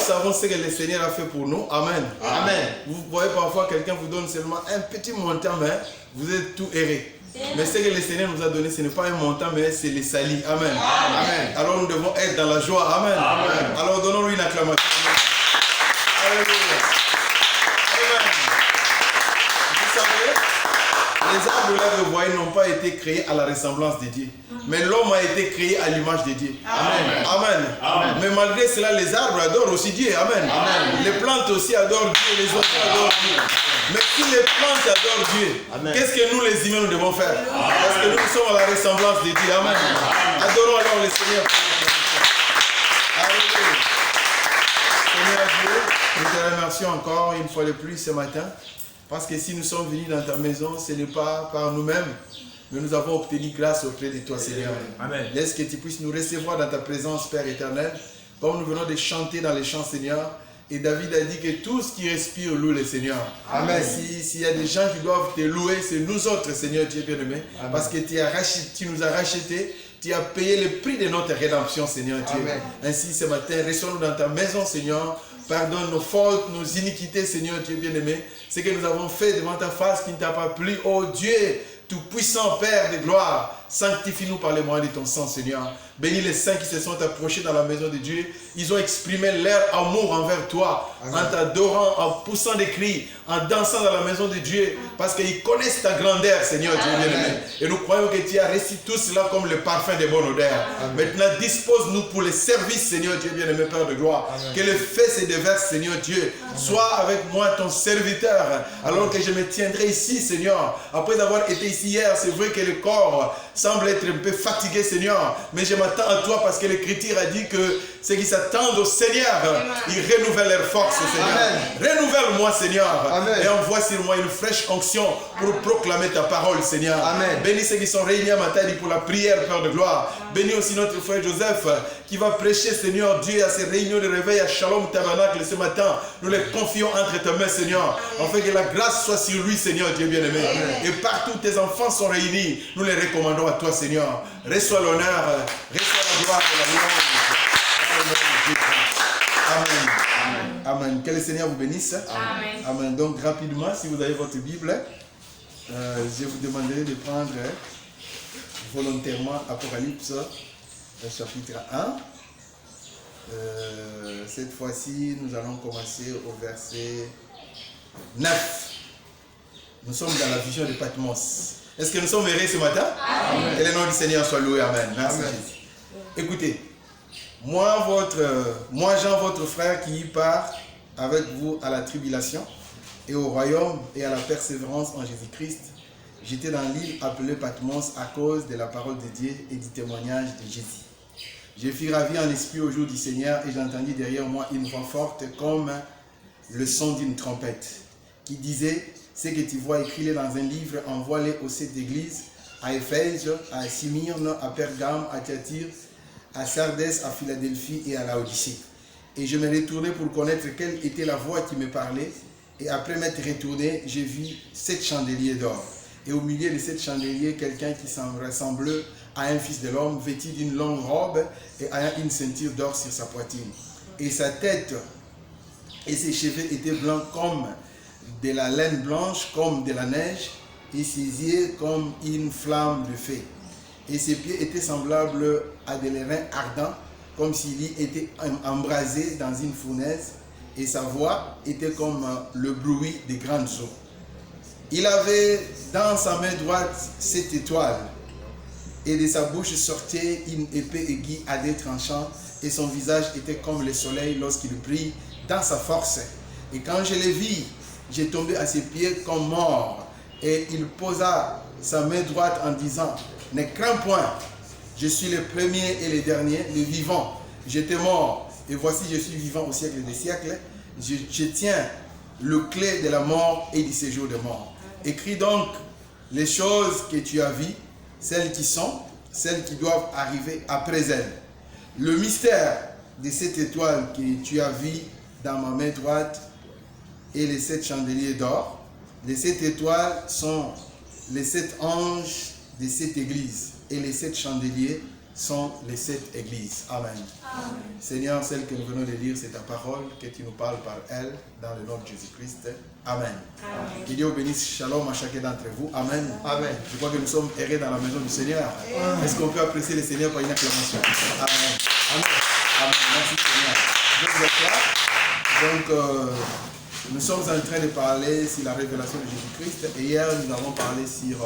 savons ce que le Seigneur a fait pour nous. Amen. Amen. Vous voyez parfois quelqu'un vous donne seulement un petit montant, mais vous êtes tout erré. Mais ce que le Seigneur nous a donné, ce n'est pas un montant, mais c'est les salis. Amen. Amen. Alors nous devons être dans la joie. Amen. Amen. Alors donnons-lui une acclamation. Alléluia. Amen. Vous savez, les arbres là que vous voyez n'ont pas été créés à la ressemblance de Dieu. Mais l'homme a été créé à l'image de Dieu. Amen. Amen. Amen. Mais malgré cela, les arbres adorent aussi Dieu. Amen. Amen. Les plantes aussi adorent Dieu, les oiseaux adorent Dieu. Mais si les plantes adorent Dieu, qu'est-ce que nous les humains nous devons faire? Parce que nous sommes à la ressemblance de Dieu. Amen. Adorons alors le Seigneur. Alléluia. Seigneur Dieu, nous te remercions encore une fois de plus ce matin. Parce que si nous sommes venus dans ta maison, ce n'est pas par nous-mêmes, mais nous avons obtenu grâce auprès de toi, Seigneur. Amen. Laisse que tu puisses nous recevoir dans ta présence, Père éternel, comme nous venons de chanter dans les chants, Seigneur. Et David a dit que tout ce qui respire loue le Seigneur. Amen. S'il y a des gens qui doivent te louer, c'est nous autres, Seigneur Dieu bien-aimé. Parce que tu nous as rachetés, tu as payé le prix de notre rédemption, Seigneur Dieu. Amen. Ainsi, ce matin, reçois-nous dans ta maison, Seigneur. Pardonne nos fautes, nos iniquités, Seigneur Dieu bien-aimé. Ce que nous avons fait devant ta face qui ne t'a pas plu. Oh Dieu, tout-puissant Père de gloire, sanctifie-nous par les moyens de ton sang, Seigneur. Bénis les saints qui se sont approchés dans la maison de Dieu. Ils ont exprimé leur amour envers toi. Amen. En t'adorant, en poussant des cris, en dansant dans la maison de Dieu. Parce qu'ils connaissent ta grandeur, Seigneur Dieu bien-aimé. Et nous croyons que tu as reçu tout cela comme le parfum de bonne odeur. Amen. Maintenant, dispose-nous pour les services, Seigneur Dieu bien-aimé, Père de gloire. Amen. Que le feu se déverse, Seigneur Dieu. Amen. Sois avec moi, ton serviteur, alors que je me tiendrai ici, Seigneur. Après avoir été ici hier, c'est vrai que le corps semble être un peu fatigué, Seigneur. Mais je m'attends à toi parce que l'Écriture a dit que ceux qui s'attendent au Seigneur, ils renouvellent leur force, Seigneur. Renouvelle-moi, Seigneur. Amen. Et envoie sur moi une fraîche onction pour proclamer ta parole, Seigneur. Amen. Bénis ceux qui sont réunis à matin pour la prière, Père de gloire. Bénis aussi notre frère Joseph qui va prêcher, Seigneur Dieu, à ces réunions de réveil à Shalom Tabernacle ce matin. Nous les confions entre tes mains, Seigneur. Afin que la grâce soit sur lui, Seigneur Dieu bien-aimé. Et partout où tes enfants sont réunis, nous les recommandons à toi, Seigneur. Reçois l'honneur, reçois la gloire de la louange. Amen. Amen. Amen. Que le Seigneur vous bénisse. Amen. Amen. Donc rapidement, si vous avez votre Bible, je vous demanderai de prendre volontairement Apocalypse chapitre 1. Cette fois-ci, nous allons commencer au verset 9. Nous sommes dans la vision de Patmos. Est-ce que nous sommes heureux ce matin? Amen. Que le nom du Seigneur soit loué. Amen. Merci Jésus. Écoutez, moi Jean, votre frère qui y part avec vous à la tribulation et au royaume et à la persévérance en Jésus-Christ, j'étais dans l'île appelée Patmos à cause de la parole de Dieu et du témoignage de Jésus. Je fus ravi en esprit au jour du Seigneur et j'entendis derrière moi une voix forte comme le son d'une trompette qui disait: ce que tu vois écrit dans un livre, envoie-les aux 7 églises, à Éphèse, à Smyrne, à Pergame, à Thyatire, à Sardès, à Philadelphie et à Laodicée. Et je me retournai pour connaître quelle était la voix qui me parlait. Et après m'être retourné, j'ai vu 7 chandeliers d'or. Et au milieu de 7 chandeliers, quelqu'un qui ressemblait à un fils de l'homme, vêtu d'une longue robe et ayant une ceinture d'or sur sa poitrine. Et sa tête et ses cheveux étaient blancs comme de la laine blanche, comme de la neige, et ses yeux comme une flamme de feu. Et ses pieds étaient semblables à des reins ardents, comme s'il y était embrasé dans une fournaise, et sa voix était comme le bruit des grandes eaux. Il avait dans sa main droite 7 étoiles, et de sa bouche sortait une épée aiguë à 2 tranchants, et son visage était comme le soleil lorsqu'il brille dans sa force. Et quand je l'ai vu, j'ai tombé à ses pieds comme mort, et il posa sa main droite en disant: ne crains point, je suis le premier et le dernier, le vivant. J'étais mort, et voici je suis vivant au siècle des siècles. Je tiens le clé de la mort et du séjour de mort. Écris donc les choses que tu as vues, celles qui sont, celles qui doivent arriver après elles. Le mystère de cette étoile que tu as vue dans ma main droite et les 7 chandeliers d'or. Les 7 étoiles sont les 7 anges des 7 églises, et les 7 chandeliers sont les 7 églises. Amen. Amen. Seigneur, celle que nous venons de lire, c'est ta parole, que tu nous parles par elle, dans le nom de Jésus-Christ. Amen. Amen. Que Dieu bénisse, shalom à chacun d'entre vous. Amen. Amen. Je crois que nous sommes errés dans la maison du Seigneur. Est-ce qu'on peut apprécier le Seigneur par une acclamation? Amen. Amen. Amen. Merci Seigneur. Je vous acclame. Donc, nous sommes en train de parler sur la révélation de Jésus-Christ. Et hier, nous avons parlé sur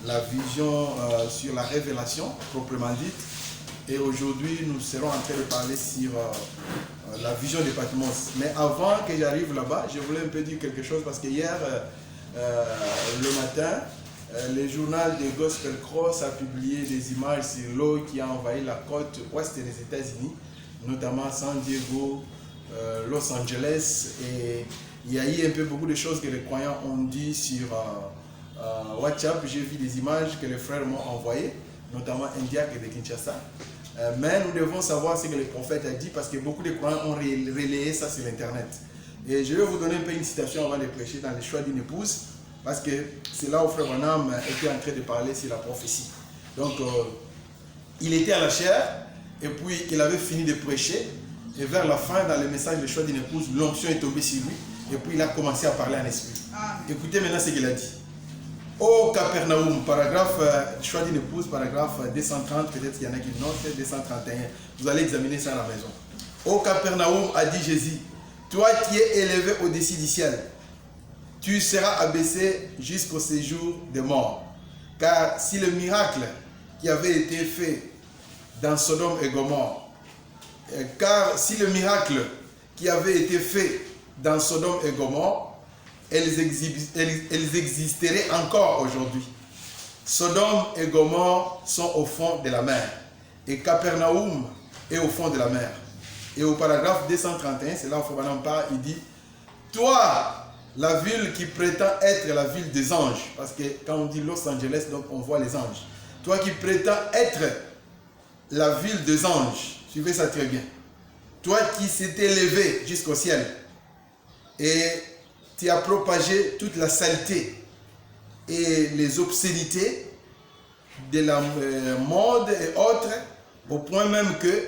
la vision, sur la révélation proprement dite. Et aujourd'hui, nous serons en train de parler sur la vision de Patmos. Mais avant que j'arrive là-bas, je voulais un peu dire quelque chose parce que hier, le matin, le journal de Gospel Cross a publié des images sur l'eau qui a envahi la côte ouest des États-Unis, notamment San Diego, Los Angeles. Et il y a eu un peu beaucoup de choses que les croyants ont dit sur WhatsApp. J'ai vu des images que les frères m'ont envoyées, notamment Indiac et de Kinshasa. Mais nous devons savoir ce que le prophète a dit parce que beaucoup de croyants ont relayé ça sur l'internet. Et je vais vous donner un peu une citation avant de prêcher dans le choix d'une épouse, parce que c'est là où frère Branham était en train de parler sur la prophétie. Donc, il était à la chair, et puis il avait fini de prêcher, et vers la fin, dans le message du choix d'une épouse, l'onction est tombée sur lui, et puis il a commencé à parler en esprit. Écoutez maintenant ce qu'il a dit. Ô Capernaum, paragraphe, choix d'une épouse, paragraphe 230, peut-être qu'il y en a qui notent, 231. Vous allez examiner ça à la maison. Ô Capernaum, a dit Jésus, toi qui es élevé au-dessus du ciel, tu seras abaissé jusqu'au séjour des morts. Car si le miracle qui avait été fait dans Sodome et Gomorrhe, elles existeraient encore aujourd'hui. Sodome et Gomorrhe sont au fond de la mer. Et Capernaum est au fond de la mer. Et au paragraphe 231, c'est là où Frère Branham parle, il dit, toi, la ville qui prétend être la ville des anges, parce que quand on dit Los Angeles, donc on voit les anges. Toi qui prétends être la ville des anges, suivez ça très bien. Toi qui s'est élevé jusqu'au ciel et tu as propagé toute la saleté et les obscénités de la mode et autres, au point même que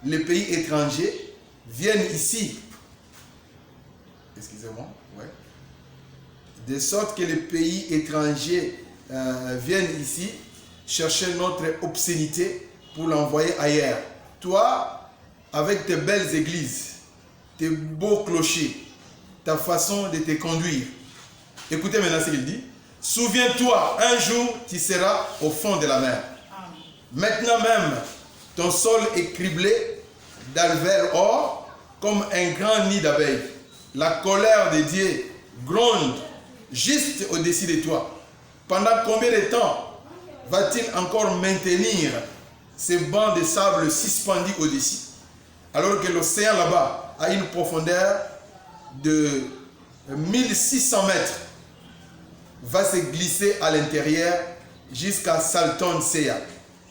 les pays étrangers viennent ici. Excusez-moi, ouais. De sorte que les pays étrangers viennent ici chercher notre obscénité pour l'envoyer ailleurs. Toi, avec tes belles églises, tes beaux clochers, ta façon de te conduire. Écoutez maintenant ce qu'il dit. Souviens-toi, un jour, tu seras au fond de la mer. Maintenant même, ton sol est criblé d'alvers or comme un grand nid d'abeilles. La colère de Dieu gronde juste au-dessus de toi. Pendant combien de temps va-t-il encore maintenir ces bancs de sable suspendus au-dessus, alors que l'océan là-bas a une profondeur de 1600 mètres, va se glisser à l'intérieur jusqu'à Salton Sea.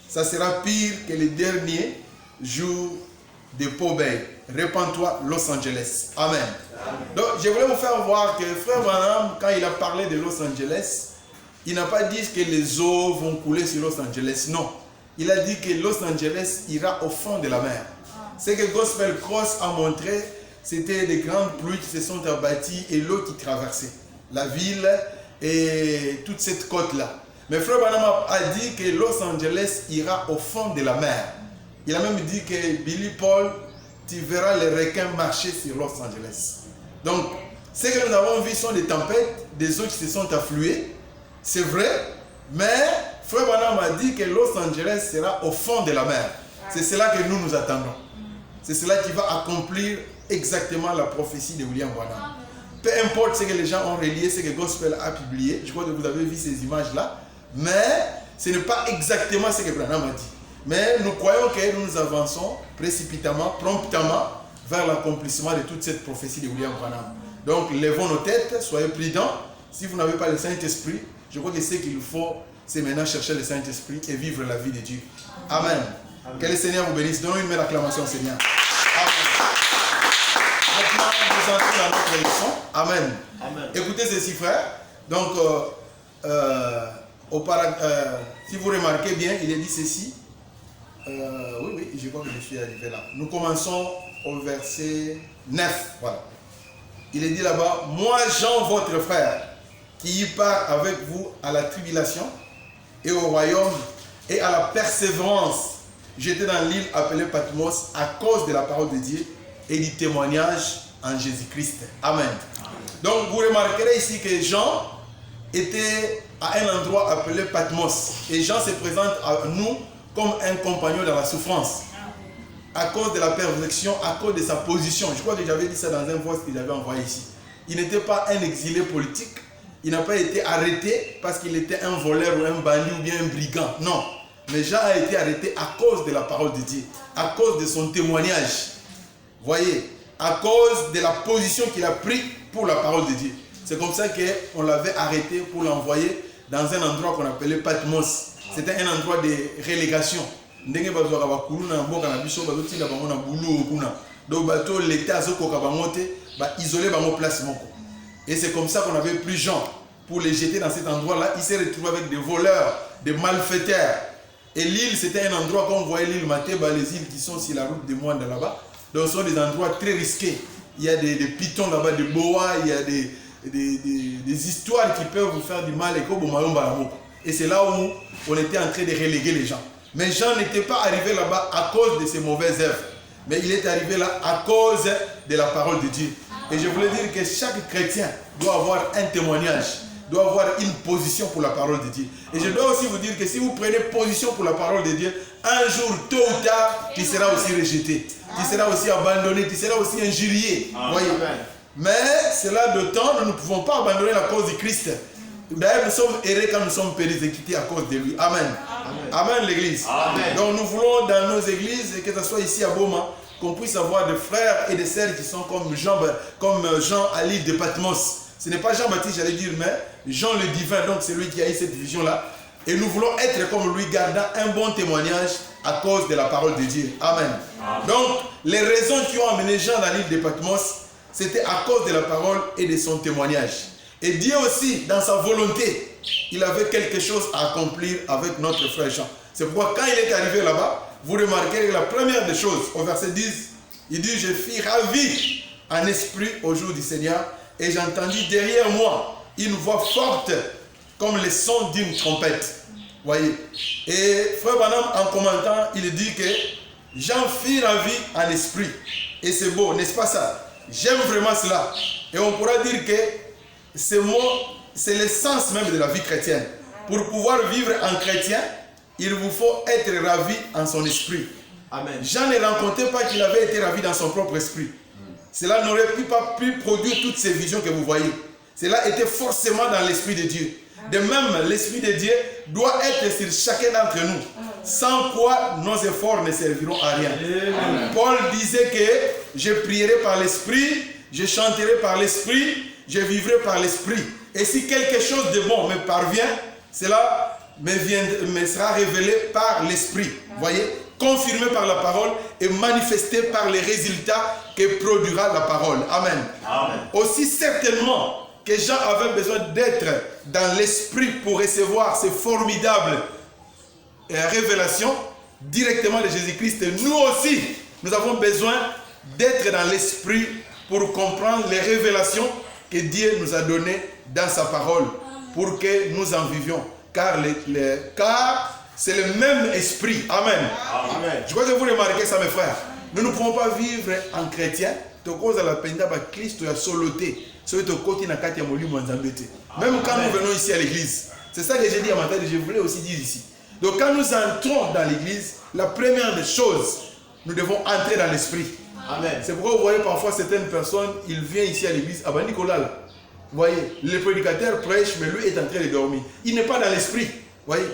Ça sera pire que les derniers jours de Pobay. Répands-toi, Los Angeles. Amen. Donc, je voulais vous faire voir que frère Branham, quand il a parlé de Los Angeles, il n'a pas dit que les eaux vont couler sur Los Angeles. Non. Il a dit que Los Angeles ira au fond de la mer. Ce que Gospel Cross a montré, c'était des grandes pluies qui se sont abattues et l'eau qui traversait la ville et toute cette côte-là. Mais frère Branham a dit que Los Angeles ira au fond de la mer. Il a même dit que Billy Paul, tu verras les requins marcher sur Los Angeles. Donc, ce que nous avons vu sont des tempêtes, des eaux qui se sont affluées. C'est vrai, mais frère Branham a dit que Los Angeles sera au fond de la mer. C'est cela que nous nous attendons. C'est cela qui va accomplir exactement la prophétie de William Branham. Peu importe ce que les gens ont relié, ce que Gospel a publié, je crois que vous avez vu ces images-là, mais ce n'est pas exactement ce que Branham a dit. Mais nous croyons que nous avançons précipitamment, promptement, vers l'accomplissement de toute cette prophétie de William Branham. Donc, levons nos têtes, soyez prudents. Si vous n'avez pas le Saint-Esprit, je crois que ce qu'il faut, c'est maintenant chercher le Saint-Esprit et vivre la vie de Dieu. Amen. Amen. Que le Seigneur vous bénisse. Donnons une belle acclamation au Seigneur. Amen. Maintenant, nous entrons dans notre leçon. Amen. Amen. Écoutez ceci, frère. Donc, si vous remarquez bien, il est dit ceci. Oui, je crois que je suis arrivé là. Nous commençons au verset 9. Voilà. Il est dit là-bas, moi Jean, votre frère, qui y part avec vous à la tribulation et au royaume et à la persévérance. J'étais dans l'île appelée Patmos à cause de la parole de Dieu et du témoignage en Jésus-Christ. Amen. Donc vous remarquerez ici que Jean était à un endroit appelé Patmos. Et Jean se présente à nous comme un compagnon dans la souffrance. À cause de la persécution, à cause de sa position. Je crois que j'avais dit ça dans un voice que j'avais envoyé ici. Il n'était pas un exilé politique. Il n'a pas été arrêté parce qu'il était un voleur ou un bandit ou bien un brigand. Non. Mais Jean a été arrêté à cause de la parole de Dieu. À cause de son témoignage. Voyez, à cause de la position qu'il a prise pour la parole de Dieu. C'est comme ça qu'on l'avait arrêté pour l'envoyer dans un endroit qu'on appelait Patmos. C'était un endroit de relégation. Donc bateau l'État isolé place. Et c'est comme ça qu'on avait pris Jean pour les jeter dans cet endroit-là. Il s'est retrouvé avec des voleurs, des malfaiteurs. Et l'île, c'était un endroit, comme vous voyez l'île Mateba, les îles qui sont sur la route de Moine là-bas. Donc ce sont des endroits très risqués. Il y a des pitons là-bas, des boas, il y a des histoires qui peuvent vous faire du mal. Et c'est là où on était en train de reléguer les gens. Mais Jean n'était pas arrivé là-bas à cause de ses mauvaises œuvres. Mais il est arrivé là à cause de la parole de Dieu. Et je voulais dire que chaque chrétien doit avoir un témoignage, doit avoir une position pour la parole de Dieu. Et je dois aussi vous dire que si vous prenez position pour la parole de Dieu, un jour, tôt ou tard, tu seras aussi rejeté. Tu seras aussi abandonné, tu seras aussi injurié. Voyez. Mais cela de temps, nous ne pouvons pas abandonner la cause du Christ. D'ailleurs, nous sommes errés quand nous sommes persécutés à cause de lui. Amen. Amen, l'église. Donc nous voulons dans nos églises, que ce soit ici à Boma, qu'on puisse avoir des frères et des sœurs qui sont comme Jean à l'île de Patmos. Ce n'est pas Jean-Baptiste, j'allais dire, mais Jean le divin, donc c'est lui qui a eu cette vision-là. Et nous voulons être comme lui, gardant un bon témoignage à cause de la parole de Dieu. Amen. Donc, les raisons qui ont amené Jean dans l'île de Patmos, c'était à cause de la parole et de son témoignage. Et Dieu aussi, dans sa volonté, il avait quelque chose à accomplir avec notre frère Jean. C'est pourquoi quand il est arrivé là-bas, vous remarquez que la première des choses, au verset 10, il dit, je fus ravi en esprit au jour du Seigneur, et j'entendis derrière moi une voix forte, comme le son d'une trompette. Voyez. Et frère Branham, en commentant, il dit que Jean fut ravi en esprit. Et c'est beau, n'est-ce pas ça? J'aime vraiment cela. Et on pourra dire que ces mots, c'est l'essence même de la vie chrétienne. Pour pouvoir vivre en chrétien, il vous faut être ravi en son esprit. Amen. Jean ne rencontrait pas qu'il avait été ravi dans son propre esprit. Cela n'aurait pas pu produire toutes ces visions que vous voyez. Cela était forcément dans l'esprit de Dieu. De même, l'esprit de Dieu doit être sur chacun d'entre nous. Sans quoi nos efforts ne serviront à rien. Amen. Paul disait que je prierai par l'esprit, je chanterai par l'esprit, je vivrai par l'esprit. Et si quelque chose de bon me parvient, cela me sera révélé par l'esprit. Voyez, confirmé par la parole et manifesté par les résultats que produira la parole. Amen. Amen. Aussi certainement que Jean avait besoin d'être dans l'esprit pour recevoir ces formidables révélations directement de Jésus-Christ. Nous aussi, nous avons besoin d'être dans l'esprit pour comprendre les révélations que Dieu nous a données dans sa parole pour que nous en vivions. Car c'est le même esprit. Amen. Amen. Je crois que vous remarquez ça, mes frères. Nous ne pouvons pas vivre en chrétien. Même quand nous venons ici à l'église. C'est ça que j'ai dit à ma tête et je voulais aussi dire ici. Donc quand nous entrons dans l'église, la première des choses, nous devons entrer dans l'esprit. Amen. C'est pourquoi vous voyez parfois certaines personnes, ils viennent ici à l'église. Ah ben Nicolas là, vous voyez, le prédicateur prêche, mais lui est en train de dormir. Il n'est pas dans l'esprit. Vous voyez,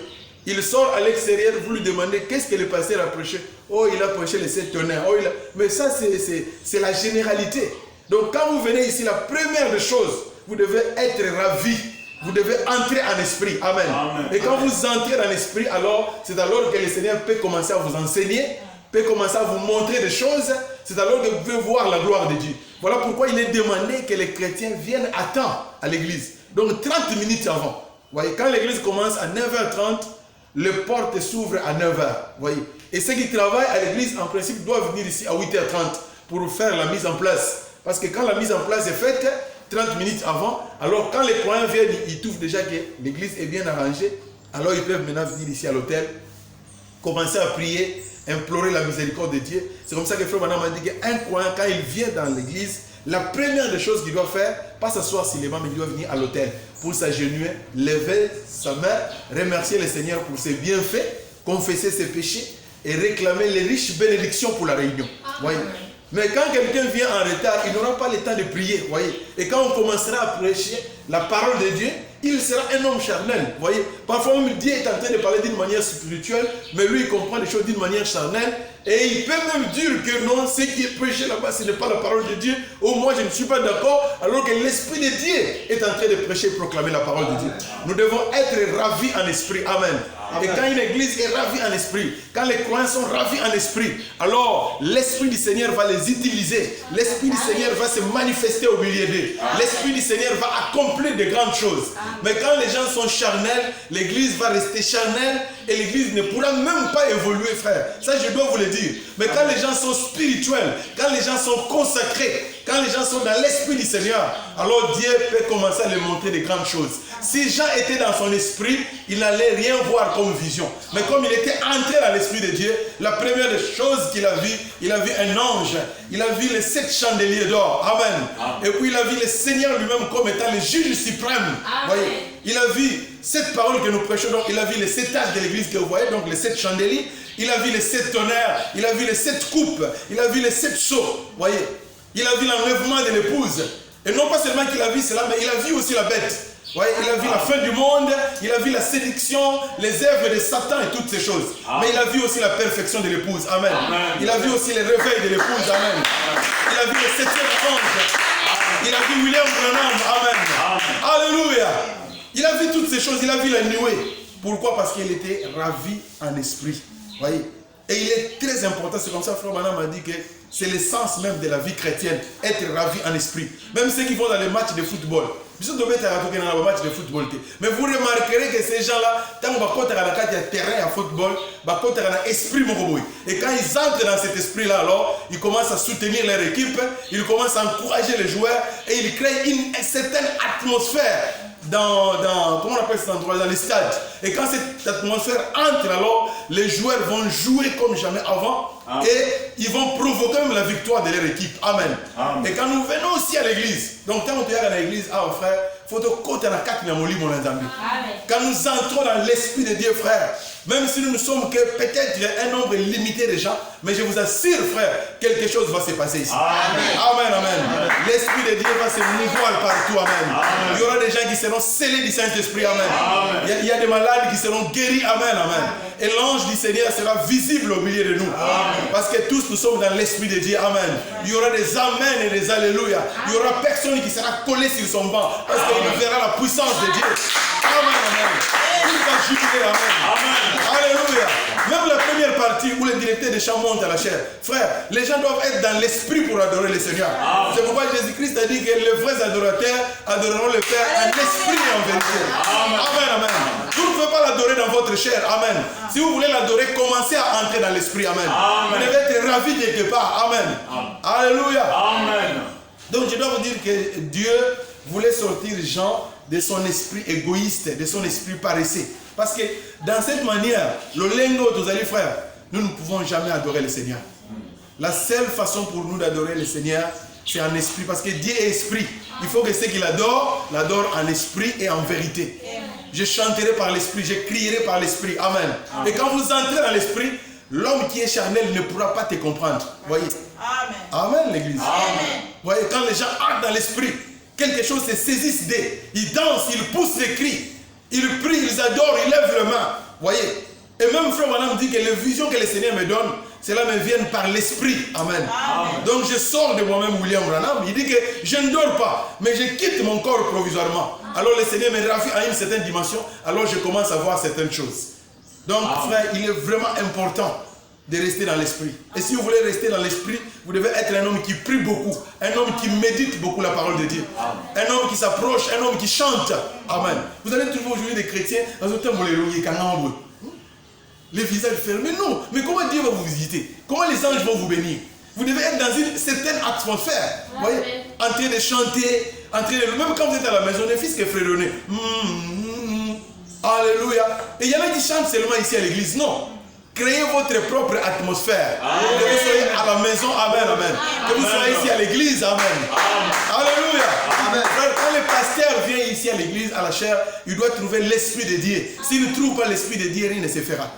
il sort à l'extérieur, vous lui demandez qu'est-ce que le pasteur a prêché. Oh, il a prêché les 7 tonnerres. Oh, mais ça, c'est la généralité. Donc quand vous venez ici, la première des choses, vous devez être ravi. Vous devez entrer en esprit. Amen. Amen. Et quand vous entrez dans l'esprit, alors, c'est alors que le Seigneur peut commencer à vous enseigner, peut commencer à vous montrer des choses. C'est alors que vous pouvez voir la gloire de Dieu. Voilà pourquoi il est demandé que les chrétiens viennent à temps à l'église. Donc 30 minutes avant. Vous voyez, quand l'église commence à 9h30, les portes s'ouvrent à 9h. Vous voyez. Et ceux qui travaillent à l'église, en principe, doivent venir ici à 8h30 pour faire la mise en place. Parce que quand la mise en place est faite, 30 minutes avant, alors quand les croyants viennent, ils trouvent déjà que l'église est bien arrangée. Alors ils peuvent maintenant venir ici à l'hôtel, commencer à prier, implorer la miséricorde de Dieu. C'est comme ça que Frère Branham m'a dit qu'un croyant, quand il vient dans l'église, la première des choses qu'il doit faire, pas s'asseoir sur les bancs, mais il doit venir à l'hôtel pour s'agenouiller, lever sa main, remercier le Seigneur pour ses bienfaits, confesser ses péchés et réclamer les riches bénédictions pour la réunion. Voyez. Mais quand quelqu'un vient en retard, il n'aura pas le temps de prier. Voyez. Et quand on commencera à prêcher la parole de Dieu, il sera un homme charnel. Voyez. Parfois même Dieu est en train de parler d'une manière spirituelle, mais lui il comprend les choses d'une manière charnelle. Et il peut même dire que non, ce qui est prêché là-bas, ce n'est pas la parole de Dieu. Ou moi je ne suis pas d'accord, alors que l'Esprit de Dieu est en train de prêcher et proclamer la parole de Dieu. Nous devons être ravis en esprit. Amen. Et quand une église est ravie en esprit, quand les croyants sont ravis en esprit, alors l'Esprit du Seigneur va les utiliser. L'Esprit du Seigneur va se manifester au milieu d'eux. L'Esprit du Seigneur va accomplir de grandes choses. Mais quand les gens sont charnels, l'église va rester charnelle et l'église ne pourra même pas évoluer, frère. Ça, je dois vous le dire. Mais quand les gens sont spirituels, quand les gens sont consacrés, quand les gens sont dans l'Esprit du Seigneur, alors Dieu peut commencer à leur montrer de grandes choses. Si Jean était dans son esprit, il n'allait rien voir comme vision. Mais comme il était entré dans l'Esprit de Dieu, la première des choses qu'il a vu, il a vu un ange. Il a vu les 7 chandeliers d'or. Amen. Et puis il a vu le Seigneur lui-même comme étant le juge suprême. Voyez. Il a vu cette parole que nous prêchons. Donc il a vu les 7 âges de l'église que vous voyez, donc les 7 chandeliers. Il a vu les 7 tonnerres. Il a vu les 7 coupes. Il a vu les 7 seaux. Voyez. Il a vu l'enlèvement de l'épouse. Et non pas seulement qu'il a vu cela, mais il a vu aussi la bête. Ouais, il a vu la fin du monde, il a vu la séduction, les œuvres de Satan et toutes ces choses. Mais il a vu aussi la perfection de l'épouse. Amen. Il a vu aussi les réveils de l'épouse. Amen. Il a vu le 7e ange. Il a vu William Branham. Amen. Alléluia. Il a vu toutes ces choses. Il a vu la nuée. Pourquoi? Parce qu'il était ravi en esprit. Voyez. Et il est très important. C'est comme ça que Frère Branham m'a dit que c'est l'essence même de la vie chrétienne. Être ravi en esprit. Même ceux qui vont dans les matchs de football. Mais vous remarquerez que ces gens-là, tant qu'ils ont terrain à football, esprit. Et quand ils entrent dans cet esprit-là, alors, ils commencent à soutenir leur équipe, ils commencent à encourager les joueurs et ils créent une certaine atmosphère comment on appelle cet endroit, dans les stades. Et quand cette atmosphère entre, alors, les joueurs vont jouer comme jamais avant. Et ils vont provoquer même la victoire de leur équipe. Amen. Et quand nous venons aussi à l'église, donc quand on est à l'église, frère, il faut que la carte mon ami. Quand nous entrons dans l'esprit de Dieu, frère, même si nous ne sommes que peut-être un nombre limité de gens, mais je vous assure, frère, quelque chose va se passer ici. Amen, amen. L'esprit de Dieu va se mouvoir partout. Amen. Il y aura des gens qui seront scellés du Saint-Esprit. Amen. Il y a des malades qui seront guéris. Amen, amen. Et l'ange du Seigneur sera visible au milieu de nous. Parce que tous nous sommes dans l'esprit de Dieu. Amen. Il y aura des amens et des alléluia. Il n'y aura personne qui sera collé sur son banc. Parce qu'il verra la puissance de Dieu. Amen, amen. Il va jubiler. Amen. Alléluia. Même la première partie où le directeur des chants monte à la chair. Frère, les gens doivent être dans l'esprit pour adorer le Seigneur. C'est pourquoi Jésus-Christ a dit que les vrais adorateurs adoreront le Père en esprit et en vérité. Amen, amen. Vous ne pouvez pas l'adorer dans votre chair. Amen. Si vous voulez l'adorer, commencez à entrer dans l'esprit. Amen. Vous devez être ravis quelque part. Amen. Alléluia. Amen. Donc je dois vous dire que Dieu voulait sortir Jean de son esprit égoïste, de son esprit paresseux. Parce que dans cette manière, le lingot aux alliés frères, nous ne pouvons jamais adorer le Seigneur. La seule façon pour nous d'adorer le Seigneur, c'est en esprit. Parce que Dieu est esprit. Il faut que ceux qui l'adorent en esprit et en vérité. Je chanterai par l'esprit, je crierai par l'esprit. Amen. Et quand vous entrez dans l'esprit, l'homme qui est charnel ne pourra pas te comprendre. Voyez. Amen. Amen, l'église. Amen. Voyez, quand les gens entrent dans l'esprit, quelque chose se saisisse d'eux. Ils dansent, ils poussent les cris. Ils prient, ils adorent, ils lèvent les mains. Voyez. Et même Frère Branham dit que les visions que le Seigneur me donne, cela me vient par l'esprit. Amen. Amen. Donc je sors de moi-même, William Branham. Il dit que je ne dors pas, mais je quitte mon corps provisoirement. Alors le Seigneur me raffine à une certaine dimension. Alors je commence à voir certaines choses. Donc frère, il est vraiment important de rester dans l'esprit. Et si vous voulez rester dans l'esprit, vous devez être un homme qui prie beaucoup, un homme qui médite beaucoup la parole de Dieu, un homme qui s'approche, un homme qui chante. Amen. Vous allez trouver aujourd'hui des chrétiens dans un temps où les les visages fermés. Non, mais comment Dieu va vous visiter? Comment les anges vont vous bénir? Vous devez être dans une certaine atmosphère. Vous voyez, en train de chanter, même quand vous êtes à la maison, les fils qui fredonnent. Alléluia. Et il y en a qui chantent seulement ici à l'église. Non. Créez votre propre atmosphère. Que vous soyez à la maison, amen, amen. Que vous soyez ici à l'église, amen. Alléluia. Amen. Quand le pasteur vient ici à l'église, à la chair, il doit trouver l'esprit de Dieu. S'il ne trouve pas l'esprit de Dieu, rien ne se fera.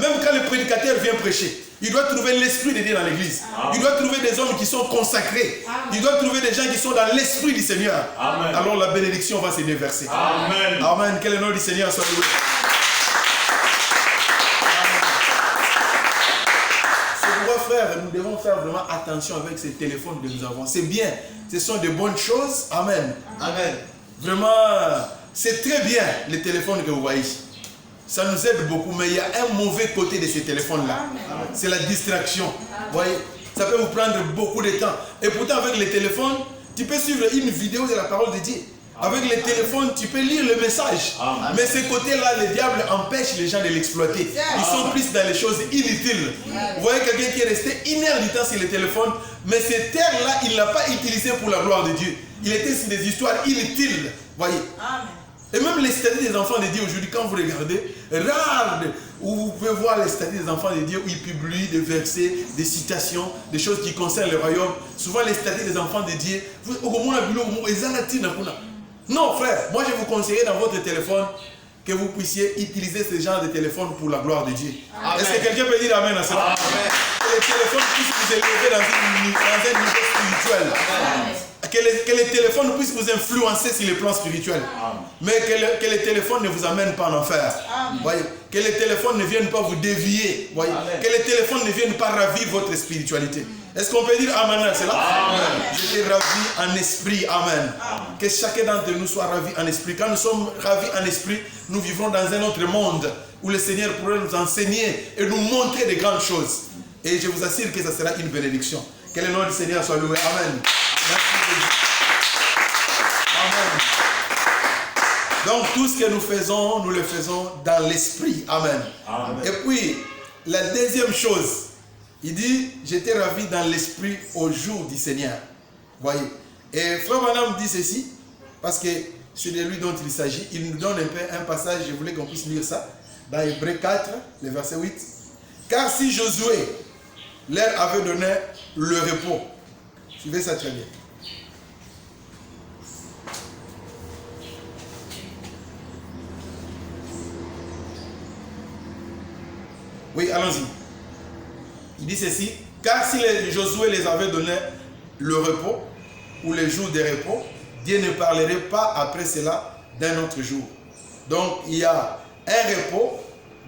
Même quand le prédicateur vient prêcher, il doit trouver l'esprit de Dieu dans l'église. Il doit trouver des hommes qui sont consacrés. Il doit trouver des gens qui sont dans l'esprit du Seigneur. Amen. Alors la bénédiction va se déverser. Amen. Amen. Que le nom du Seigneur soit loué. Frères, nous devons faire vraiment attention avec ces téléphones que nous avons. C'est bien, ce sont de bonnes choses. Amen. Amen. Vraiment, c'est très bien les téléphones que vous voyez. Ça nous aide beaucoup, mais il y a un mauvais côté de ces téléphones-là. C'est la distraction. Vous voyez, ça peut vous prendre beaucoup de temps. Et pourtant, avec les téléphones, tu peux suivre une vidéo de la parole de Dieu. Avec les téléphones, tu peux lire le message. Mais ce côté-là, le diable empêche les gens de l'exploiter. Ils sont plus dans les choses inutiles. Vous voyez quelqu'un qui est resté 1 heure du temps sur le téléphone, mais cette terre-là, il ne l'a pas utilisé pour la gloire de Dieu. Il était sur des histoires inutiles. Voyez. Et même les statuts des enfants de Dieu aujourd'hui, quand vous regardez, rare où vous pouvez voir les statuts des enfants de Dieu où ils publient des versets, des citations, des choses qui concernent le royaume. Souvent les statuts des enfants de Dieu, non frère, moi je vous conseille dans votre téléphone que vous puissiez utiliser ce genre de téléphone pour la gloire de Dieu. Est-ce que quelqu'un peut dire amen à cela? Amen. Que les téléphones puissent vous élever dans un niveau spirituel. Que les téléphones puissent vous influencer sur le plan spirituel. Mais que les téléphones ne vous amènent pas en enfer. Voyez? Que les téléphones ne viennent pas vous dévier. Voyez? Que les téléphones ne viennent pas ravir votre spiritualité. Est-ce qu'on peut dire amen à cela? Je suis ravi en esprit. Amen. Que chacun d'entre nous soit ravi en esprit. Quand nous sommes ravis en esprit, nous vivrons dans un autre monde où le Seigneur pourrait nous enseigner et nous montrer de grandes choses. Et je vous assure que ça sera une bénédiction. Que le nom du Seigneur soit loué. Amen. Merci Jésus. Amen. Donc tout ce que nous faisons, nous le faisons dans l'esprit. Amen. Amen. Et puis, la deuxième chose, il dit, j'étais ravi dans l'esprit au jour du Seigneur. Voyez. Et Frère Branham dit ceci, parce que c'est de lui dont il s'agit. Il nous donne un peu un passage, je voulais qu'on puisse lire ça, dans Hébreux 4, le verset 8. Car si Josué leur avait donné le repos, suivez ça très bien. Oui, allons-y. Il dit ceci, car si Josué les avait donné le repos, ou les jours de repos, Dieu ne parlerait pas après cela d'un autre jour. Donc il y a un repos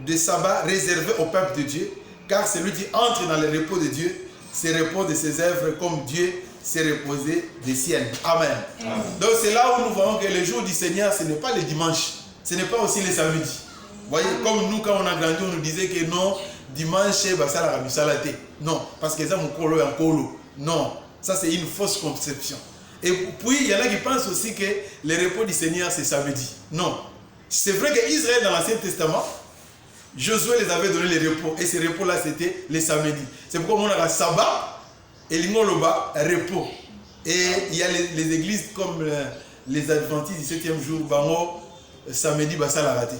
de sabbat réservé au peuple de Dieu, car celui qui entre dans le repos de Dieu se repose de ses œuvres comme Dieu s'est reposé des siennes. Amen. Amen. Donc c'est là où nous voyons que le jour du Seigneur, ce n'est pas le dimanche, ce n'est pas aussi le samedi. Vous voyez, comme nous, quand on a grandi, on nous disait que non, dimanche, ça la rabisalate. Non, parce que ça, mon colo est un colo. Non, ça c'est une fausse conception. Et puis, il y en a qui pensent aussi que le repos du Seigneur, c'est samedi. Non. C'est vrai qu'Israël, dans l'Ancien Testament, Josué les avait donné le repos. Et ce repos-là, c'était les samedis. C'est pourquoi on a le sabbat et l'ingoloba, repos. Et il y a les églises comme les Adventistes du 7e jour, bango, samedi, ça l'a raté.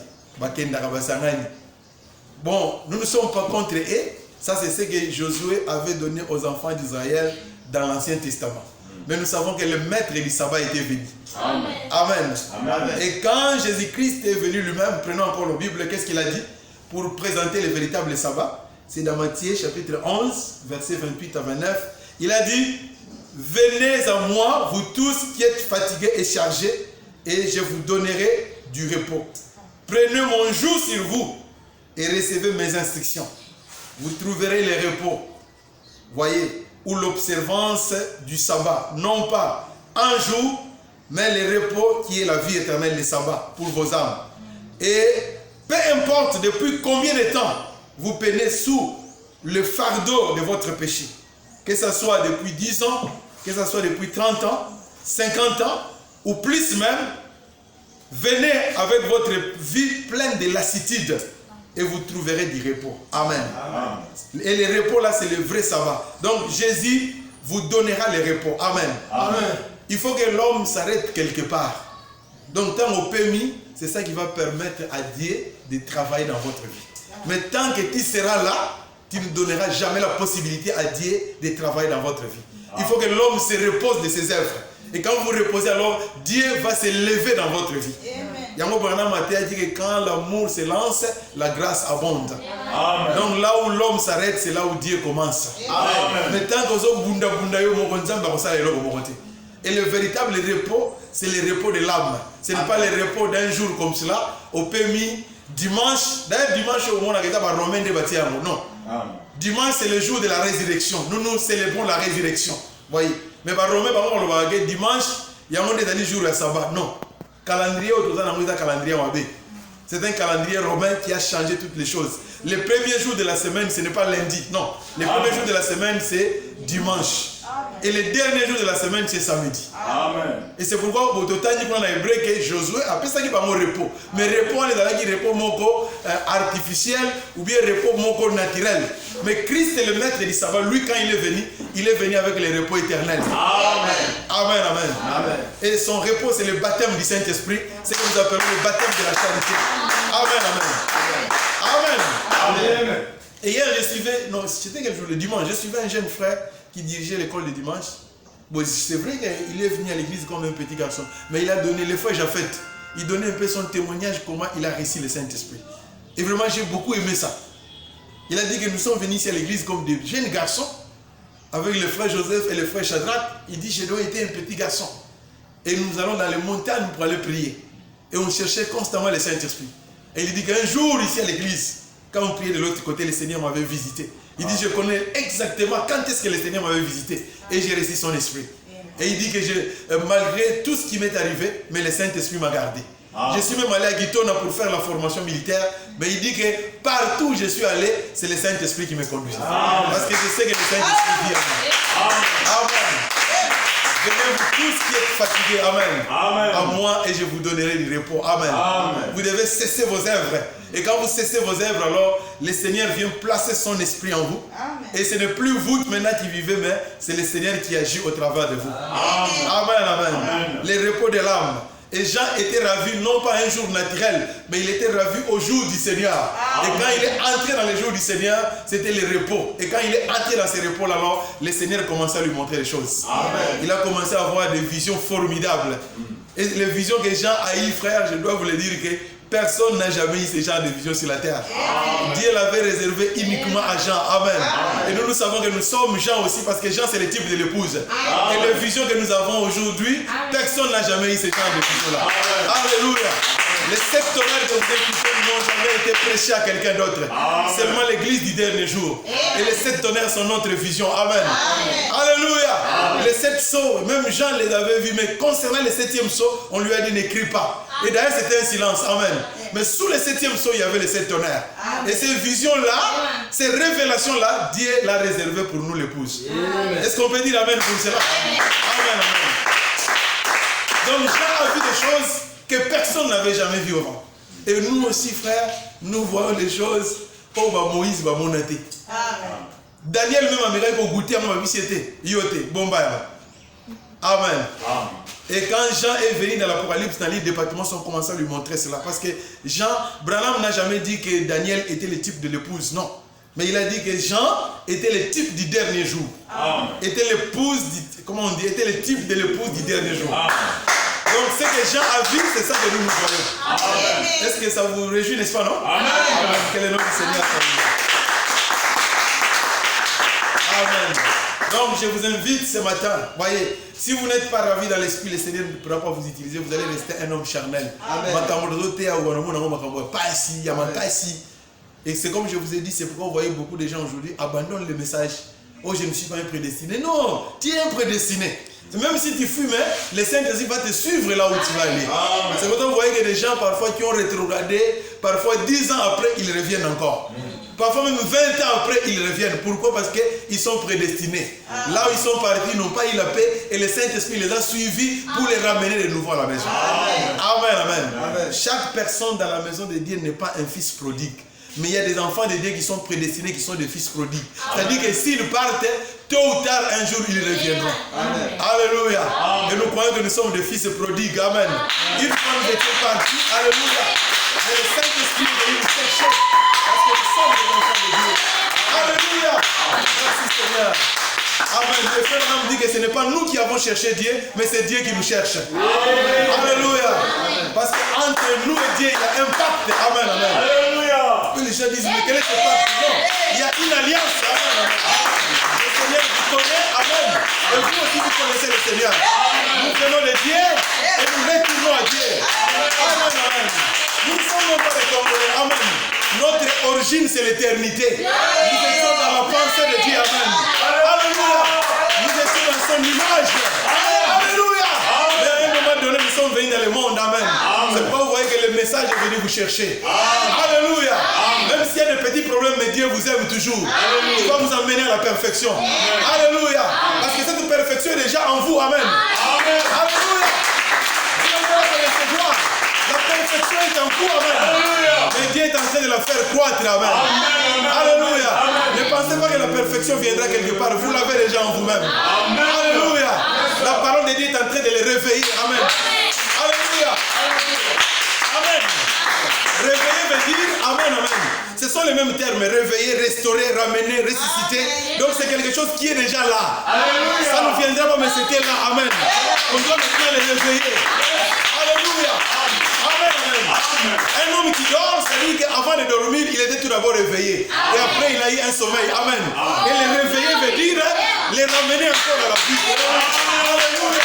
Bon, nous ne sommes pas contre eux. Ça, c'est ce que Josué avait donné aux enfants d'Israël dans l'Ancien Testament. Mais nous savons que le maître du sabbat était venu. Amen. Amen. Amen. Et quand Jésus-Christ est venu lui-même, prenons encore la Bible, qu'est-ce qu'il a dit pour présenter le véritable sabbat? C'est dans Matthieu chapitre 11, versets 28 à 29. Il a dit, venez à moi, vous tous qui êtes fatigués et chargés, et je vous donnerai du repos. Prenez mon joug sur vous et recevez mes instructions. Vous trouverez le repos. Voyez, ou l'observance du sabbat. Non pas un jour, mais le repos qui est la vie éternelle, le sabbat, pour vos âmes. Et peu importe depuis combien de temps vous peinez sous le fardeau de votre péché, que ce soit depuis 10 ans, que ce soit depuis 30 ans, 50 ans, ou plus même, venez avec votre vie pleine de lassitude et vous trouverez du repos. Amen. Amen. Et le repos là, c'est le vrai sabbat. Donc Jésus vous donnera le repos. Amen. Amen. Il faut que l'homme s'arrête quelque part. Donc tant au permis, c'est ça qui va permettre à Dieu de travailler dans votre vie. Mais tant que tu seras là, tu ne donneras jamais la possibilité à Dieu de travailler dans votre vie. Il faut que l'homme se repose de ses œuvres. Et quand vous reposez, alors Dieu va se lever dans votre vie. Yango Branham a dit que quand l'amour se lance, la grâce abonde. Amen. Donc là où l'homme s'arrête, c'est là où Dieu commence. Amen. Mais tant que vous et le véritable repos, c'est le repos de l'âme. Ce n'est pas le repos d'un jour comme cela, au permis, dimanche. D'ailleurs, dimanche, au monde, Romain de Batiamo. Non. Amen. Dimanche, c'est le jour de la résurrection. Nous célébrons la résurrection. Voyez. Mais Romain, dimanche, il y a un jour de sabbat. Non. Calendrier, c'est un calendrier romain qui a changé toutes les choses. Le premier jour de la semaine, ce n'est pas lundi. Non. Le premier jour de la semaine, c'est dimanche. Et le dernier jour de la semaine, c'est samedi. Amen. Et c'est pourquoi, au total, on a hébreu que Josué a appelé ça qui va mon repos. Mais repos, on est dans la repos moko artificiel ou bien repos moko naturel. Mais Christ est le maître du sabbat. Lui, quand il est venu avec le repos éternel. Amen. Amen, amen. Amen. Et son repos, c'est le baptême du Saint-Esprit. C'est ce que nous appelons le baptême de la charité. Amen, amen. Amen. Amen. Et hier, je suivais, non, c'était quel jour? Le dimanche, je suivais un jeune frère qui dirigeait l'école de dimanche. Bon, c'est vrai qu'il est venu à l'église comme un petit garçon, mais il a donné, les frères Japhet, il donnait un peu son témoignage, comment il a reçu le Saint-Esprit. Et vraiment, j'ai beaucoup aimé ça. Il a dit que nous sommes venus ici à l'église comme des jeunes garçons, avec le frère Joseph et le frère Shadrach. Il dit, je dois être un petit garçon. Et nous allons dans les montagnes pour aller prier. Et on cherchait constamment le Saint-Esprit. Et il dit qu'un jour, ici à l'église, quand on priait de l'autre côté, le Seigneur m'avait visité. Il dit, je connais exactement quand est-ce que le Seigneur m'avait visité. Et j'ai reçu son esprit. Et il dit que malgré tout ce qui m'est arrivé, mais le Saint-Esprit m'a gardé. Je suis même allé à Guitona pour faire la formation militaire. Mais il dit que partout où je suis allé, c'est le Saint-Esprit qui me conduit. Parce que je sais que le Saint-Esprit vit en moi. Amen. Venez vous tous qui êtes fatigués, amen. Amen. À moi et je vous donnerai du repos. Amen. Amen. Vous devez cesser vos œuvres. Et quand vous cessez vos œuvres, alors le Seigneur vient placer son esprit en vous. Amen. Et ce n'est plus vous maintenant qui vivez, mais c'est le Seigneur qui agit au travers de vous. Amen. Amen. Amen. Amen. Le repos de l'âme. Et Jean était ravi, non pas un jour naturel, mais il était ravi au jour du Seigneur. Amen. Et quand il est entré dans le jour du Seigneur, c'était le repos. Et quand il est entré dans ce repos-là, alors le Seigneur commençait à lui montrer les choses. Amen. Il a commencé à avoir des visions formidables. Et les visions que Jean a eues, frère, je dois vous le dire que personne n'a jamais eu ce genre de vision sur la terre. Amen. Dieu l'avait réservé uniquement à Jean. Amen. Amen. Et nous savons que nous sommes Jean aussi parce que Jean c'est le type de l'épouse. Amen. Et les visions que nous avons aujourd'hui, personne n'a jamais eu ce genre de vision-là. Alléluia. Les 7 tonnerres que vous écoutez n'ont jamais été prêchés à quelqu'un d'autre. Seulement l'église du dernier jour. Et les 7 tonnerres sont notre vision. Amen. Amen. Alléluia. Amen. Les 7 sceaux, même Jean les avait vus, mais concernant le 7e sceau, on lui a dit n'écris pas. Et d'ailleurs c'était un silence. Amen. Mais sous le 7e sceau, il y avait les 7 tonnerres. Et ces visions-là, ces révélations-là, Dieu l'a réservé pour nous l'épouse. Est-ce qu'on peut dire amen pour cela? Amen. Amen. Donc Jean a vu des choses que personne n'avait jamais vues avant. Et nous aussi, frères, nous voyons des choses où Moïse va monter. Daniel même a miré pour goûter à ma vie, c'était Yoté, Bombaya. Amen. Et quand Jean est venu dans l'Apocalypse, dans les départements, ils ont commencé à lui montrer cela. Parce que Jean, Branham n'a jamais dit que Daniel était le type de l'épouse, non. Mais il a dit que Jean était le type du dernier jour. Était l'épouse, comment on dit, était le type de l'épouse du dernier jour. Donc ce que Jean a vu, c'est ça que nous voyons. Est-ce que ça vous réjouit, n'est-ce pas, non? Amen. Que le nom du Seigneur soit. Amen. Donc je vous invite ce matin, voyez, si vous n'êtes pas ravi dans l'esprit, le Seigneur ne pourra pas vous utiliser, vous allez rester un homme charnel. Et c'est comme je vous ai dit, c'est pourquoi vous voyez beaucoup de gens aujourd'hui abandonnent le message. Oh, je ne suis pas un prédestiné. Non, tu es un prédestiné. Même si tu fumes, le Saint-Esprit va te suivre là où tu vas aller. C'est pourquoi vous voyez que des gens parfois qui ont rétrogradé, parfois 10 ans après, ils reviennent encore. Parfois même 20 ans après, ils reviennent. Pourquoi? Parce qu'ils sont prédestinés. Là où ils sont partis, ils n'ont pas eu la paix et le Saint-Esprit les a suivis pour les ramener de nouveau à la maison. Amen. Amen. Amen. Chaque personne dans la maison de Dieu n'est pas un fils prodigue. Mais il y a des enfants de Dieu qui sont prédestinés, qui sont des fils prodigues. C'est-à-dire que s'ils partent, tôt ou tard, un jour, ils reviendront. Amen. Alléluia. Et nous croyons que nous sommes des fils prodigues. Amen. Une fois nous étions partis, alléluia. Et le Saint-Esprit est venu nous chercher. Parce que nous sommes des enfants de Dieu. Alléluia. Merci Seigneur. Amen. Le frère me dit que ce n'est pas nous qui avons cherché Dieu, mais c'est Dieu qui nous cherche. Alléluia. Parce qu'entre nous et Dieu, il y a un pacte. Amen. Amen. Alléluia. Les gens disent, mais quel est ce pacte? Non. Il y a une alliance. Amen. Amen. Le Seigneur vous connaît. Amen. Et vous aussi, vous connaissez le Seigneur. Nous venons de Dieu et nous retournons à Dieu. Amen. Amen. Nous ne sommes pas des Congolais. Amen. Notre origine, c'est l'éternité. Nous étions dans la pensée de Dieu. Amen. Alléluia. Nous étions dans son image. Alléluia. Mais à un moment donné, nous sommes venus dans le monde. Amen. C'est pas vous voyez que le message est venu vous chercher. Alléluia. Même s'il y a des petits problèmes, mais Dieu vous aime toujours. Il va vous emmener à la perfection. Alléluia. Parce que cette perfection est déjà en vous. Amen. Alléluia. La perfection est en vous. Amen. Mais Dieu est en train de la faire croître. Amen. Alléluia. Ne pensez pas que la perfection viendra quelque part. Vous l'avez déjà en vous-même. Alléluia. La parole de Dieu est en train de les réveiller. Amen. Alléluia. Amen. Réveiller veut dire Amen, amen. Ce sont les mêmes termes. Réveiller, restaurer, ramener, ressusciter. Donc c'est quelque chose qui est déjà là. Alléluia. Ça ne viendra pas, mais c'était là. Amen. On doit maintenant les réveiller. Alléluia. Amen, amen. Un homme qui dort, ça dit qu'avant de dormir, il était tout d'abord réveillé. Et après, il a eu un sommeil. Amen. Et les réveiller veut dire les ramener encore à la vie. Alléluia.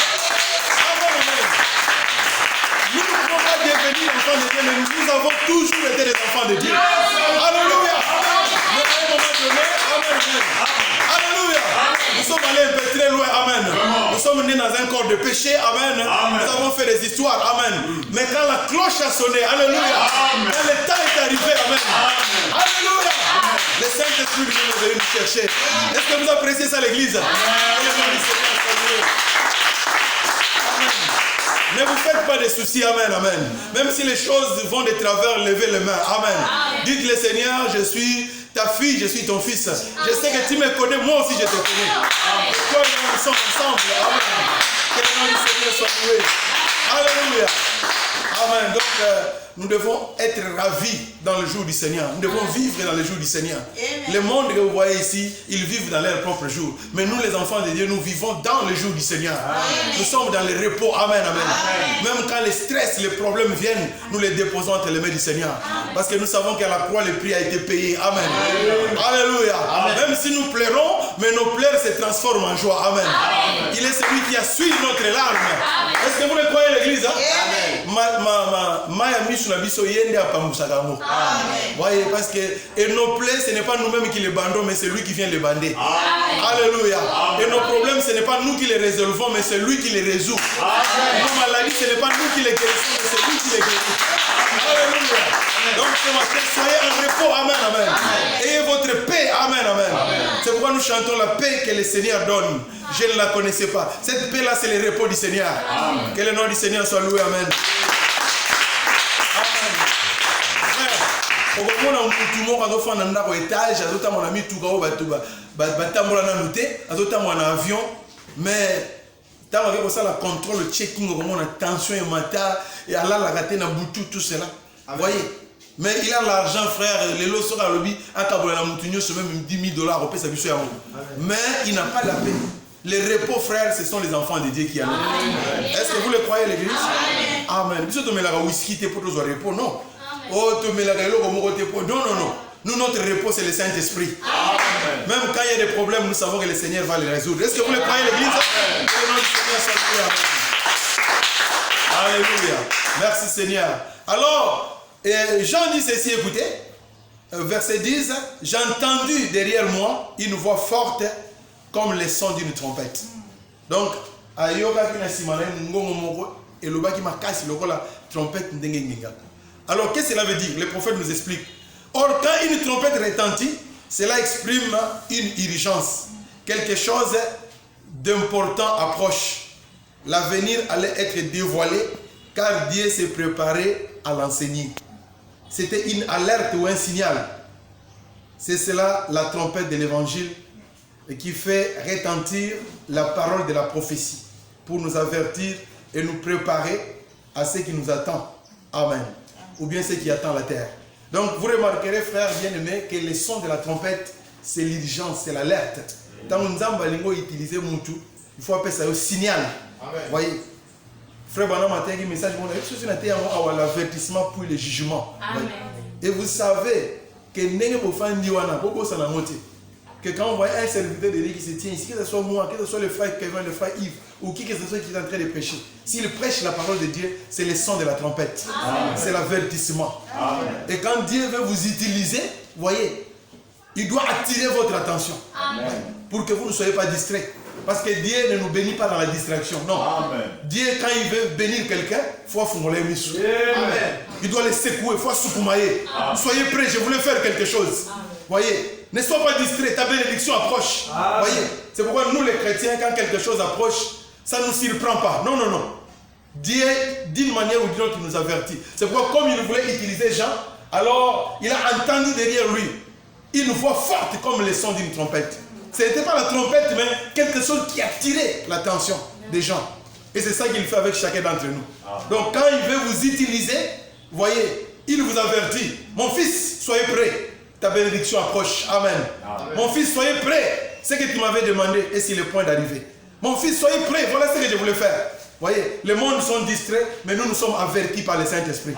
Amen, amen. Nous ne pouvons pas devenir enfants de Dieu, mais nous avons toujours été des enfants de Dieu. Alléluia. Mais à un moment donné, amen, amen. Alléluia. Nous sommes allés un peu très loin. Amen. Nous sommes nés dans un corps de péché. Amen. Nous avons fait des histoires. Amen. Mais quand la cloche a sonné, alléluia. Quand le temps est arrivé. Amen. Alléluia. Le Saint-Esprit est venu nous chercher. Est-ce que vous appréciez ça, l'église? Ne vous faites pas de soucis, amen, amen. Même si les choses vont de travers, levez les mains, amen. Dites-le Seigneur, je suis ta fille, je suis ton fils. Je sais que tu me connais, moi aussi je te connais. Et toi et moi, nous sommes ensemble, amen. Que le nom du Seigneur soit loué. Alléluia. Amen. Donc, nous devons être ravis dans le jour du Seigneur. Nous devons vivre dans le jour du Seigneur. Le monde que vous voyez ici, ils vivent dans leur propre jour. Mais nous, les enfants de Dieu, nous vivons dans le jour du Seigneur. Nous sommes dans le repos. Amen, amen. Même quand les stress, les problèmes viennent, nous les déposons entre les mains du Seigneur. Parce que nous savons qu'à la croix, le prix a été payé. Amen. Alléluia. Même si nous pleurons, mais nos pleurs se transforment en joie. Amen. Il est celui qui a suivi notre larme. Est-ce que vous le croyez, l'église? Voyez, parce que et nos plaies, ce n'est pas nous-mêmes qui les bandons, mais c'est lui qui vient les bander. Alléluia. Et nos problèmes, ce n'est pas nous qui les résolvons, mais c'est lui qui les résout. Nos maladies, ce n'est pas nous qui les guérissons, mais c'est lui qui les guérit. Alléluia. Donc ce matin, soyez en repos. Amen, amen. Ayez votre paix. Amen, amen. C'est pourquoi nous chantons la paix que le Seigneur donne. Je ne la connaissais pas. Cette paix-là, c'est le repos du Seigneur. Que le nom du Seigneur soit loué. Amen. Okomona mutu moko azofanda ndako étage azotambola mituka oyo batambola nanu te azotambola na avion mais ntango ake kosala contrôle checking okomona tension emata alalaka te na butu tout cela voyez. Mais il a l'argent frère lelo soki alobi akabola na mutu nyonso même 10 000 $ opesa biso yango mais il n'a pas la paix. Les repos frères, ce sont les enfants de Dieu qui en ont. Est-ce que vous le croyez l'église? Amen. Biso tomelaka whisky te po tozwa repos non. Oh, non, non, non. Nous, notre repos, c'est le Saint-Esprit. Même quand il y a des problèmes, nous savons que le Seigneur va les résoudre. Est-ce que vous le croyez, l'église? Que le nom du Seigneur soit loué. Alléluia. Merci, Seigneur. Alors, Jean dit ceci, écoutez. Verset 10. J'ai entendu derrière moi une voix forte comme le son d'une trompette. Donc, ayoka ki na simana ngongo moko elobaki makasi lokola trompette ndenge ngenga. Alors, qu'est-ce que cela veut dire? Le prophète nous explique. Or, quand une trompette retentit, cela exprime une urgence. Quelque chose d'important approche. L'avenir allait être dévoilé, car Dieu s'est préparé à l'enseigner. C'était une alerte ou un signal. C'est cela la trompette de l'évangile qui fait retentir la parole de la prophétie pour nous avertir et nous préparer à ce qui nous attend. Amen. Ou bien ce qui attend la terre. Donc vous remarquerez, frères bien-aimés, que le son de la trompette, c'est l'urgence, c'est l'alerte. Quand nous avons utilisé Moutou, il faut appeler ça un signal. Vous voyez? Frère Banam a dit un message, l'avertissement puis le jugement. Amen. Et vous savez que quand on voit un serviteur de Dieu qui se tient ici, que ce soit moi, que ce soit le frère Kevin, le frère Yves, ou qui que ce soit qui est en train de prêcher, s'il prêche la parole de Dieu, c'est le son de la trompette. C'est l'avertissement. Et quand Dieu veut vous utiliser, voyez, il doit attirer votre attention. Amen. Pour que vous ne soyez pas distraits. Parce que Dieu ne nous bénit pas dans la distraction. Non. Amen. Dieu, quand il veut bénir quelqu'un, il faut foumoler une mission. Il doit les secouer, il faut soukumailler. Soyez prêts, je voulais faire quelque chose. Voyez, ne sois pas distrait, ta bénédiction approche. Voyez, c'est pourquoi nous les chrétiens, quand quelque chose approche, ça ne nous surprend pas. Non, non, non. Dieu, d'une manière ou d'une autre, il nous avertit. C'est pourquoi, comme il voulait utiliser Jean, alors il a entendu derrière lui une voix forte comme le son d'une trompette. Ce n'était pas la trompette, mais quelque chose qui attirait l'attention des gens. Et c'est ça qu'il fait avec chacun d'entre nous. Donc quand il veut vous utiliser, voyez, il vous avertit. Mon fils, soyez prêt. Ta bénédiction approche. Amen. Amen. Mon fils, soyez prêt. Ce que tu m'avais demandé est sur le point d'arriver. Mon fils, soyez prêt. Voilà ce que je voulais faire. Voyez, le monde sont distraits, mais nous sommes avertis par le Saint-Esprit.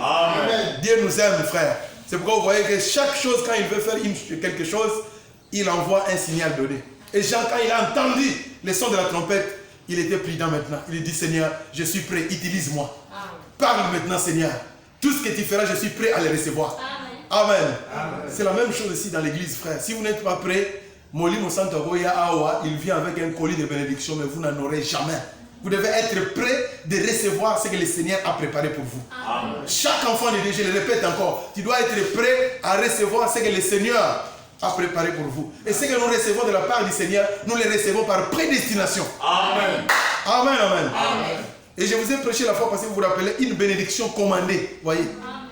Dieu nous aime, frère. C'est pourquoi vous voyez que chaque chose, quand il veut faire quelque chose, il envoie un signal donné. Et Jean, quand il a entendu le son de la trompette, il était prudent maintenant. Il dit, Seigneur, je suis prêt, utilise-moi. Parle maintenant, Seigneur. Tout ce que tu feras, je suis prêt à le recevoir. Amen. C'est la même chose ici dans l'église, frère. Si vous n'êtes pas prêt, Molimo Santagoya Awa, il vient avec un colis de bénédiction, mais vous n'en aurez jamais. Vous devez être prêt de recevoir ce que le Seigneur a préparé pour vous. Amen. Chaque enfant de Dieu, je le répète encore, tu dois être prêt à recevoir ce que le Seigneur a préparé pour vous. Et ce que nous recevons de la part du Seigneur, nous les recevons par prédestination. Amen. Amen, amen. Amen. Et je vous ai prêché la fois passée, vous vous rappelez, une bénédiction commandée. Voyez,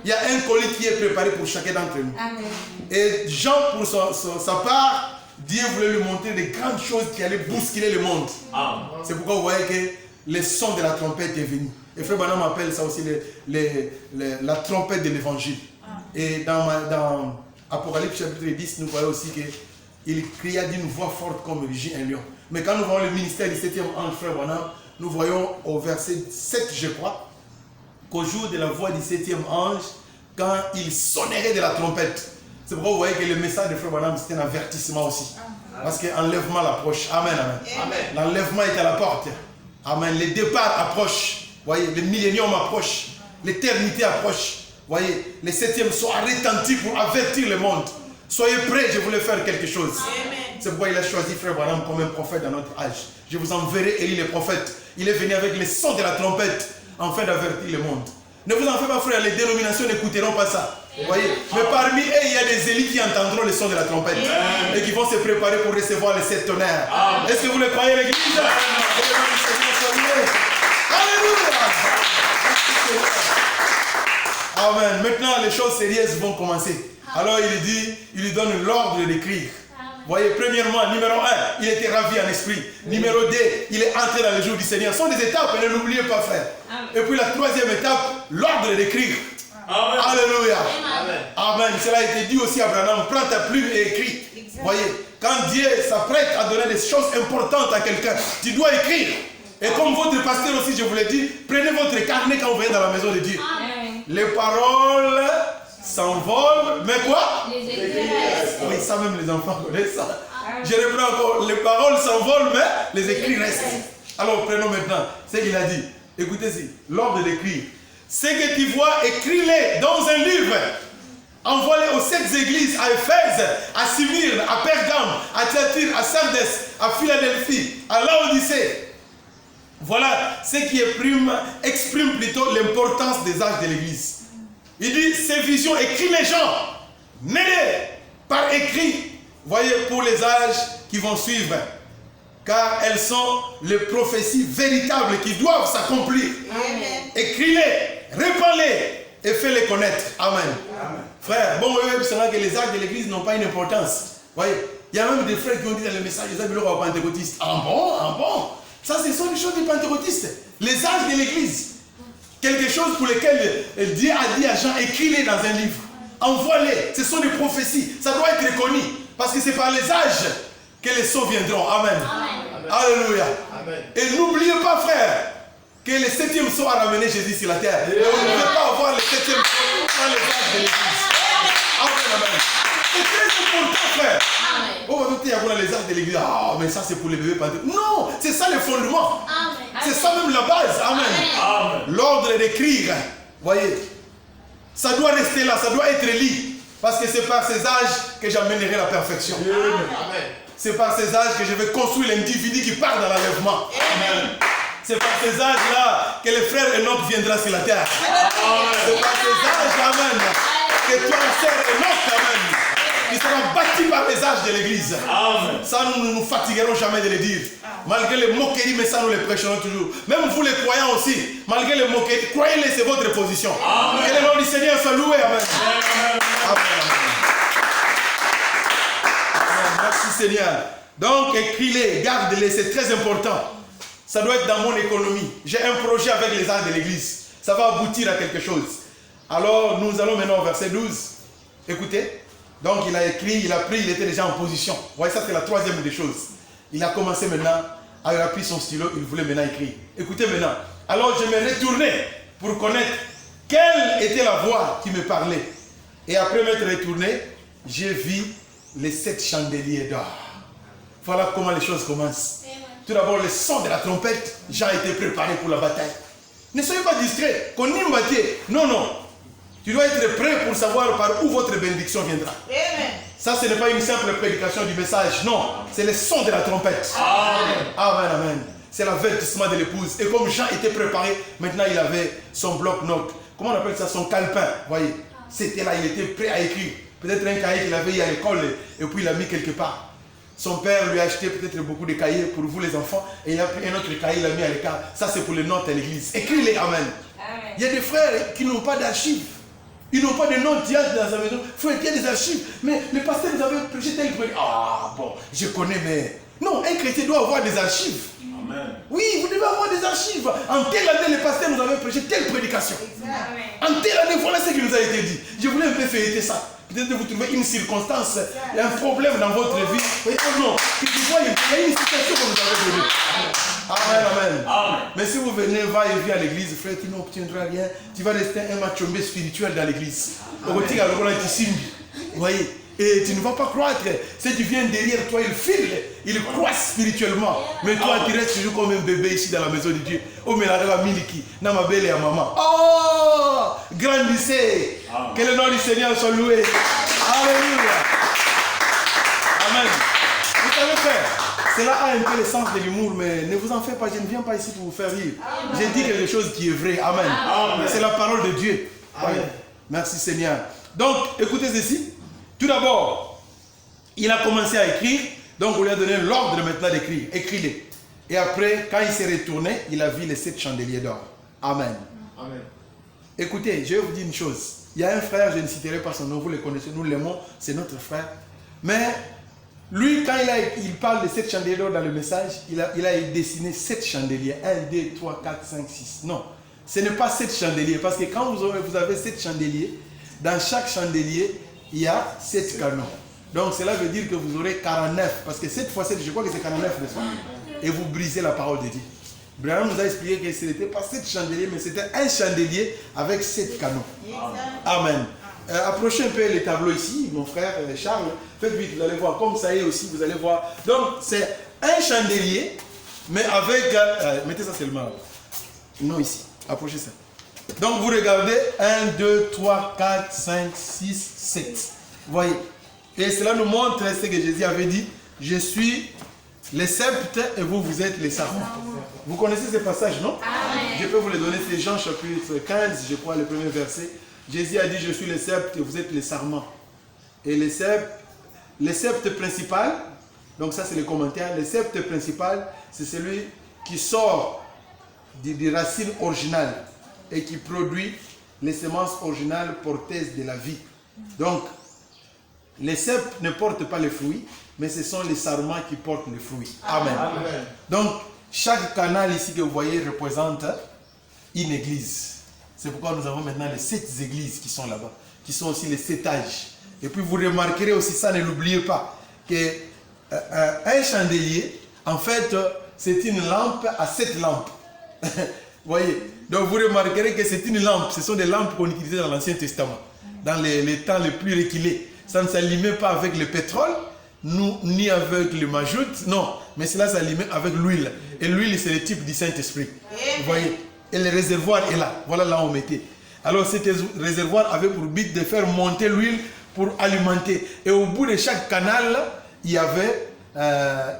il y a un colis qui est préparé pour chacun d'entre nous. Amen. Et Jean, pour sa part, Dieu voulait lui montrer des grandes choses qui allaient bousculer le monde. C'est pourquoi vous voyez que le son de la trompette est venu. Et Frère Branham appelle ça aussi la trompette de l'évangile. Et dans Apocalypse chapitre 10, nous voyons aussi qu'il cria d'une voix forte comme rugit un lion. Mais quand nous voyons le ministère du 7e ange, Frère Branham, nous voyons au verset 7, je crois, qu'au jour de la voix du 7e ange, quand il sonnerait de la trompette, c'est pourquoi vous voyez que le message de Frère Branham, c'est un avertissement aussi. Parce que l'enlèvement approche. Amen, amen. L'enlèvement est à la porte. Amen. Le départ approche. Voyez, le millénium approche. L'éternité approche. Voyez, le 7e soir retentit pour avertir le monde. Soyez prêts, je voulais faire quelque chose. C'est pourquoi il a choisi Frère Branham comme un prophète dans notre âge. Je vous enverrai Élie le prophète. Il est venu avec le son de la trompette afin d'avertir le monde. Ne vous en faites pas, frère, les dénominations n'écouteront pas ça. Vous voyez, mais parmi eux, il y a des élites qui entendront le son de la trompette et qui vont se préparer pour recevoir les 7 tonnerres. Est-ce que vous le croyez, l'église? Alléluia! Amen. Maintenant, les choses sérieuses vont commencer. Alors, il lui donne l'ordre d'écrire. Vous voyez, premièrement, numéro 1, il était ravi en esprit. Numéro 2, il est entré dans le jour du Seigneur. Ce sont des étapes, ne l'oubliez pas, frère. Et puis la troisième étape, l'ordre d'écrire. Amen. Alléluia. Amen. Amen. Cela a été dit aussi à Branham. Prends ta plume et écris. Vous voyez, quand Dieu s'apprête à donner des choses importantes à quelqu'un, tu dois écrire. Et comme votre pasteur aussi, je vous l'ai dit, prenez votre carnet quand vous venez dans la maison de Dieu. Amen. Les paroles s'envolent, mais quoi? Les écrits restent. Oui, ça même les enfants connaissent ça. Amen. Je reprends encore. Les paroles s'envolent, mais les écrits restent. Alors prenons maintenant ce qu'il a dit. Écoutez-y, l'ordre d'écrire. Ce que tu vois, écris-les dans un livre. Envoie-les aux 7 églises, à Éphèse, à Smyrne, à Pergame, à Thyatire, à Sardes, à Philadelphie, à Laodicée. Voilà ce qui exprime plutôt l'importance des âges de l'église. Il dit, ces visions, écris les gens. Mets-les par écrit. Voyez, pour les âges qui vont suivre. Car elles sont les prophéties véritables qui doivent s'accomplir. Écris-les, répands-les, et fais-les connaître. Amen. Amen. Frère, bon, c'est vrai que les actes de l'église n'ont pas une importance. Voyez, il y a même des frères qui ont dit dans le message, les actes de pentecôtistes. Ah bon? Ah bon? Ça, ce sont des choses des pentecôtistes. Les actes de l'église. Quelque chose pour lequel Dieu a dit à Jean, écris-les dans un livre. Envoie-les. Ce sont des prophéties. Ça doit être reconnu. Parce que c'est par les âges que les sauts viendront. Amen. Amen. Alléluia. Amen. Et n'oubliez pas, frère, que le 7e saut a ramené Jésus sur la terre. Et on ne peut pas avoir le 7e saut dans les âges de l'église. Amen, amen. C'est très important, frère. On va douter, il y a les âges de l'église. Ah, mais ça c'est pour les bébés. Non, c'est ça le fondement. C'est ça même la base. Amen. Amen. L'ordre d'écrire. Voyez, ça doit rester là, ça doit être lié. Parce que c'est par ces âges que j'amènerai la perfection. Amen. C'est par ces âges que je vais construire l'individu qui part dans l'enlèvement. Amen. C'est par ces âges-là que le frère Enoch viendra sur la terre. C'est par ces âges, amen, que toi, sœur Enoch, amen, qui sera bâti par les âges de l'église. Ça, nous ne nous fatiguerons jamais de le dire. Malgré les moqueries, mais ça, nous les prêcherons toujours. Même vous, les croyants aussi, malgré les moqueries, croyez-les, c'est votre position. Que le nom du Seigneur soit loué. Amen. Amen. Merci Seigneur. Donc, écris-les, garde-les, c'est très important. Ça doit être dans mon économie. J'ai un projet avec les âges de l'église. Ça va aboutir à quelque chose. Alors, nous allons maintenant au verset 12. Écoutez. Donc, il a écrit, il a pris, il était déjà en position. Vous voyez, ça c'est la troisième des choses. Il a commencé maintenant, il a pris son stylo, il voulait maintenant écrire. Écoutez maintenant. Alors, je me retournais pour connaître quelle était la voix qui me parlait. Et après m'être retourné, j'ai vu les 7 chandeliers d'or. Voilà comment les choses commencent. Tout d'abord, le son de la trompette. Jean a été préparé pour la bataille. Ne soyez pas distrait. Qu'on y bâtit. Non, non. Tu dois être prêt pour savoir par où votre bénédiction viendra. Amen. Ça, ce n'est pas une simple prédication du message. Non. C'est le son de la trompette. Amen. Amen, amen. C'est l'avertissement de l'épouse. Et comme Jean était préparé, maintenant il avait son bloc-notes. Comment on appelle ça? Son calepin. Voyez. C'était là, il était prêt à écrire. Peut-être un cahier qu'il avait eu à l'école et puis il l'a mis quelque part. Son père lui a acheté peut-être beaucoup de cahiers pour vous les enfants et il a pris un autre cahier, il l'a mis à l'écart. Ça c'est pour les notes à l'église. Écris-les, amen. Amen. Il y a des frères qui n'ont pas d'archives. Ils n'ont pas de notes dans sa maison. Frère, il y a des archives. Mais le pasteur nous avait prêché tel prêt. Ah bon, je connais, mais... Non, un chrétien doit avoir des archives. Amen. Oui, vous devez avoir des archives. En telle année, le pasteur nous avait prêché telle prédication. Amen. En telle année, voilà ce qui nous a été dit. Je voulais un peu fêter ça. Peut-être que vous trouvez une circonstance, il y a un problème dans votre vie. Oh non, il y a une situation que vous avez donnée. Amen, amen, amen. Mais si vous venez, va et viens à l'église, frère, tu n'obtiendras rien. Tu vas rester un machombe spirituel dans l'église. Vous voyez, et tu ne vas pas croître. Si tu viens derrière toi, il file, il croît spirituellement. Mais toi, tu restes toujours comme un bébé ici dans la maison de Dieu. Oh, mais la miliki, na ma belle et à maman. Oh, grandissez. Que le nom du Seigneur soit loué. Alléluia. Amen. Vous savez, frère, cela a un peu le sens de l'humour, mais ne vous en faites pas, je ne viens pas ici pour vous faire rire. J'ai dit quelque chose qui est vrai. Amen. C'est la parole de Dieu. Amen. Merci Seigneur. Donc, écoutez ceci. Tout d'abord, il a commencé à écrire, donc on lui a donné l'ordre maintenant d'écrire. Écris-les. Et après, quand il s'est retourné, il a vu les 7 chandeliers d'or. Amen. Amen. Écoutez, je vais vous dire une chose. Il y a un frère, je ne citerai pas son nom, vous le connaissez, nous l'aimons, c'est notre frère. Mais lui, quand il parle de 7 chandeliers d'or dans le message, il a dessiné 7 chandeliers. 1, 2, 3, 4, 5, 6. Non, ce n'est pas 7 chandeliers. Parce que quand vous avez 7 chandeliers, dans chaque chandelier, il y a 7 canons. Donc cela veut dire que vous aurez 49. Parce que 7 fois 7, je crois que c'est 49, n'est-ce pas? Et vous brisez la parole de Dieu. Branham nous a expliqué que ce n'était pas 7 chandeliers, mais c'était un chandelier avec 7 canons. Amen. Approchez un peu les tableaux ici, mon frère Charles. Faites vite, vous allez voir. Comme ça y est aussi, vous allez voir. Donc c'est un chandelier, mais avec... mettez ça seulement. Non, ici. Approchez ça. Donc vous regardez 1, 2, 3, 4, 5, 6, 7. Vous voyez. Et cela nous montre ce que Jésus avait dit. Je suis les sceptres et vous, vous êtes les sarments. Vous connaissez ce passage, non? Amen. Je peux vous le donner. C'est Jean chapitre 15, je crois, le premier verset. Jésus a dit, je suis les sceptres et vous êtes les sarments. Et les sceptres principal, donc ça c'est le commentaire, le sceptre principal, c'est celui qui sort des racines originales et qui produit les semences originales porteuses de la vie. Donc, les cèpes ne portent pas les fruits, mais ce sont les sarments qui portent les fruits. Amen. Amen. Donc, chaque canal ici que vous voyez représente une église. C'est pourquoi nous avons maintenant les 7 églises qui sont là-bas, qui sont aussi les 7 âges. Et puis vous remarquerez aussi ça, ne l'oubliez pas, qu'un chandelier, en fait, c'est une lampe à 7 lampes. Vous voyez? Donc vous remarquerez que c'est une lampe. Ce sont des lampes qu'on utilisait dans l'Ancien Testament, dans les temps les plus reculés. Ça ne s'allumait pas avec le pétrole, ni avec le majout, non. Mais cela s'allumait avec l'huile. Et l'huile, c'est le type du Saint-Esprit. Vous voyez? Et le réservoir est là. Voilà là où on mettait. Alors cet réservoir avait pour but de faire monter l'huile pour alimenter. Et au bout de chaque canal, il y avait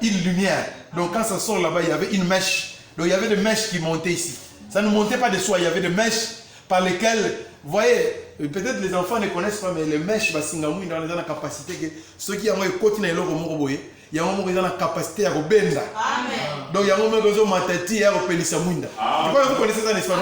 une lumière. Donc quand ça sort là-bas, il y avait une mèche. Donc il y avait des mèches qui montaient ici. Ça ne montait pas de soi, il y avait des mèches par lesquelles, vous voyez, peut-être les enfants ne connaissent pas, mais les mèches, ils ont la capacité que ceux qui ont continué à il y a un moment où ils ont la capacité à benda. Donc il y a un moment où ils ont matati à pelissa munda. Vous connaissez ça, n'est-ce pas?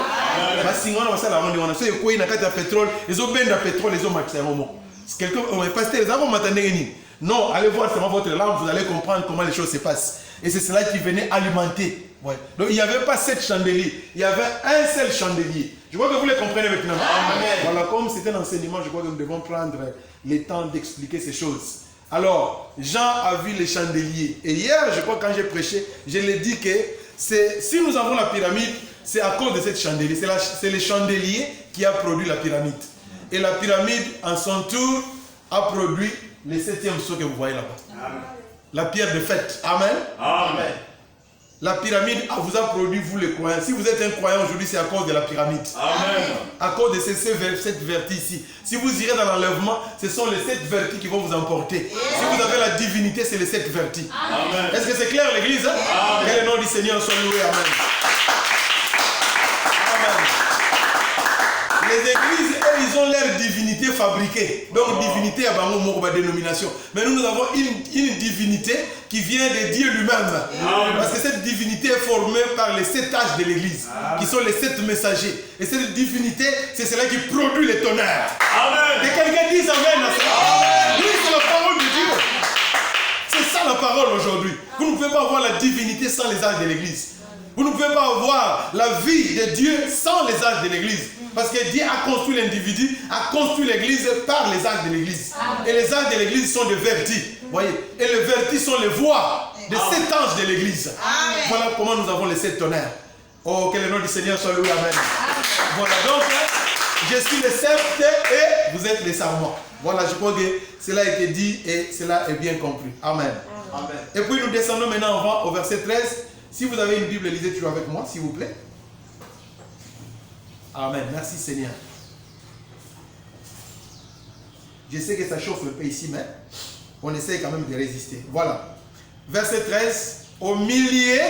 Ils ont pétrole, ils ont benda pétrole, ils ont maté un moment. Quelqu'un, pasteur, les avons maté. Non, allez voir seulement votre langue, vous allez comprendre comment les choses se passent. Et c'est cela qui venait alimenter. Ouais. Donc il n'y avait pas 7 chandeliers, il y avait un seul chandelier. Je crois que vous les comprenez maintenant. Amen. Voilà, comme c'est un enseignement, je crois que nous devons prendre le temps d'expliquer ces choses. Alors, Jean a vu les chandeliers. Et hier, je crois quand j'ai prêché, je l'ai dit que si nous avons la pyramide, c'est à cause de cette chandelier. C'est le chandelier qui a produit la pyramide. Et la pyramide, en son tour, a produit le 7e sceau que vous voyez là-bas. La pierre de fête. Amen. Amen. La pyramide vous a produit, vous les croyants. Si vous êtes un croyant aujourd'hui, c'est à cause de la pyramide. Amen. À cause de ces 7 vertus ici. Si vous irez dans l'enlèvement, ce sont les 7 vertus qui vont vous emporter. Si vous avez la divinité, c'est les 7 vertus. Amen. Est-ce que c'est clair l'église? Amen. Que le nom du Seigneur soit loué. Amen. Amen. Les églises, eux, ils ont leur divinité fabriquée. Donc, divinité, à dénomination. Mais nous avons une divinité qui vient de Dieu lui-même. Parce que cette divinité est formée par les 7 âges de l'église, qui sont les 7 messagers. Et cette divinité, c'est celle qui produit les tonnerres. Amen. Et quelqu'un dise Amen. Oui, c'est la parole de Dieu. C'est ça la parole aujourd'hui. Vous ne pouvez pas avoir la divinité sans les âges de l'église. Vous ne pouvez pas avoir la vie de Dieu sans les âges de l'église. Parce que Dieu a construit l'individu, a construit l'église par les âges de l'église. Et les âges de l'église sont des vertus. Voyez. Et les vertus sont les voix de 7 anges de l'église. Voilà comment nous avons les 7 tonnerres. Oh, que le nom du Seigneur soit loué. Amen. Voilà, donc, je suis le sept et vous êtes les sarments. Voilà, je crois que cela a été dit et cela est bien compris. Amen. Amen. Et puis nous descendons maintenant au verset 13. Si vous avez une Bible, lisez toujours avec moi, s'il vous plaît. Amen. Merci Seigneur. Je sais que ça chauffe un peu ici, mais on essaie quand même de résister. Voilà. Verset 13. Au milieu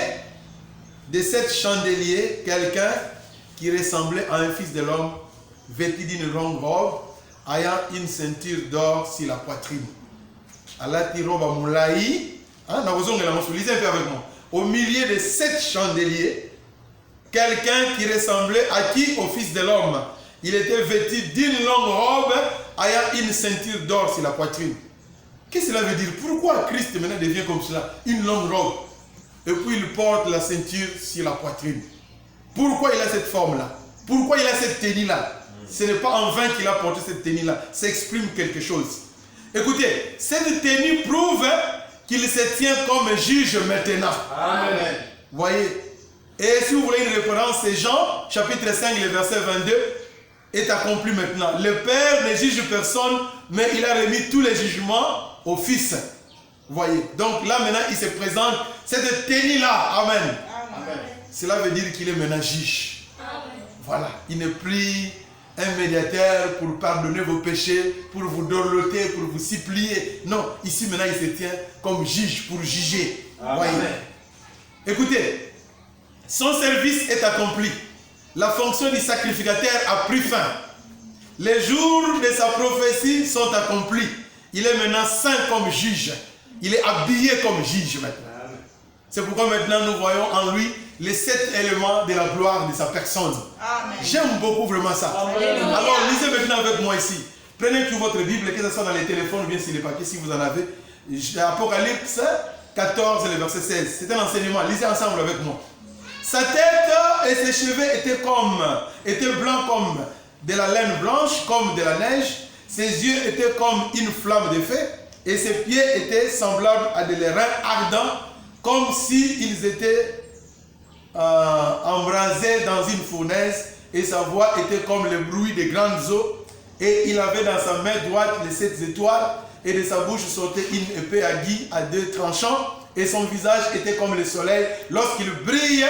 de 7 chandeliers, quelqu'un qui ressemblait à un fils de l'homme, vêtu d'une longue robe, ayant une ceinture d'or sur la poitrine. Alati roba moulaï. Lisez un peu avec moi. Au milieu de 7 chandeliers, quelqu'un qui ressemblait à qui? Au Fils de l'homme. Il était vêtu d'une longue robe, ayant une ceinture d'or sur la poitrine. Qu'est-ce que cela veut dire? Pourquoi Christ maintenant devient comme cela? Une longue robe. Et puis il porte la ceinture sur la poitrine. Pourquoi il a cette forme-là? Pourquoi il a cette tenue-là? Ce n'est pas en vain qu'il a porté cette tenue-là. Ça exprime quelque chose. Écoutez, cette tenue prouve qu'il se tient comme juge maintenant. Amen. Voyez. Et si vous voulez une référence, c'est Jean, chapitre 5, le verset 22, est accompli maintenant. Le Père ne juge personne, mais il a remis tous les jugements au Fils. Voyez. Donc là maintenant, il se présente cette tenue-là. Amen. Amen. Cela veut dire qu'il est maintenant juge. Amen. Voilà. Il n'est plus un médiateur pour pardonner vos péchés, pour vous dorloter, pour vous supplier. Non, ici maintenant il se tient comme juge pour juger. Voyez. Écoutez, son service est accompli. La fonction du sacrificateur a pris fin. Les jours de sa prophétie sont accomplis. Il est maintenant saint comme juge. Il est habillé comme juge maintenant. C'est pourquoi maintenant nous voyons en lui les 7 éléments de la gloire de sa personne. J'aime beaucoup vraiment ça. Amen. Alors lisez maintenant avec moi ici. Prenez toute votre Bible, que ce soit dans les téléphones ou bien sur les papiers si vous en avez. Apocalypse 14, le verset 16. C'est un enseignement. Lisez ensemble avec moi. Sa tête et ses cheveux étaient blancs comme de la laine blanche, comme de la neige. Ses yeux étaient comme une flamme de feu. Et ses pieds étaient semblables à des reins ardents, comme s'ils étaient embrasés dans une fournaise. Et sa voix était comme le bruit des grandes eaux. Et il avait dans sa main droite les 7 étoiles. Et de sa bouche sortait une épée aiguë à 2 tranchants. Et son visage était comme le soleil lorsqu'il brille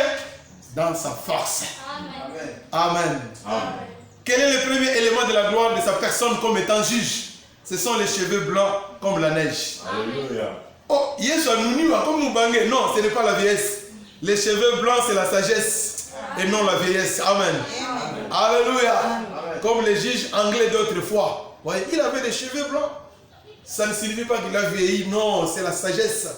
dans sa force. Amen. Amen. Amen. Quel est le premier élément de la gloire de sa personne comme étant juge? Ce sont les cheveux blancs comme la neige. Alléluia. Oh, non, ce n'est pas la vieillesse. Les cheveux blancs, c'est la sagesse et non la vieillesse. Amen. Amen. Alléluia. Amen. Comme les juges anglais d'autrefois. Voyez, il avait des cheveux blancs. Ça ne signifie pas qu'il a vieilli. Non, c'est la sagesse.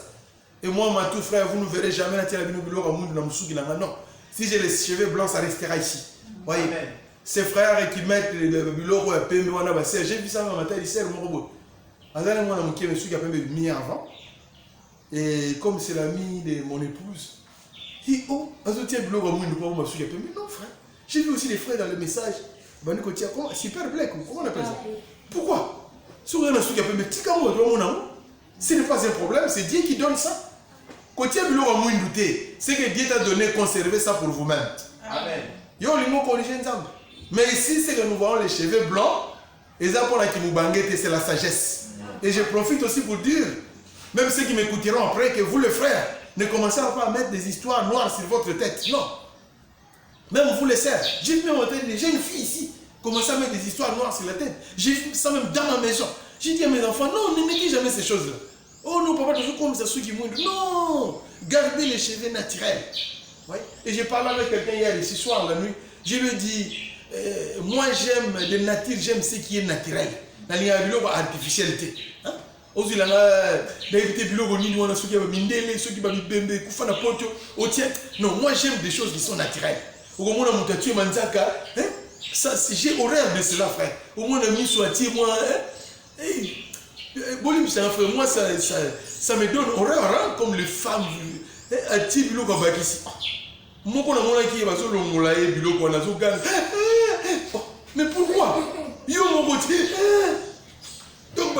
Et moi, ma tout frère, vous ne verrez jamais non. Si j'ai les cheveux blancs, ça restera ici. Voyez. Amen. Ces frères qui mettent le biloko à pembe wana basser, j'ai vu ça dans ma tête, il sert mon robot. Azala moi na mouké monsieur qui a pembe mis avant. Et comme c'est l'ami de mon épouse, il oh, azotia biloko moi ne pas monsieur qui a pembe. Non frère. J'ai vu aussi les frères dans le message. Bani ko tia comment super black, comment on appelle ça? Pourquoi? Sur un monsieur qui a pembe tika moi doit mon amour. Ce n'est pas un problème, c'est Dieu qui donne ça. Côté biloko moi douter, c'est que Dieu t'a donné conserver ça pour vous-même. Amen. Yo limo corriger nzambe. Mais ici, c'est que nous voyons les cheveux blancs. Et ça, pour la Kimoubanguete, c'est la sagesse. Et je profite aussi pour dire, même ceux qui m'écouteront après, que vous, les frères, ne commencez pas à mettre des histoires noires sur votre tête. Non. Même vous, les sœurs. J'ai vu des jeunes filles ici commencer à mettre des histoires noires sur la tête. J'ai vu ça même dans ma maison. J'ai dit à mes enfants, non, ne mettez jamais ces choses-là. Oh non, papa, toujours comme ça, ceux qui montent. Non. Gardez les cheveux naturels. Ouais. Et j'ai parlé avec quelqu'un hier, ici soir, la nuit. Je lui ai dit, moi j'aime de nature, j'aime ce qui est naturel. Dans les artificialité. Non, moi j'aime des choses qui sont naturelles. J'ai horreur de cela, frère. Au moins, ami soit moi. Moi, ça me donne horreur, hein, comme les femmes. Mais pourquoi? Donc,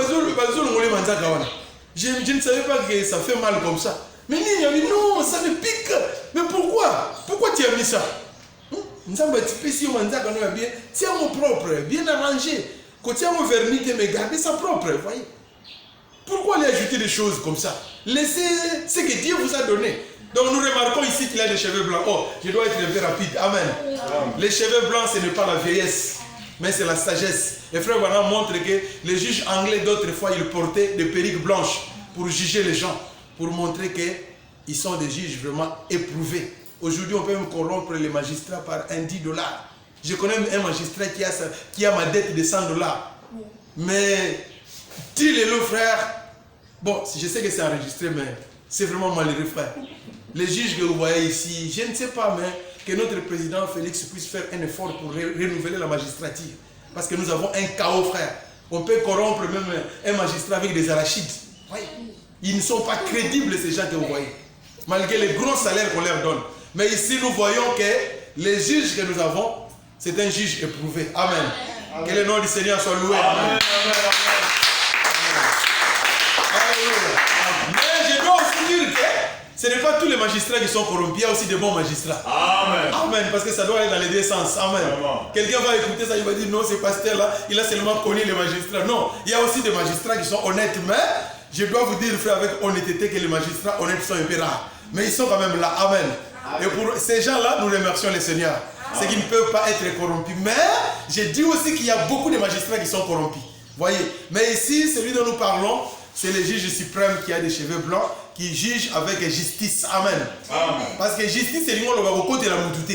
je ne savais pas que ça fait mal comme ça. Mais non, ça me pique. Mais pourquoi? Pourquoi tu as mis ça? Tiens mon propre, bien arrangé. Quand tu as mon vernis, mais gardez ça propre, voyez. Pourquoi aller ajouter des choses comme ça? Laissez ce que Dieu vous a donné. Donc nous remarquons ici qu'il a des cheveux blancs. Oh, je dois être un peu rapide. Amen. Amen. Les cheveux blancs, ce n'est pas la vieillesse, mais c'est la sagesse. Et frèreWana montre que les juges anglais d'autrefois, ils portaient des perruques blanches pour juger les gens, pour montrer qu'ils sont des juges vraiment éprouvés. Aujourd'hui, on peut même corrompre les magistrats par un $10. Je connais un magistrat qui a ma dette de $100. Mais, dis-le, frère. Bon, je sais que c'est enregistré, mais c'est vraiment malheureux, frère. Les juges que vous voyez ici, je ne sais pas, mais que notre président Félix puisse faire un effort pour renouveler la magistrature. Parce que nous avons un chaos, frère. On peut corrompre même un magistrat avec des arachides. Oui. Ils ne sont pas crédibles, ces gens que vous voyez. Malgré les gros salaires qu'on leur donne. Mais ici, nous voyons que les juges que nous avons, c'est un juge éprouvé. Amen. Amen. Que le nom du Seigneur soit loué. Amen. Amen. Amen. Mais je dois aussi dire que ce n'est pas tous les magistrats qui sont corrompus, il y a aussi de bons magistrats. Amen. Amen, parce que ça doit aller dans les deux sens. Amen. Quelqu'un va écouter ça, il va dire non, ce pasteur-là, il a seulement connu les magistrats. Non, il y a aussi des magistrats qui sont honnêtes, mais je dois vous dire, frère, avec honnêteté, que les magistrats honnêtes sont un peu rares. Mais ils sont quand même là. Amen. Et pour ces gens-là, nous remercions le Seigneur. C'est qu'ils ne peuvent pas être corrompus. Mais je dis aussi qu'il y a beaucoup de magistrats qui sont corrompus. Voyez. Mais ici, celui dont nous parlons, c'est le juge suprême qui a des cheveux blancs, qui juge avec justice. Amen. Amen. Parce que justice, c'est le côté de la moutoute.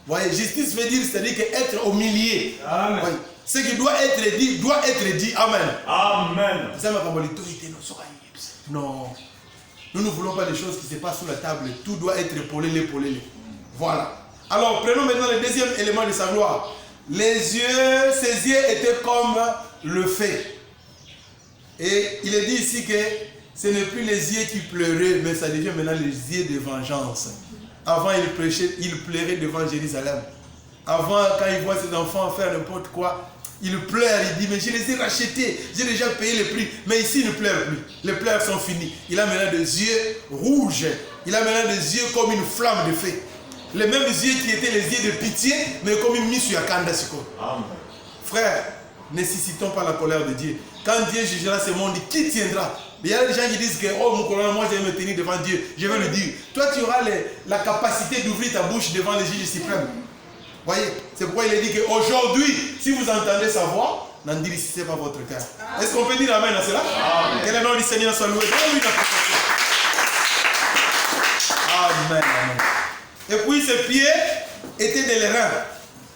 Voyez, justice veut dire, c'est-à-dire être au milieu. Amen. Voyez. Ce qui doit être dit, doit être dit. Amen. Amen. Non. Nous ne voulons pas des choses qui se passent sous la table. Tout doit être polélé. Voilà. Alors, prenons maintenant le deuxième élément de sa gloire. Ses yeux étaient comme le feu. Et il est dit ici que ce n'est plus les yeux qui pleuraient, mais ça devient maintenant les yeux de vengeance. Avant, il pleurait devant Jérusalem. Avant, quand il voit ses enfants faire n'importe quoi, il pleure, il dit, mais je les ai rachetés, j'ai déjà payé le prix. Mais ici, il ne pleure plus. Les pleurs sont finis. Il a maintenant des yeux rouges. Il a maintenant des yeux comme une flamme de feu. Les mêmes yeux qui étaient les yeux de pitié, mais comme une mise sur Yakanda Siko. Frère, ne suscitons pas la colère de Dieu. Quand Dieu jugera ce monde, qui tiendra? Il y a des gens qui disent que, oh mon colère, moi je vais me tenir devant Dieu. Je vais le dire. Toi, tu auras la capacité d'ouvrir ta bouche devant le juge suprême. Voyez, c'est pourquoi il est dit qu'aujourd'hui, si vous entendez sa voix, n'endurcissez pas votre cœur. Est-ce qu'on peut dire amen à cela? Amen. Que le nom du Seigneur soit loué. Amen. Amen. Et puis ses pieds étaient des reins.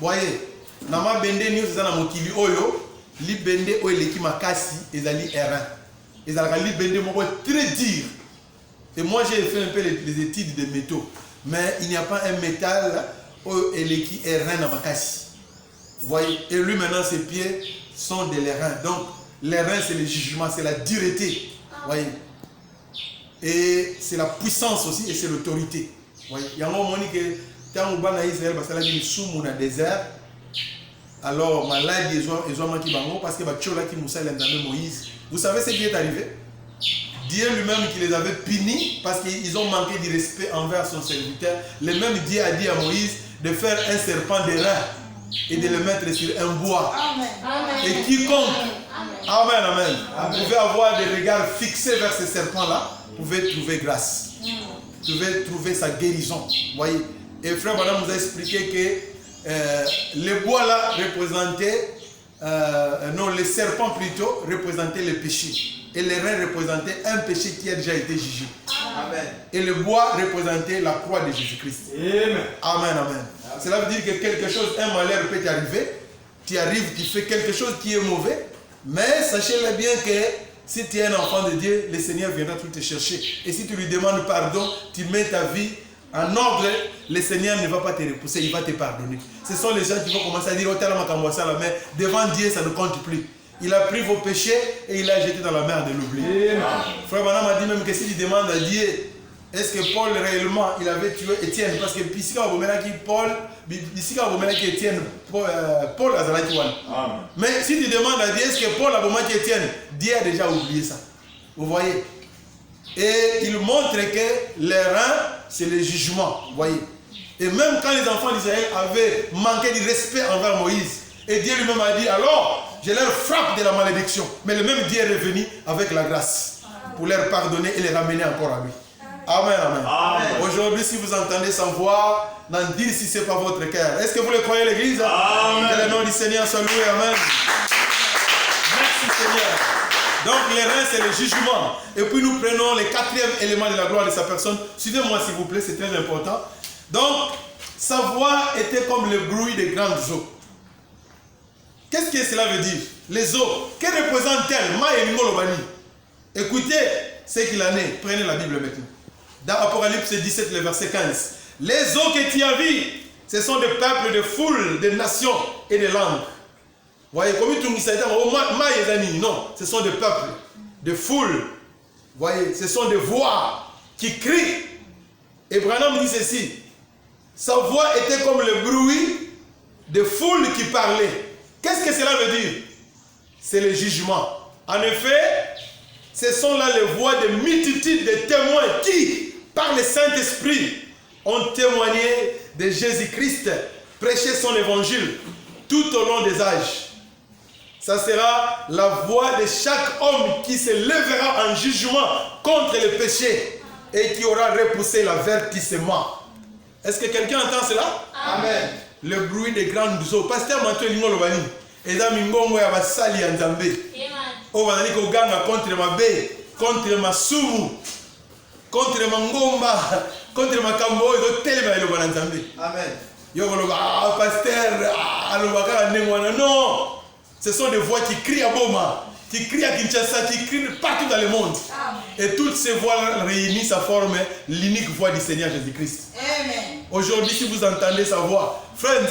Voyez, nama bende ni osana mokili oyo, li bende oyo leki makasi ezali rein. Ezalaka li bende moko très dur. Et moi j'ai fait un peu les études de métaux, mais il n'y a pas un métal oyo eleki rein na makasi. Voyez, et lui maintenant ses pieds sont des reins. Donc les reins c'est le jugement, c'est la dureté. Voyez. Et c'est la puissance aussi et c'est l'autorité. Il y a un moment que quand on va Israël, parce qu'il y a une somme dans le désert, alors malade ils ont manqué parce que Moïse. Vous savez ce qui est arrivé? Dieu lui-même qui les avait punis parce qu'ils ont manqué de respect envers son serviteur. Le même Dieu a dit à Moïse de faire un serpent de rein et de le mettre sur un bois. Amen. Et quiconque, amen, amen, vous pouvez avoir des regards fixés vers ce serpent-là, vous pouvez trouver grâce. Vous pouvez trouver sa guérison. Voyez. Et frère madame nous a expliqué que le bois là représentait, le serpent plutôt représentait le péché. Et les reins représentaient un péché qui a déjà été jugé. Amen. Et le bois représentait la croix de Jésus-Christ. Amen. Amen, amen. Cela veut dire que quelque chose, un malheur peut t'arriver. Tu arrives, tu fais quelque chose qui est mauvais. Mais sachez-le bien que si tu es un enfant de Dieu, le Seigneur viendra tout te chercher. Et si tu lui demandes pardon, tu mets ta vie en ordre, le Seigneur ne va pas te repousser, il va te pardonner. Ce sont les gens qui vont commencer à dire, mais devant Dieu, ça ne compte plus. Il a pris vos péchés et il l'a jeté dans la mer de l'oubli. Frère Madame a dit même que si tu demandes à Dieu, est-ce que Paul réellement, il avait tué Étienne? Parce que ici, quand vous Paul, Étienne, Paul a zalaki wana. Mais si tu demandes à Dieu, est-ce que Paul a bomaki Étienne? Dieu a déjà oublié ça. Vous voyez? Et il montre que les reins, c'est le jugement. Vous voyez? Et même quand les enfants d'Israël avaient manqué de respect envers Moïse, et Dieu lui-même a dit, alors, je leur frappe de la malédiction. Mais le même Dieu est revenu avec la grâce pour leur pardonner et les ramener encore à lui. Amen, amen. Amen. Aujourd'hui, si vous entendez sa voix, n'en dites si ce n'est pas votre cœur. Est-ce que vous le croyez, l'église? Que le nom du Seigneur soit loué. Amen. Merci, Seigneur. Donc, les reins, c'est le jugement. Et puis, nous prenons le quatrième élément de la gloire de sa personne. Suivez-moi, s'il vous plaît, c'est très important. Donc, sa voix était comme le bruit des grandes eaux. Qu'est-ce que cela veut dire? Les eaux. Que représente-t-elle? Écoutez ce qu'il en est. Prenez la Bible maintenant. Dans Apocalypse 17, le verset 15. Les eaux que tu as vues, ce sont des peuples, de foules, de nations et de langues. Voyez, comme tu dis, non, ce sont des peuples, de foules. Voyez, ce sont des voix qui crient. Et Branham dit ceci. Sa voix était comme le bruit de foules qui parlaient. Qu'est-ce que cela veut dire? C'est le jugement. En effet, ce sont là les voix de multitudes de témoins qui, par le Saint-Esprit, ont témoigné de Jésus-Christ, prêché son évangile tout au long des âges. Ça sera la voix de chaque homme qui se lèvera en jugement contre le péché et qui aura repoussé l'avertissement. Est-ce que quelqu'un entend cela? Amen. Le bruit des grandes eaux. Pasteur Mathieu Lingolobani, Eza Mingongo ya basali ya Nzambe. O bazali ko ganga contre mabe, contre masumu, contre mangomba, contre makambo oyo telema elo bana Nzambe. Amen. Yo koloba pasteur alobaka nemwana non. Ce sont des voix qui crient à Boma, qui crient à Kinshasa, qui crient partout dans le monde. Amen. Et toutes ces voix réunies, ça forme l'unique voix du Seigneur Jésus-Christ. Amen. Aujourd'hui, si vous entendez sa voix, frère, Dieu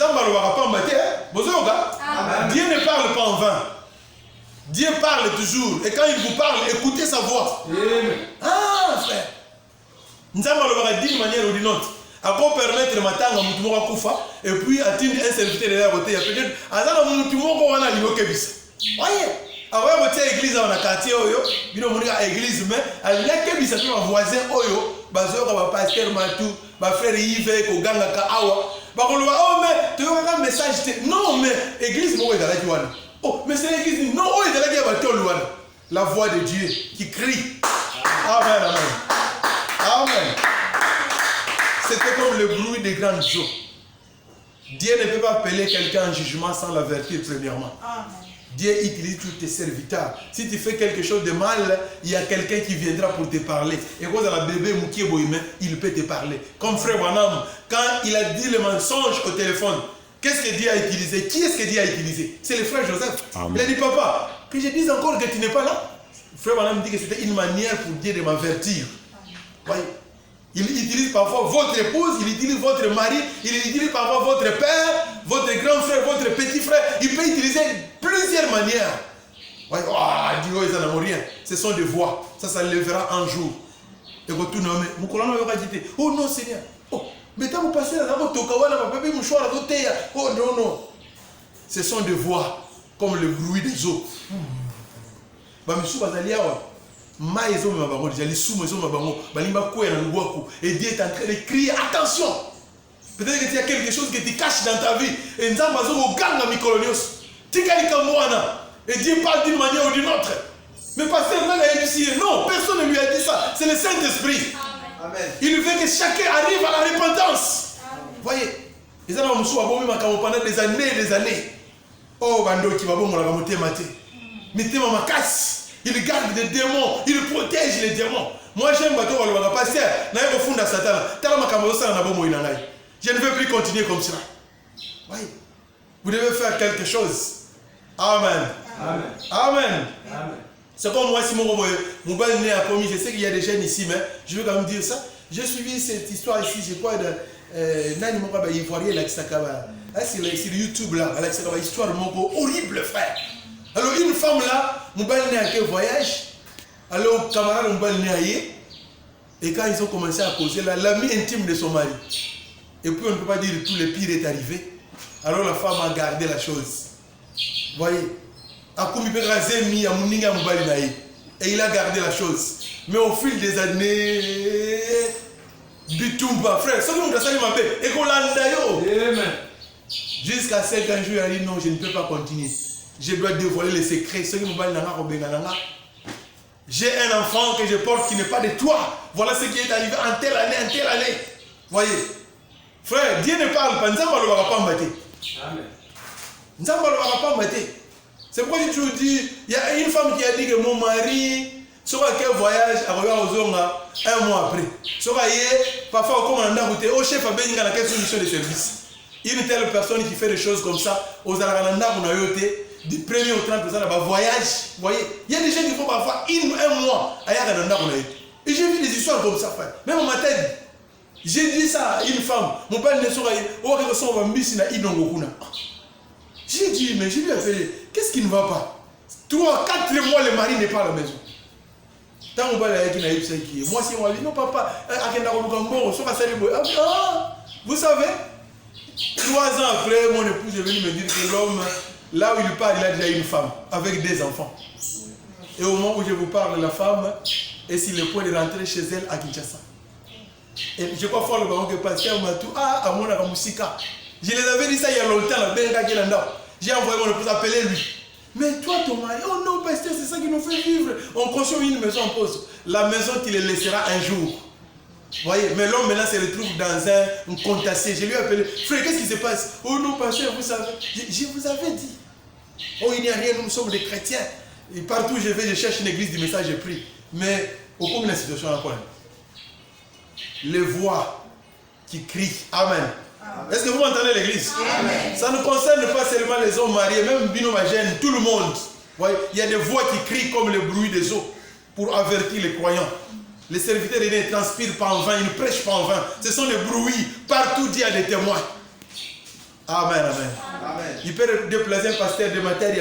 ne parle pas en vain. Dieu parle toujours. Et quand il vous parle, écoutez sa voix. Ah, frère. Nzamba le d'une manière ou d'une autre. À quoi permettre matanga mutumoko kufa et puis atteindre un serviteur de la côté. Peut-être azala mutumoko wana liokebisa. Voyez. Avant de l'église dans le quartier, il y a une église, mais il y a un voisin, un pasteur, un frère Yves, un ganga Awa. Tu as un message. Non, mais l'église, oh, mais c'est l'église. Non, la voix de Dieu qui crie. Amen, amen. Amen. C'était comme le bruit des grandes eaux. Dieu ne peut pas appeler quelqu'un en jugement sans l'avertir, premièrement. Amen. Dieu utilise tous tes serviteurs. Si tu fais quelque chose de mal, il y a quelqu'un qui viendra pour te parler. Et quand la bébé Moukié Boïmé, il peut te parler. Comme frère Wanam, quand il a dit le mensonge au téléphone, qu'est-ce que Dieu a utilisé? Qui est-ce que Dieu a utilisé? C'est le frère Joseph. Amen. Il a dit, papa, que je dise encore que tu n'es pas là. Frère Wanam dit que c'était une manière pour Dieu de m'avertir. Voyez. Il utilise parfois votre épouse, il utilise votre mari, il utilise parfois votre père, votre grand frère, votre petit frère. Il peut utiliser plusieurs manières. Dieu, ils n'en ont rien. Ce sont des voix. Ça lèvera un jour. Et vous tout nommez. Oh non, Seigneur. Oh, mais quand vous passez là, oh non, non. Ce sont des voix comme le bruit des eaux. Et Dieu est en train de crier attention. Peut-être qu'il y a quelque chose que tu caches dans ta vie. Et Dieu parle d'une manière ou d'une autre. Mais pasteur, non, personne ne lui a dit ça. C'est le Saint-Esprit. Amen. Il veut que chacun arrive à la repentance. Voyez. Ils ont pendant des années et des années. Oh, bando qui va bon, on va mater. Mettez ma casse. Il garde des démons, il protège les démons. Moi j'aime le pasteur, je ne veux plus continuer comme ça. Oui. Vous devez faire quelque chose. Amen. Amen. Amen. Amen. C'est comme moi, si mon bal né a commis, je sais qu'il y a des jeunes ici, mais je veux quand même dire ça. J'ai suivi cette histoire ici, je crois, de Nani Moka Ivoirien, c'est YouTube là, une histoire horrible, frère. Alors une femme là, mon bal né a quel voyage. Alors camarade mon bal né et quand ils ont commencé à causer là, l'ami intime de son mari. Et puis on ne peut pas dire que tout le pire est arrivé. Alors la femme a gardé la chose. Voyez. Et il a gardé la chose. Mais au fil des années, Bitumba, frère, ça nous a ma paix. Et qu'on l'a d'ailleurs. Jusqu'à 5 jours, il a dit non, je ne peux pas continuer. Je dois dévoiler les secrets. J'ai un enfant que je porte qui n'est pas de toi. Voilà ce qui est arrivé en telle année, en telle année. Voyez. Frère, Dieu ne parle pas. Nzamba ne va pas m'attaquer. Amen. Nzamba ne va pas m'attaquer. C'est pourquoi je te dis, il y a une femme qui a dit que mon mari, sur quel voyage, a regardé aux hommes un mois après. Sur parfois, comme on a dit, au chef a béni dans quelle solution de service. Une telle personne qui fait des choses comme ça, aux Alaranda, on a eu du 1er au 30% là-bas, voyage. Vous voyez, il y a des gens qui font parfois un mois à Yagananda, on a eu. Et j'ai vu des histoires comme ça, frère. Même on m'a dit, j'ai dit ça à une femme, mon père ne saurait pas, j'ai dit, mais je lui ai appelé, qu'est-ce qui ne va pas? 3, 4 mois, le mari n'est pas à la maison. Tant on va aller à qui moi, si on va dire, non, papa, vous savez, 3 ans après, mon épouse est venue me dire que l'homme, là où il part, il a déjà une femme, avec des enfants. Et au moment où je vous parle, la femme est sur le point de rentrer chez elle à Kinshasa. Et je crois fort le baron que pasteur m'a tout, à mon Aramusika. Je les avais dit ça il y a longtemps, j'ai envoyé mon épouse appeler lui. Mais toi, ton mari, oh non, pasteur, c'est ça qui nous fait vivre. On construit une maison en pause. La maison, tu les laisseras un jour. Vous voyez, mais l'homme maintenant se retrouve dans un contassé. Je lui ai appelé, frère, qu'est-ce qui se passe? Oh non, pasteur, vous savez, je vous avais dit. Oh, il n'y a rien, nous sommes des chrétiens. Et partout où je vais, je cherche une église du message, je prie. Mais au cours de la situation, encore, les voix qui crient, Amen. Est-ce que vous m'entendez l'église? Ça ne concerne pas seulement les hommes mariés, même binomagènes, tout le monde. Ouais, il y a des voix qui crient comme le bruit des eaux pour avertir les croyants. Les serviteurs de Dieu ne transpirent pas en vain, ils ne prêchent pas en vain. Ce sont des bruits. Partout, Dieu a des témoins. Amen, amen. Amen. Il peut déplacer un pasteur de matière,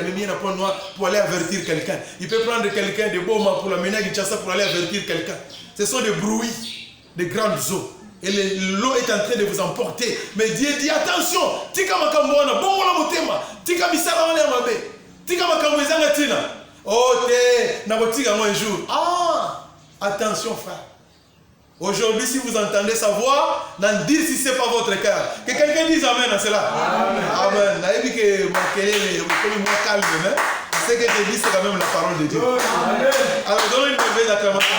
pour aller avertir quelqu'un. Il peut prendre quelqu'un de Boma pour l'amener à Kinshasa pour aller avertir quelqu'un. Ce sont des bruits, des grandes eaux. Et l'eau est en train de vous emporter. Mais Dieu dit attention, tika makamboana, bongola motema, tika misala wana mabe, tika makambwezanga tina. Oh te, nabotika moi un jour. Ah, attention frère. Aujourd'hui, si vous entendez sa voix, n'en dire si ce n'est pas votre cœur. Que quelqu'un dise Amen à cela. Amen. Amen. Amen. Que moi calme, ce que je dis, c'est quand même la parole de Dieu. Amen. Alors, donnons une merveilleuse acclamation.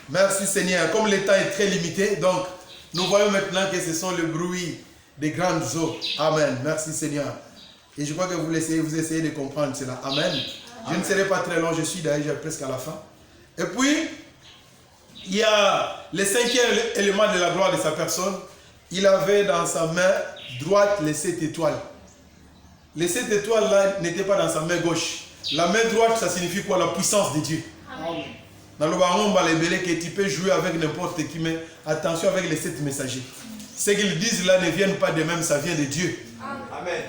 Merci Seigneur. Comme le temps est très limité, donc nous voyons maintenant que ce sont les bruits des grandes eaux. Amen. Merci Seigneur. Et je crois que vous essayez de comprendre cela. Amen. Je ne serai pas très long, je suis d'ailleurs presque à la fin. Et puis, il y a le cinquième élément de la gloire de sa personne. Il avait dans sa main droite les 7 étoiles. Les 7 étoiles-là n'étaient pas dans sa main gauche. La main droite, ça signifie quoi? La puissance de Dieu. Amen. Dans le baron, que tu peux jouer avec n'importe qui, mais attention avec les 7 messagers. Ce qu'ils disent là ne viennent pas d'eux-mêmes, ça vient de Dieu. Amen.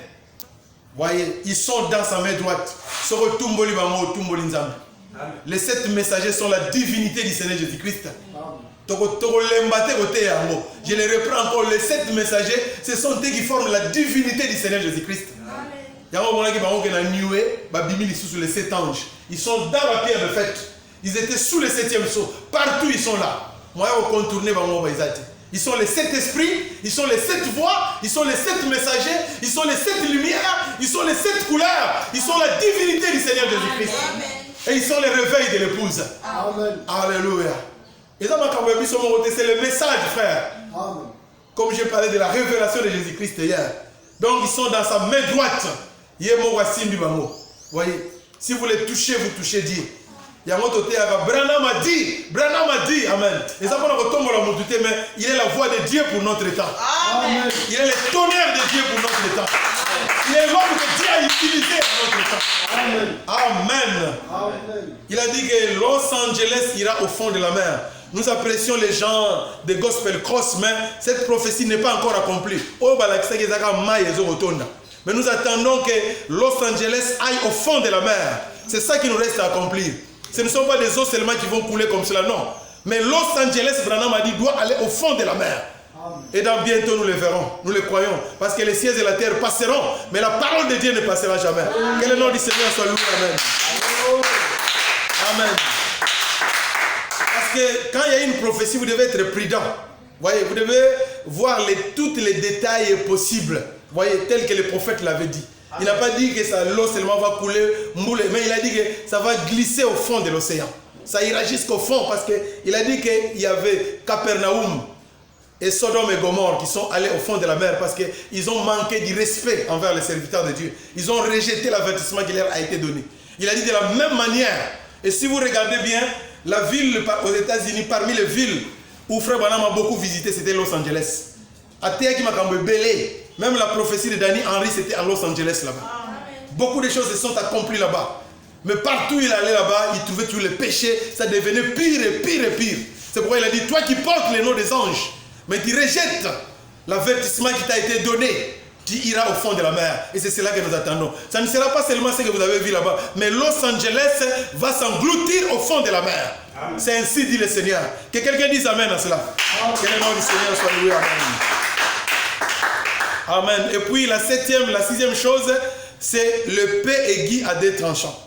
Voyez, ils sont dans sa main droite. Les 7 messagers sont la divinité du Seigneur Jésus-Christ. Je les reprends encore. Les 7 messagers, ce sont eux qui forment la divinité du Seigneur Jésus-Christ. Les 7 anges. Ils sont dans la pierre de fête. Ils étaient sous le 7e sceau. Partout ils sont là. Ils sont les 7 esprits, ils sont les 7 voix, ils sont les 7 messagers, ils sont les 7 lumières, ils sont les 7 couleurs, ils sont la divinité du Seigneur Jésus-Christ. Et ils sont les réveils de l'épouse. Amen. Alléluia. Et ça, c'est le message, frère. Amen. Comme j'ai parlé de la révélation de Jésus-Christ hier. Donc ils sont dans sa main droite. Voyez, si vous les touchez, vous touchez Dieu. Branham a dit, amen. Et ça, mais il est la voix de Dieu pour notre temps. Amen. Il est le tonnerre de Dieu pour notre temps. Il est l'homme que Dieu a utilisé pour notre temps. Amen. Amen. Amen. Il a dit que Los Angeles ira au fond de la mer. Nous apprécions les gens de Gospel Cross, mais cette prophétie n'est pas encore accomplie. Mais nous attendons que Los Angeles aille au fond de la mer. C'est ça qui nous reste à accomplir. Ce ne sont pas des eaux seulement qui vont couler comme cela, non. Mais Los Angeles, Branham a dit, doit aller au fond de la mer. Amen. Et dans bientôt, nous le verrons, nous le croyons. Parce que les cieux et la terre passeront, mais la parole de Dieu ne passera jamais. Amen. Que le nom du Seigneur soit loué. Amen. Amen. Parce que quand il y a une prophétie, vous devez être prudent. Voyez, vous devez voir tous les détails possibles. Voyez, tel que le prophète l'avait dit. Il n'a pas dit que l'eau seulement va couler, mais il a dit que ça va glisser au fond de l'océan. Ça ira jusqu'au fond parce qu'il a dit qu'il y avait Capernaum et Sodome et Gomorrhe qui sont allés au fond de la mer parce qu'ils ont manqué du respect envers les serviteurs de Dieu. Ils ont rejeté l'avertissement qui leur a été donné. Il a dit de la même manière. Et si vous regardez bien, la ville aux États-Unis, parmi les villes où Frère Branham a beaucoup visité, c'était Los Angeles. Même la prophétie de Danny Henry, c'était à Los Angeles là-bas. Beaucoup de choses se sont accomplies là-bas. Mais partout où il allait là-bas, il trouvait tous les péchés, ça devenait pire et pire et pire. C'est pourquoi il a dit, toi qui portes les noms des anges, mais tu rejettes l'avertissement qui t'a été donné, tu iras au fond de la mer. Et c'est cela que nous attendons. Ça ne sera pas seulement ce que vous avez vu là-bas, mais Los Angeles va s'engloutir au fond de la mer. C'est ainsi dit le Seigneur. Que quelqu'un dise Amen à cela. Que le nom du Seigneur soit loué. Amen. Amen. Et puis la sixième chose, c'est l'épée aiguë à 2 tranchants.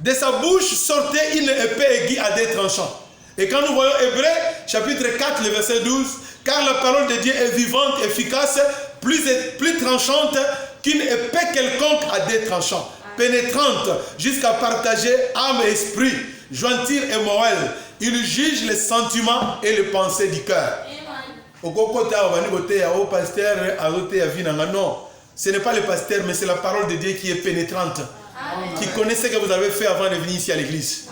De sa bouche sortait une épée aiguë à 2 tranchants. Et quand nous voyons Hébreux, chapitre 4, le verset 12, car la parole de Dieu est vivante, efficace, plus tranchante qu'une épée quelconque à 2 tranchants, pénétrante jusqu'à partager âme et esprit, jointure et moelle. Il juge les sentiments et les pensées du cœur. Non, ce n'est pas le pasteur, mais c'est la parole de Dieu qui est pénétrante. Amen. Qui connaît ce que vous avez fait avant de venir ici à l'église.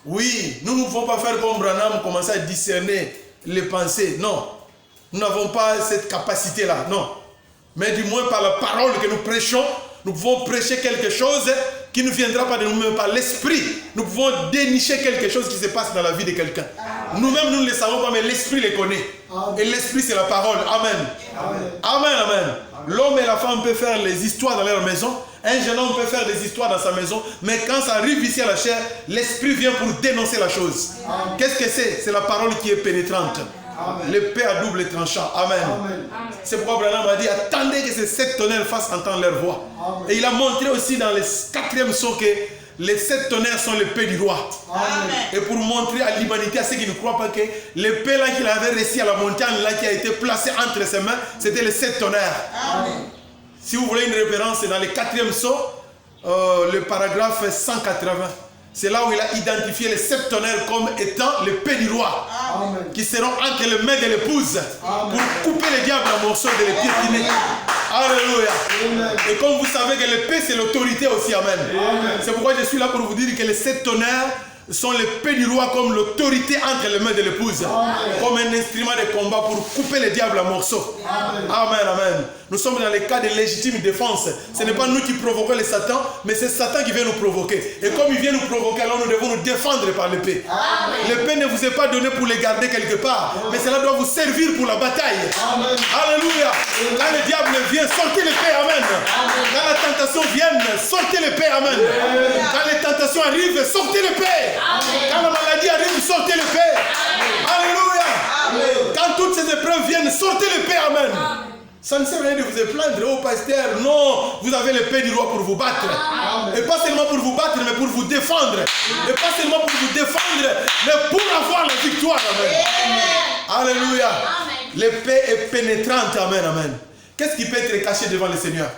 Oui, nous ne pouvons pas faire comme Branham, commencer à discerner les pensées. Non, nous n'avons pas cette capacité-là, non. Mais du moins par la parole que nous prêchons, nous pouvons prêcher quelque chose qui ne viendra pas de nous-mêmes, par l'esprit, nous pouvons dénicher quelque chose qui se passe dans la vie de quelqu'un. Nous-mêmes, nous ne le savons pas, mais l'esprit les connaît. Et l'esprit, c'est la parole. Amen. Amen, amen. L'homme et la femme peuvent faire les histoires dans leur maison. Un jeune homme peut faire des histoires dans sa maison. Mais quand ça arrive ici à la chair, l'esprit vient pour dénoncer la chose. Qu'est-ce que c'est? C'est la parole qui est pénétrante. L'épée à double tranchant. Amen. C'est pourquoi Branham a dit, attendez que ces 7 tonnerres fassent entendre leur voix. Et il a montré aussi dans le 4e saut que les 7 tonnerres sont l'épée du roi. Et pour montrer à l'humanité, à ceux qui ne croient pas, que l'épée là qu'il avait reçue à la montagne, là qui a été placée entre ses mains, c'était les 7 tonnerres. Si vous voulez une référence, c'est dans le 4e saut, le paragraphe 180. C'est là où il a identifié les 7 tonnerres comme étant l'épée du roi. Qui seront entre les mains de l'épouse pour couper le diable en morceaux de les piétiner. Alléluia. Et comme vous savez que l'épée c'est l'autorité aussi. Amen. C'est pourquoi je suis là pour vous dire que les 7 tonnerres sont l'épée du roi comme l'autorité entre les mains de l'épouse. Comme un instrument de combat pour couper le diable en morceaux. Amen, amen. Nous sommes dans les cas de légitime défense. Ce n'est pas nous qui provoquons le Satan, mais c'est Satan qui vient nous provoquer. Et comme il vient nous provoquer, alors nous devons nous défendre par l'épée. L'épée ne vous est pas donnée pour les garder quelque part, mais cela doit vous servir pour la bataille. Alléluia. Quand le diable vient, sortez l'épée. Amen. Quand la tentation vient, sortez l'épée. Amen. Quand les tentations arrivent, sortez l'épée. Quand la maladie arrive, sortez l'épée. Alléluia. Quand toutes ces épreuves viennent, sortez l'épée. Amen. Ça ne sert à rien de vous plaindre, oh pasteur. Non, vous avez l'épée du roi pour vous battre. Et pas seulement pour vous battre, mais pour vous défendre. Et pas seulement pour vous défendre, mais pour avoir la victoire. Amen. Alléluia. L'épée est pénétrante. Amen, amen. Qu'est-ce qui peut être caché devant le Seigneur?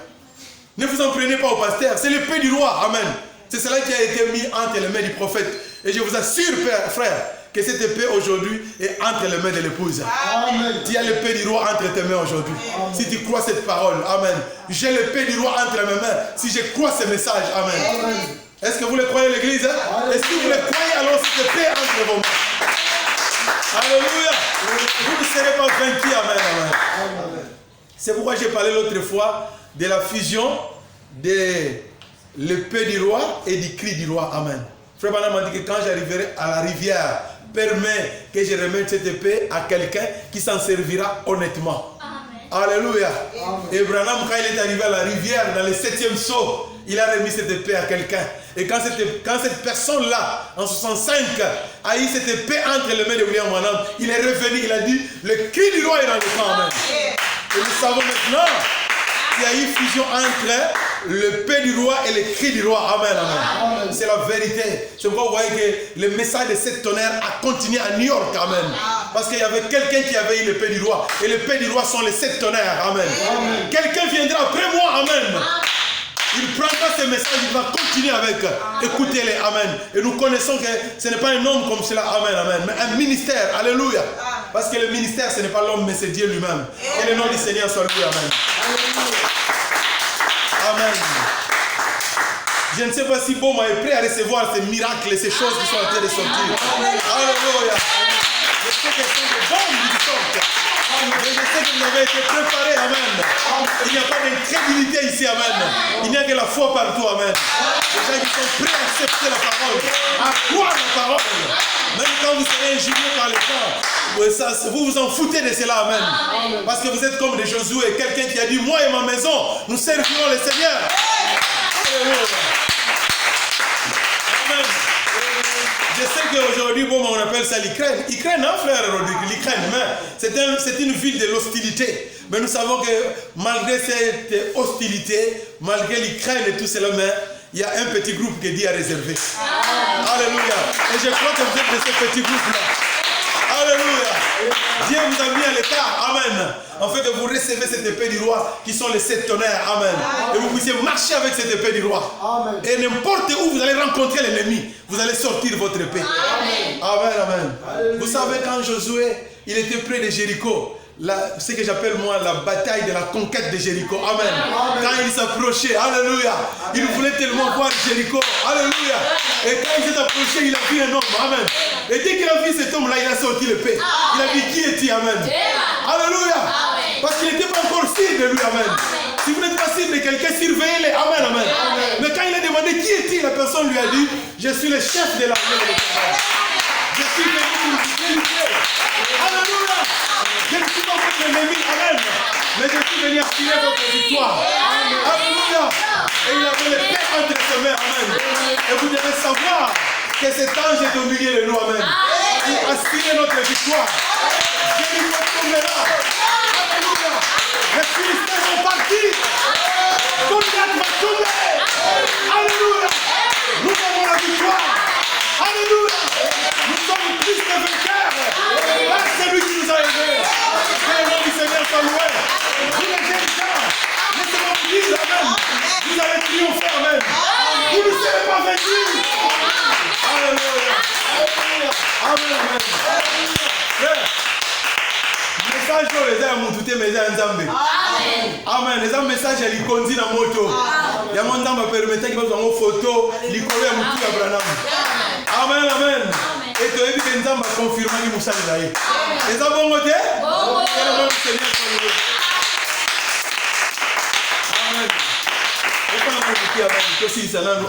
Ne vous en prenez pas au pasteur. C'est l'épée du roi. Amen. C'est cela qui a été mis entre les mains du prophète. Et je vous assure, frère, que cette épée aujourd'hui est entre les mains de l'épouse. Tu as l'épée du roi entre tes mains aujourd'hui. Si tu crois cette parole, amen. J'ai l'épée du roi entre mes mains. Si je crois ce message, amen. Est-ce que vous le croyez, l'église? Et si vous le croyez, alors cette épée entre vos mains. Alléluia. Vous ne serez pas vaincus, amen, amen. C'est pourquoi j'ai parlé l'autre fois de la fusion de l'épée du roi et du cri du roi, amen. Frère Branham m'a dit que quand j'arriverai à la rivière, permet que je remette cette épée à quelqu'un qui s'en servira honnêtement. Amen. Alléluia. Amen. Et Branham, quand il est arrivé à la rivière, dans le 7e saut, il a remis cette épée à quelqu'un. Et quand cette personne-là, en 65, a eu cette épée entre les mains de William Branham, il est revenu, il a dit, le cri du roi est dans le camp. Amen. Et nous savons maintenant qu'il y a eu fusion entre l'épée du roi et le cri du roi. Amen, amen. C'est la vérité. C'est pourquoi vous voyez que le message de cette tonnerre a continué à New York. Amen. Parce qu'il y avait quelqu'un qui avait eu l'épée du roi. Et l'épée du roi sont les 7 tonnerres. Amen. Quelqu'un viendra après moi. Amen. Il prendra ce message, il va continuer avec. Écoutez-les. Amen. Et nous connaissons que ce n'est pas un homme comme cela. Amen, amen. Mais un ministère. Alléluia. Parce que le ministère, ce n'est pas l'homme, mais c'est Dieu lui-même. Et le nom du Seigneur soit loué. Amen. Amen. Je ne sais pas si Boma est prêt à recevoir ces miracles et ces choses qui sont en train de sortir. Alléluia. Je sais que ce sont des bombes qui sortent. Mais je sais que vous avez été préparés. Amen. Il n'y a pas d'incrédulité ici. Amen. Il n'y a que la foi partout. Amen. Les gens qui sont prêts à accepter la parole, à croire la parole. Même quand vous serez injurié par les gens, vous vous en foutez de cela. Amen. Parce que vous êtes comme des Josué. Quelqu'un qui a dit, moi et ma maison, nous servirons le Seigneur. Alléluia. Amen. Je sais qu'aujourd'hui, bon, on appelle ça l'Ukraine. L'Ukraine, hein, frère Rodrigue, l'Ukraine, c'est une ville de l'hostilité. Mais nous savons que malgré cette hostilité, malgré l'Ukraine et tout cela, il y a un petit groupe que Dieu a réservé. Alléluia. Et je crois que vous êtes de ce petit groupe-là. Alléluia. Dieu vous a mis à l'écart. Amen. En fait, vous recevez cette épée du roi qui sont les 7 tonnerres. Amen. Et vous puissiez marcher avec cette épée du roi. Amen. Et n'importe où vous allez rencontrer l'ennemi, vous allez sortir votre épée. Amen. Amen, amen. Alléluia. Vous savez, quand Josué, il était près de Jéricho, ce que j'appelle moi la bataille de la conquête de Jéricho. Amen. Amen. Quand il s'approchait, alléluia, il voulait tellement voir Jéricho. Alléluia. Et quand il s'est approché, il a vu un homme. Amen. Et dès qu'il a vu cet homme-là, il a sorti l'épée. Il a dit, qui est-il? Amen. Alléluia. Parce qu'il n'était pas encore sûr de lui. Amen. Si vous n'êtes pas cible de quelqu'un, surveillez-les. Amen, amen. Mais quand il a demandé qui est-il, la personne lui a dit, je suis le chef de l'armée de l'Éternel. Je suis venu pour vous délivrer. Alléluia. Je ne suis pas votre ennemi. Amen. Mais je suis venu assurer votre victoire. Alléluia. Et il avait le paix entre ses mains. Amen. Et vous devez savoir que cet ange est au milieu de nous. Amen. Pour assurer notre victoire. Jéricho tombera. Alléluia. Les Philistins sont partis. Goliath va tomber. Alléluia. Nous avons la victoire. Alléluia. Nous sommes plus que vainqueurs. Par celui qui nous a aidés. Que le nom du Seigneur soit loué. Vous les jeunes gens, laissez-moi vous dire, amen. Vous allez triompher, amen. Vous ne serez pas vaincus. Alléluia. Amen, amen. Frère, message que les gens m'ont douté, mais les gens Amen. Amen. Les gens message ils conduisent dans moto. Il y a mon temps qui permet qu'ils fassent une photo, ils collent à mon tour Abraham. Amen, amen. Et tu as vu que les gens m'ont confirmé qu'ils m'ont salué. Les gens vont voter? Amen.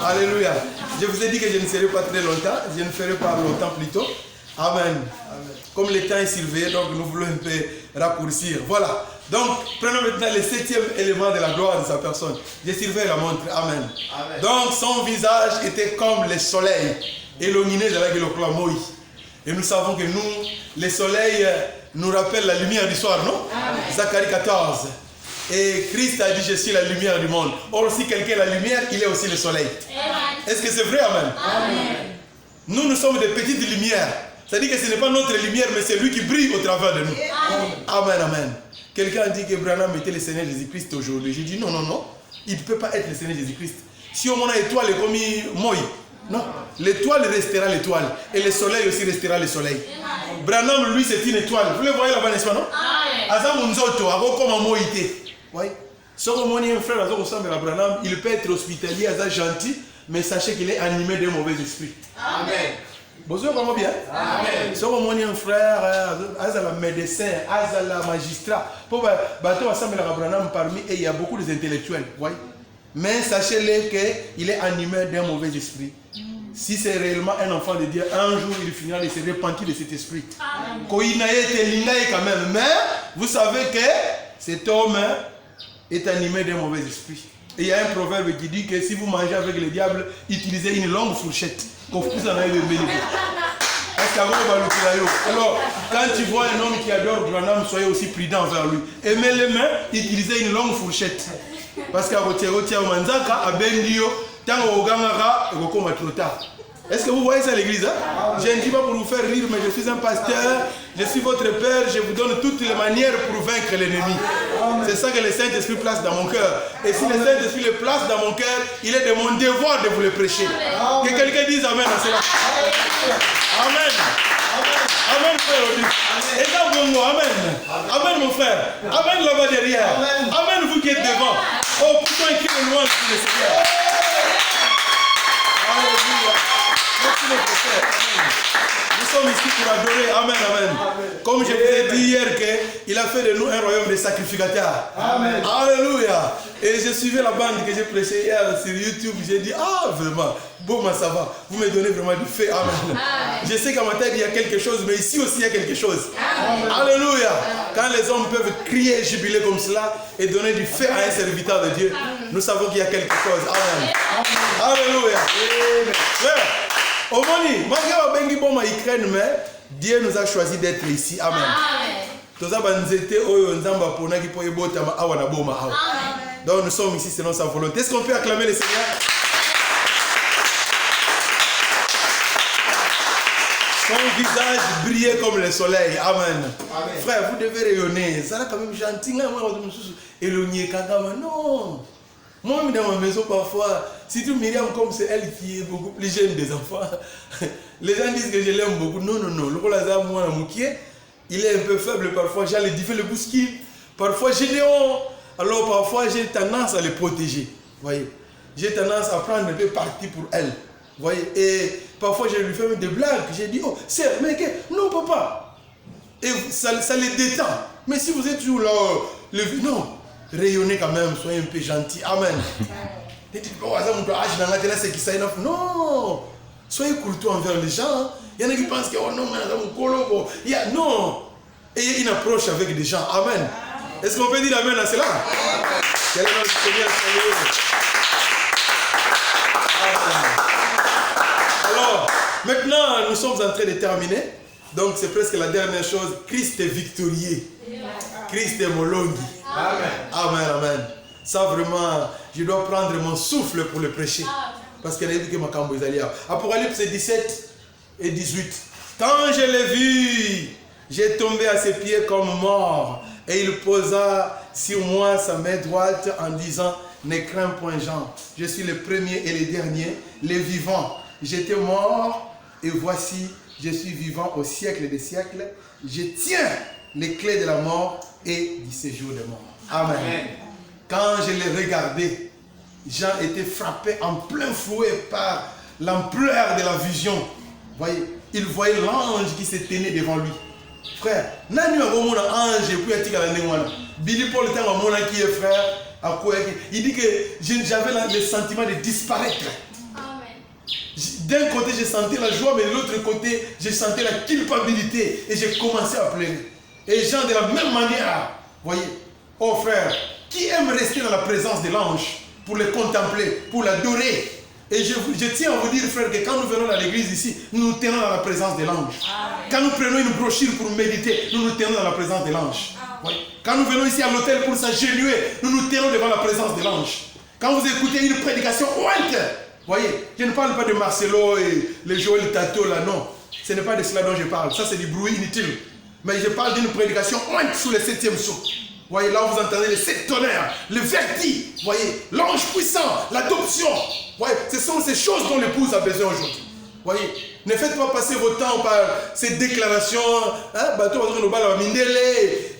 Alléluia. Je vous ai dit que je ne serai pas très longtemps. Je ne ferai pas longtemps plus tôt. Amen. Comme le temps est surveillé, donc nous voulons un peu raccourcir. Voilà. Donc, prenons maintenant le 7e élément de la gloire de sa personne. Je surveille la montre. Amen. Amen. Donc, son visage était comme le soleil, illuminé avec le clamoy. Et nous savons que nous, le soleil nous rappelle la lumière du soir, non? Amen. Zacharie 14. Et Christ a dit, je suis la lumière du monde. Or, si quelqu'un est la lumière, il est aussi le soleil. Est-ce que c'est vrai? Amen. Amen. Nous sommes des petites lumières. C'est-à-dire que ce n'est pas notre lumière, mais c'est lui qui brille au travers de nous. Amen, amen. Quelqu'un a dit que Branham était le Seigneur Jésus-Christ aujourd'hui. J'ai dit non, non, non. Il ne peut pas être le Seigneur Jésus-Christ. Si on a étoile comme moi, non. L'étoile restera l'étoile. Et le soleil aussi restera le soleil. Branham, lui, c'est une étoile. Vous le voyez là-bas, n'est-ce pas, non? Oui. Si on a un frère qui ressemble à Branham, il peut être hospitalier, gentil, mais sachez qu'il est animé d'un mauvais esprit. Amen. Vous savez comment bien? Amen. Si on a un frère, un médecin, un magistrat, pour bateau ensemble à Branham parmi et il y a beaucoup d'intellectuels, oui. Mais sachez-le qu'il est animé d'un mauvais esprit. Si c'est réellement un enfant de Dieu, un jour il finira de se repentir de cet esprit. Quand il n'a été quand même, mais vous savez que cet homme est animé d'un mauvais esprit. Et il y a un proverbe qui dit que si vous mangez avec le diable, utilisez une longue fourchette. Alors, quand tu vois un homme qui adore Branham, soyez aussi prudent envers lui. Aimez les mains, utilisez une longue fourchette. Parce qu'à Manzaka, à Bendio, tant au Gangara, il va trop tard. Est-ce que vous voyez ça à l'église? Hein? Je ne dis pas pour vous faire rire, mais je suis un pasteur, je suis votre père, je vous donne toutes les manières pour vaincre l'ennemi. C'est ça que le Saint-Esprit place dans mon cœur. Et si le Saint-Esprit le place dans mon cœur, il est de mon devoir de vous le prêcher. Que quelqu'un dise Amen à cela. Amen. Amen, frère Odile. Et là, bon, Amen. Amen, mon frère. Amen là-bas derrière. Amen, vous qui êtes devant. Oh, pourtant, écrit le louange pour le Seigneur. Alléluia. Merci notre frère. Nous sommes ici pour adorer. Amen, amen. Comme je vous ai dit hier qu'il a fait de nous un royaume de sacrificateurs. Amen. Alléluia. Et je suivais la bande que j'ai prêchée hier sur YouTube. J'ai dit, ah vraiment, bon, ça va. Vous me donnez vraiment du feu. Amen. Je sais qu'à ma tête il y a quelque chose, mais ici aussi il y a quelque chose. Amen. Alléluia. Quand les hommes peuvent crier et jubiler comme cela et donner du feu à un serviteur de Dieu, nous savons qu'il y a quelque chose. Amen. Alléluia. Omoni, malgré bengi boma Ukraine, mais Dieu nous a choisi d'être ici. Amen. Donc nous sommes ici selon sa volonté. Est-ce qu'on peut acclamer le Seigneur? Son visage brillait comme le soleil. Amen. Amen. Frère, vous devez rayonner. Ça là quand même gentil. Non. Moi, dans ma maison, parfois, si tu Myriam comme c'est elle qui est beaucoup plus jeune des enfants, les gens disent que je l'aime beaucoup. Non, non, non. Le Lazare, moi, il est un peu faible parfois. J'ai le bousquille. Parfois, j'ai des honte. Alors, parfois, j'ai tendance à les protéger. Voyez. J'ai tendance à prendre un peu parti pour elle. Voyez. Et parfois, je lui fais même des blagues. J'ai dit, oh, sœur, mais non, papa. Et ça les détend. Mais si vous êtes toujours là, non. rayonnez quand même, soyez un peu gentil. Amen. Non, soyez courtois envers les gens. Il y en a qui pensent que oh non, mais non. Ayez une approche avec des gens. Amen. Est-ce qu'on peut dire amen à cela? Quel est notre Seigneur? Alors, maintenant, nous sommes en train de terminer. Donc, c'est presque la dernière chose. Christ est victorieux. Christ est molongi. Amen. Amen, amen. Ça, vraiment, je dois prendre mon souffle pour le prêcher. Parce qu'il a dit que ma cambo est Apocalypse 17 et 18. Quand je l'ai vu, j'ai tombé à ses pieds comme mort. Et il posa sur moi sa main droite en disant, ne crains point Jean, je suis le premier et le dernier, le vivant. J'étais mort et voici, je suis vivant au siècle des siècles. Je tiens les clés de la mort et du séjour des morts. Amen. Amen. Quand je l'ai regardé, Jean était frappé en plein fouet par l'ampleur de la vision. Voyez, il voyait l'ange qui se tenait devant lui. Frère, nani wa mon ange et puis atika la néwana. Billy Paul était mon qui est frère. Il dit que j'avais le sentiment de disparaître. D'un côté, j'ai senti la joie, mais de l'autre côté, j'ai senti la culpabilité. Et j'ai commencé à pleurer. Et Jean, de la même manière, voyez, oh frère, qui aime rester dans la présence de l'ange pour le contempler, pour l'adorer? Et je tiens à vous dire, frère, que quand nous venons dans l'église ici, nous nous tenons dans la présence de l'ange. Quand nous prenons une brochure pour méditer, nous nous tenons dans la présence de l'ange. Quand nous venons ici à l'hôtel pour s'agenouiller, nous nous tenons devant la présence de l'ange. Quand vous écoutez une prédication ouinte, voyez, je ne parle pas de Marcelo et les Joël Tato là, non. Ce n'est pas de cela dont je parle. Ça, c'est du bruit inutile. Mais je parle d'une prédication ouinte sous le 7e sceau. Voyez, là vous entendez les 7 tonnerres, le vertige, voyez, l'ange puissant, l'adoption. Voyez, ce sont ces choses dont l'épouse a besoin aujourd'hui. Voyez, ne faites pas passer votre temps par ces déclarations,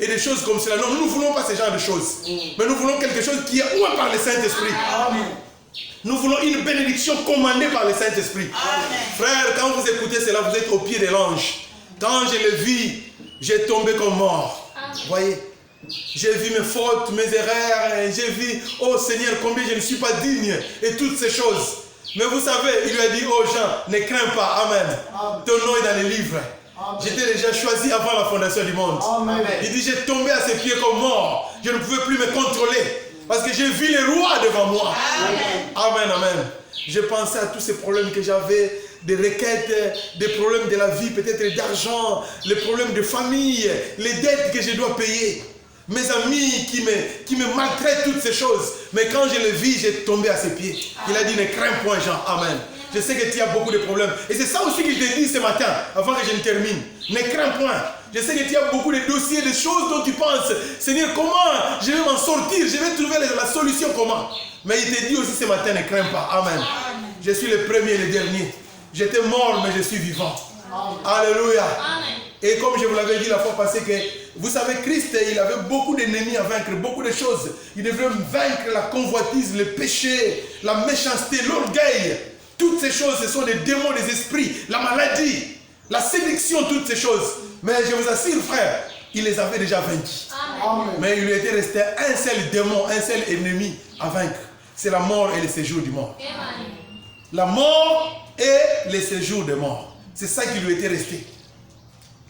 et des choses comme cela. Non, nous ne voulons pas ce genre de choses. Mais nous voulons quelque chose qui est oué par le Saint-Esprit. Nous voulons une bénédiction commandée par le Saint-Esprit. Frère, quand vous écoutez cela, vous êtes au pied de l'ange. Quand je le vis, j'ai tombé comme mort. Voyez, j'ai vu mes fautes, mes erreurs, j'ai vu, oh Seigneur, combien je ne suis pas digne, et toutes ces choses. Mais vous savez, il lui a dit, oh Jean, ne crains pas, amen. Ton nom est dans les livres. J'étais déjà choisi avant la fondation du monde. Amen. Il dit, j'ai tombé à ses pieds comme mort. Je ne pouvais plus me contrôler, parce que j'ai vu les rois devant moi. Amen, amen, amen. J'ai pensé à tous ces problèmes que j'avais, des requêtes, des problèmes de la vie, peut-être d'argent, les problèmes de famille, les dettes que je dois payer. Mes amis qui me maltraitent, toutes ces choses. Mais quand je le vis, j'ai tombé à ses pieds. Il a dit, ne crains point Jean. Amen. Je sais que tu as beaucoup de problèmes. Et c'est ça aussi qu'il te dit ce matin, avant que je ne termine. Ne crains point. Je sais que tu as beaucoup de dossiers, de choses dont tu penses. Seigneur, comment je vais m'en sortir? Je vais trouver la solution comment? Mais il te dit aussi ce matin, ne crains pas. Amen. Je suis le premier et le dernier. J'étais mort, mais je suis vivant. Alléluia. Amen. Et comme je vous l'avais dit la fois passée, que vous savez, Christ, il avait beaucoup d'ennemis à vaincre, beaucoup de choses. Il devait vaincre la convoitise, le péché, la méchanceté, l'orgueil. Toutes ces choses, ce sont des démons des esprits, la maladie, la séduction, toutes ces choses. Mais je vous assure, frère, il les avait déjà vaincus. Amen. Mais il lui était resté un seul démon, un seul ennemi à vaincre. C'est la mort et le séjour du mort. Amen. La mort et le séjour des morts. C'est ça qui lui était resté.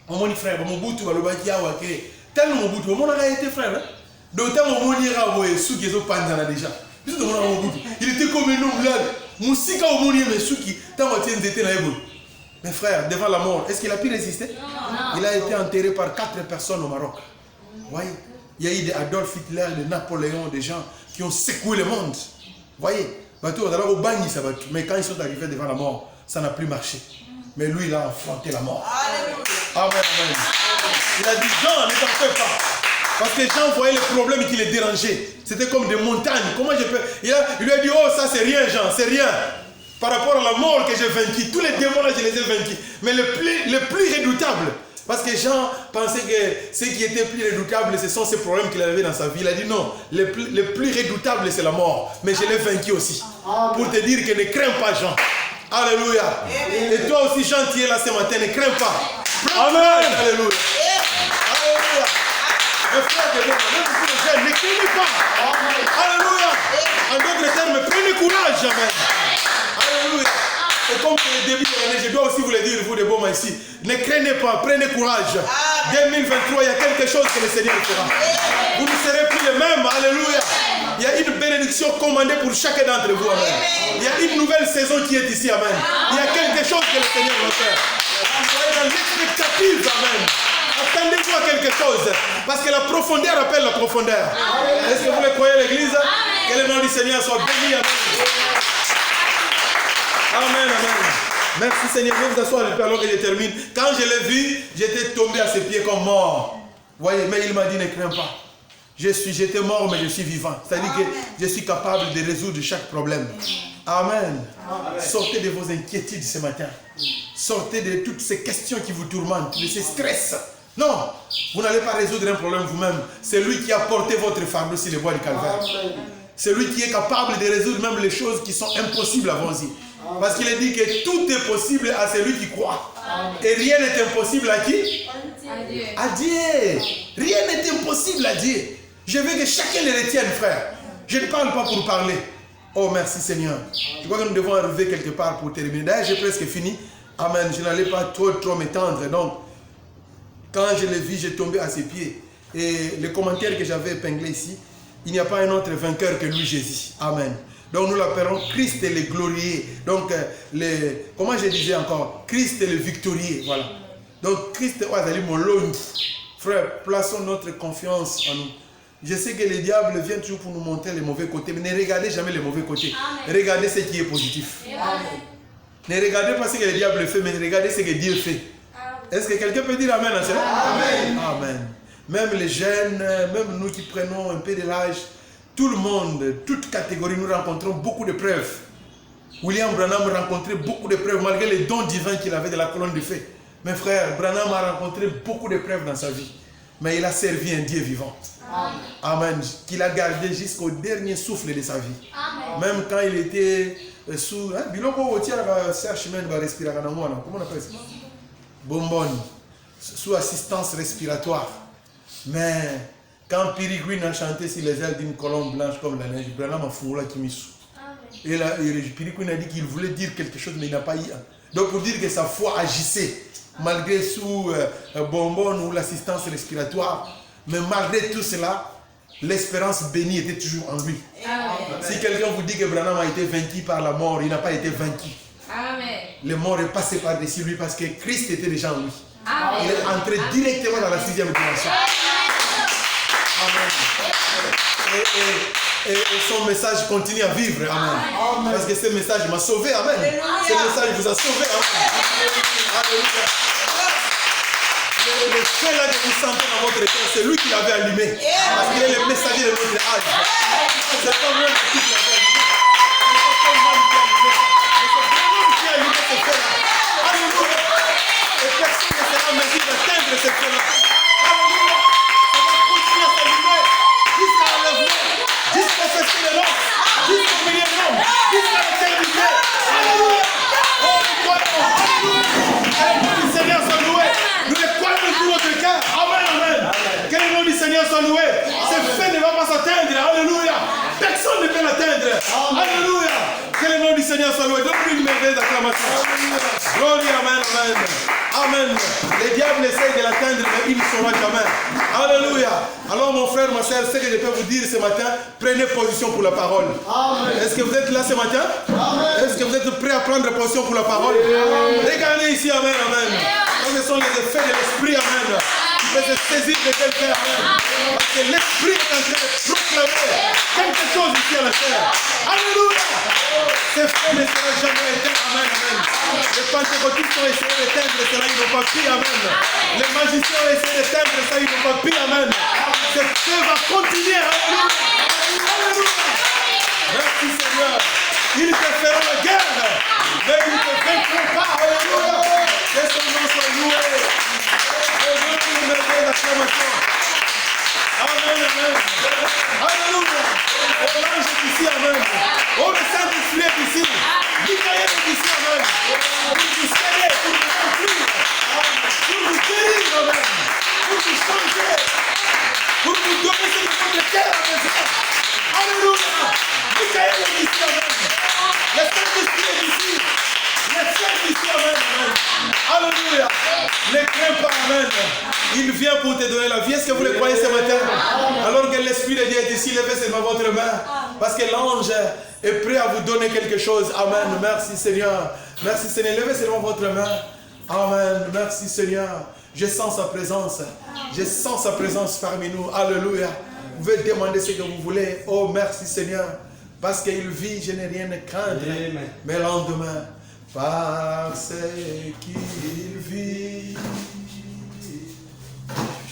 Mon frère, mon boutou, le bakia, tel mon boutou, mon a été frère. D'autant mon ira, ceux qui sont pas déjà. Il était comme un homme là. Moussika au moni, mais ceux qui t'ont été là. Mais frère, devant la mort, est-ce qu'il a pu résister? Il a été enterré par 4 personnes au Maroc. Voyez, il y a eu des Adolf Hitler, des Napoléon, des gens qui ont secoué le monde. Voyez, mais quand ils sont arrivés devant la mort, ça n'a plus marché. Mais lui, il a affronté la mort. Amen, amen. Il a dit, Jean, ne t'en fais pas. Parce que Jean voyait les problèmes qui les dérangeaient. C'était comme des montagnes. Comment je peux... Il lui a dit, oh, ça c'est rien, Jean, c'est rien. Par rapport à la mort que j'ai vaincu. Tous les démons là, je les ai vaincus. Mais le plus redoutable, parce que Jean pensait que ce qui était plus redoutable, ce sont ces problèmes qu'il avait dans sa vie. Il a dit non, le plus redoutable, c'est la mort. Mais je l'ai vaincu aussi. Pour te dire que ne crains pas, Jean. Alléluia. Et toi aussi, Jean, tu es là ce matin, ne crains pas. Amen. Alléluia. Alléluia. Mes frères, ne craignez pas. En d'autres termes, prenez courage. Amen. Alléluia. Et comme c'est le début de l'année, je dois aussi vous le dire, vous de bon ici. Ne craignez pas, prenez courage. 2023, il y a quelque chose que le Seigneur fera. Vous ne serez plus les mêmes. Alléluia. Il y a une bénédiction commandée pour chacun d'entre vous. Amen. Il y a une nouvelle saison qui est ici. Amen. Il y a quelque chose que le Seigneur va faire. Soyez dans l'expectative. Amen. Attendez-vous à quelque chose. Parce que la profondeur appelle la profondeur. Est-ce que vous le croyez, l'église? Que le nom du Seigneur soit béni. Amen. Amen, amen. Merci Seigneur. Je vais vous asseoir alors que je termine. Quand je l'ai vu, j'étais tombé à ses pieds comme mort. Vous voyez, mais il m'a dit, ne crains pas. J'étais mort, mais je suis vivant. C'est-à-dire que je suis capable de résoudre chaque problème. Amen. Amen. Sortez de vos inquiétudes ce matin. Sortez de toutes ces questions qui vous tourmentent, de ces stress. Non, vous n'allez pas résoudre un problème vous-même. C'est lui qui a porté votre fardeau sur les bois du calvaire. C'est lui qui est capable de résoudre même les choses qui sont impossibles avant vous. Parce qu'il est dit que tout est possible à celui qui croit. Et rien n'est impossible à qui? À Dieu. Rien n'est impossible à Dieu. Je veux que chacun le retienne, frère. Je ne parle pas pour parler. Oh, merci Seigneur. Je crois que nous devons arriver quelque part pour terminer. D'ailleurs, j'ai presque fini. Amen. Je n'allais pas trop m'étendre. Donc, quand je l'ai vu, j'ai tombé à ses pieds. Et le commentaire que j'avais épinglé ici, il n'y a pas un autre vainqueur que lui, Jésus. Amen. Donc nous l'appelons Christ est le glorieux. Donc, comment je disais encore? Christ est le victorieux. Voilà. Donc Christ est mon long. Frère, plaçons notre confiance en nous. Je sais que le diable vient toujours pour nous montrer les mauvais côtés, mais ne regardez jamais les mauvais côtés. Amen. Regardez ce qui est positif. Amen. Ne regardez pas ce que le diable fait, mais regardez ce que Dieu fait. Est-ce que quelqu'un peut dire Amen à cela? Amen. Amen. Même les jeunes, même nous qui prenons un peu de l'âge, tout le monde, toute catégorie, nous rencontrons beaucoup de preuves. William Branham rencontrait beaucoup de preuves, malgré les dons divins qu'il avait de la colonne de feu. Mes frères, Branham a rencontré beaucoup de preuves dans sa vie. Mais il a servi un Dieu vivant. Amen. Amen. Qu'il a gardé jusqu'au dernier souffle de sa vie. Amen. Même quand il était sous... Comment on appelle ça? Bonbonne. Sous assistance respiratoire. Mais quand Pirigrine a chanté sur les ailes d'une colombe blanche comme la neige, Branham a fourré qui m'y sous. Et Pirigrine a dit qu'il voulait dire quelque chose, mais il n'a pas eu. Donc pour dire que sa foi agissait, malgré sous bonbonne ou l'assistance respiratoire, mais malgré tout cela, l'espérance bénie était toujours en lui. Amen. Si quelqu'un vous dit que Branham a été vaincu par la mort, il n'a pas été vaincu. Amen. Le mort est passé par-dessus lui parce que Christ était déjà en lui. Amen. Il est entré directement dans la 6e dimension. Amen. Et son message continue à vivre. Amen. Amen. Parce que ce message m'a sauvé. Amen. Ce message vous a sauvé. Amen. Alléluia. Le feu là que vous sentez dans votre cœur, c'est lui qui l'avait allumé. Parce qu'il est le messager de notre âge. C'est pas moi qui l'avait allumé. C'est pas moi qui l'avait allumé. C'est vraiment qui a allumé ce feu-là. Alléluia. Et personne ne sera en mesure d'atteindre ce feu-là. Alléluia. Ça va continuer à s'allumer jusqu'à l'enlèvement, jusqu'au festin de l'homme, jusqu'au milieu de l'homme, jusqu'à l'éternité. Alléluia. Oh, nous croyons. Alléluia. Que le nom du Seigneur soit loué. Nous le croyons de tout notre cœur. Amen, amen. Que le nom du Seigneur soit loué. Ce fait ne va pas s'atteindre. Alléluia. Personne ne peut l'atteindre. Alléluia. Que le nom du Seigneur soit loué. Donne-lui une merveilleuse acclamation. Gloire, amen, amen. Amen. Les diables essayent de l'atteindre, mais ils ne sauront jamais. Alléluia. Alors mon frère, ma soeur, ce que je peux vous dire ce matin, prenez position pour la parole. Est-ce que vous êtes là ce matin? Est-ce que vous êtes prêts à prendre position pour la parole? Regardez ici, amen, amen. Ce sont les effets de l'esprit, amen, qui peuvent se saisir de quelqu'un, amen. Parce que l'esprit est en train de proclamer quelque chose ici à la terre. Alléluia. Ce fait ne sera jamais éteint, amen, amen. Les pentecôtistes ont essayé d'éteindre cela, ils n'ont pas pu, amen. Les magiciens ont essayé d'éteindre ça, ils n'ont pas pu, amen. Ce feu va continuer, alléluia. Alléluia. Merci Seigneur. Ils te feront la guerre, mais ils ne te vaincront pas, alléluia. Que son nom soit loué. Donne-nous une merveilleuse acclamation. Amen, amen. Alléluia. Oh, l'ange est ici, amen. Oh, le Saint-Esprit est ici. Michael est ici, amen. Pour vous sceller, pour vous conclure, pour vous guérir, amen. Pour vous changer, pour vous donner ce que votre cœur a besoin. Alléluia. Michael vient pour te donner la vie. Est-ce que vous le croyez ce matin? Alors que l'Esprit de Dieu est ici, levez seulement votre main. Parce que l'ange est prêt à vous donner quelque chose. Amen. Merci Seigneur. Merci Seigneur. Levez seulement votre main. Amen. Merci Seigneur. Je sens sa présence. Je sens sa présence parmi nous. Alléluia. Vous pouvez demander ce que vous voulez. Oh, merci Seigneur. Parce qu'il vit, je n'ai rien à craindre. Mais le lendemain, parce qu'il vit,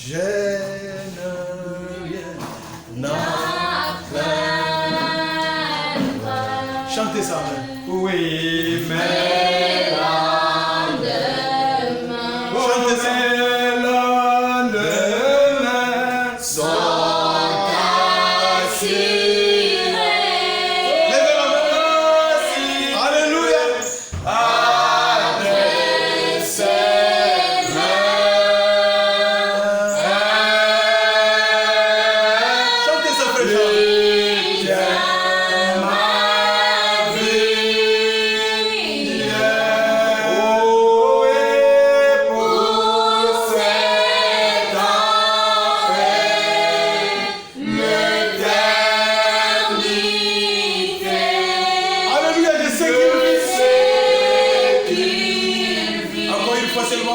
je n'ai rien à craindre. Chantez ça. Oui, mais chantez ça.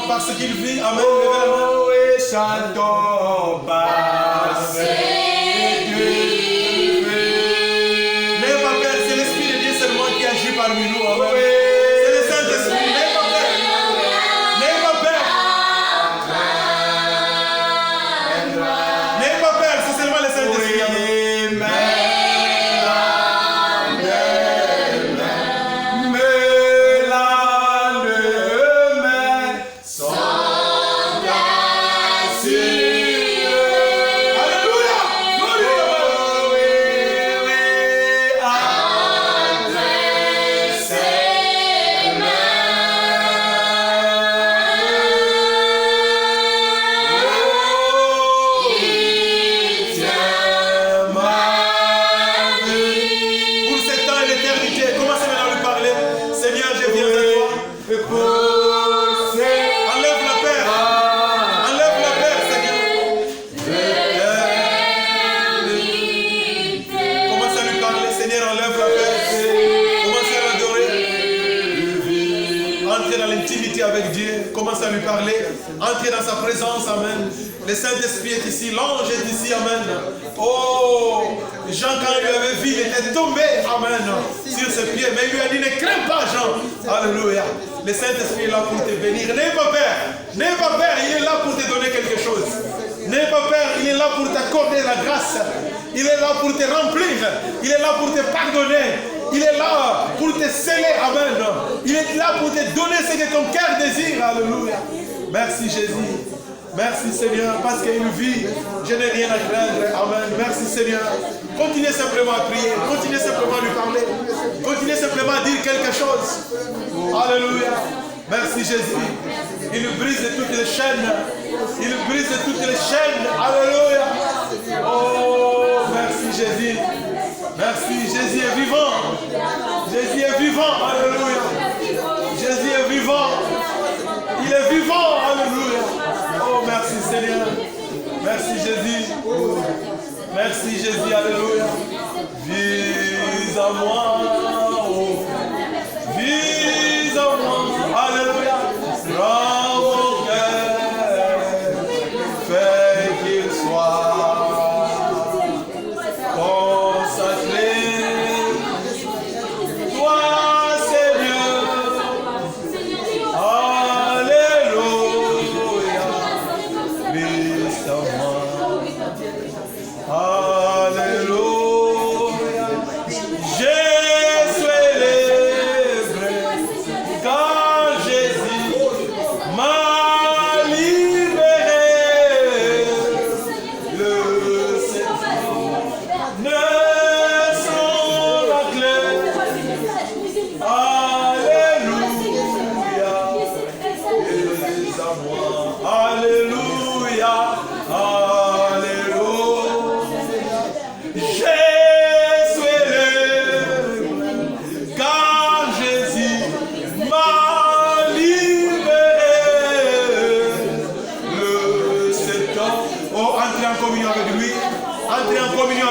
Parce qu'il vit, amen. Oh, et chantons parce qu'il vit. N'ayez pas peur, c'est l'Esprit de Dieu seulement qui agit parmi nous, amen. C'est le Saint-Esprit, n'ayez pas peur. N'ayez pas peur. N'ayez pas peur, c'est seulement le Saint-Esprit, amen. Commence à lui parler, entrez dans sa présence, amen. Le Saint-Esprit est ici, l'ange est ici, amen. Oh, Jean, quand il avait vu, il était tombé, amen, sur ses pieds. Mais il lui a dit, ne crains pas, Jean. Alléluia. Le Saint-Esprit est là pour te bénir. N'aie pas peur. N'aie pas peur, il est là pour te donner quelque chose. N'aie pas peur, il est là pour t'accorder la grâce. Il est là pour te remplir. Il est là pour te pardonner. Il est là pour te sceller, amen. Il est là pour te donner ce que ton cœur désire, alléluia. Merci Jésus. Merci Seigneur, parce qu'il vit, je n'ai rien à craindre, amen. Merci Seigneur. Continuez simplement à prier, continuez simplement à lui parler, continuez simplement à dire quelque chose. Alléluia. Merci Jésus. Il brise toutes les chaînes. Il brise toutes les chaînes. Alléluia. Oh, merci Jésus. Merci, Jésus est vivant. Jésus est vivant, alléluia. Jésus est vivant. Il est vivant, alléluia. Oh, merci Seigneur. Merci Jésus. Merci Jésus, alléluia. Vis à moi. Oh. Vis à moi, alléluia. Rends mon cœur. Fais qu'il soit. Alléluia.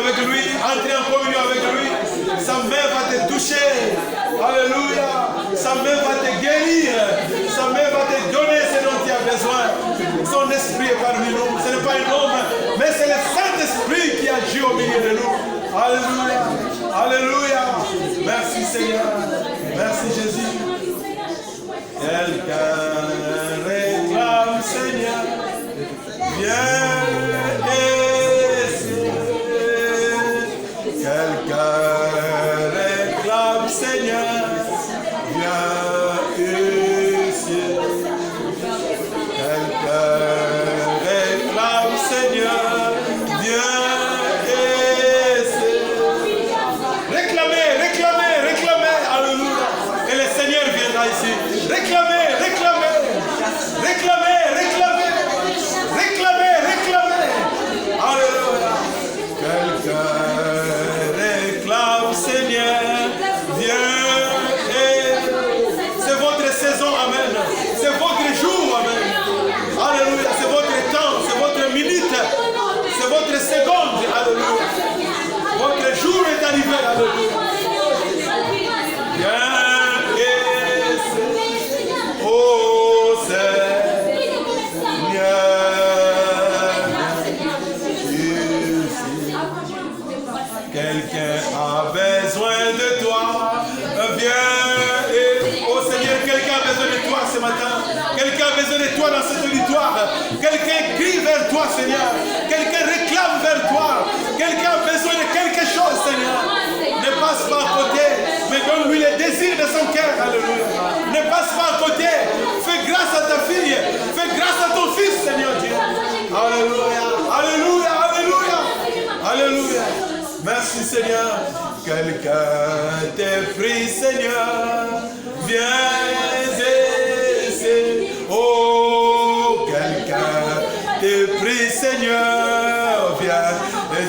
avec lui, entrer en communion avec lui. Sa main va te toucher. Alléluia. Sa main va te guérir. Sa main va te donner ce dont tu as besoin. Son esprit est parmi nous. Ce n'est pas un homme, mais c'est le Saint-Esprit qui agit au milieu de nous. Alléluia. Alléluia. Merci Seigneur. Merci Jésus. Quelqu'un réclame Seigneur. Viens ici. Quelqu'un réclame Seigneur. Viens ici. Quelqu'un réclame Seigneur. Viens ici. Réclamez, réclamez, réclamez. Alléluia. Et le Seigneur viendra ici. Réclamez, réclamez. Réclamez, réclamez. Réclamez, réclamez. Alléluia. Quelqu'un réclame Seigneur. Viens. C'est votre saison, amen. C'est votre jour, amen. Alléluia. C'est votre temps, c'est votre minute, c'est votre seconde, alléluia. Votre jour est arrivé, alléluia. Viens ici, oh Seigneur. Quelqu'un a besoin de toi. Viens. Oh Seigneur, quelqu'un a besoin de toi ce matin. Quelqu'un a besoin de toi dans cet auditoire. Quelqu'un crie vers toi, Seigneur. Quelqu'un réclame vers toi. Quelqu'un a besoin de quelque chose, Seigneur. Ne passe pas à côté, mais donne-lui le désir de son cœur. Alléluia. Ne passe pas à côté. Fais grâce à ta fille. Fais grâce à ton fils, Seigneur Dieu. Alléluia. Alléluia. Alléluia. Alléluia. Merci, Seigneur. Quelqu'un te prie, Seigneur. Viens ici. Oh, quelqu'un te prie, Seigneur. Viens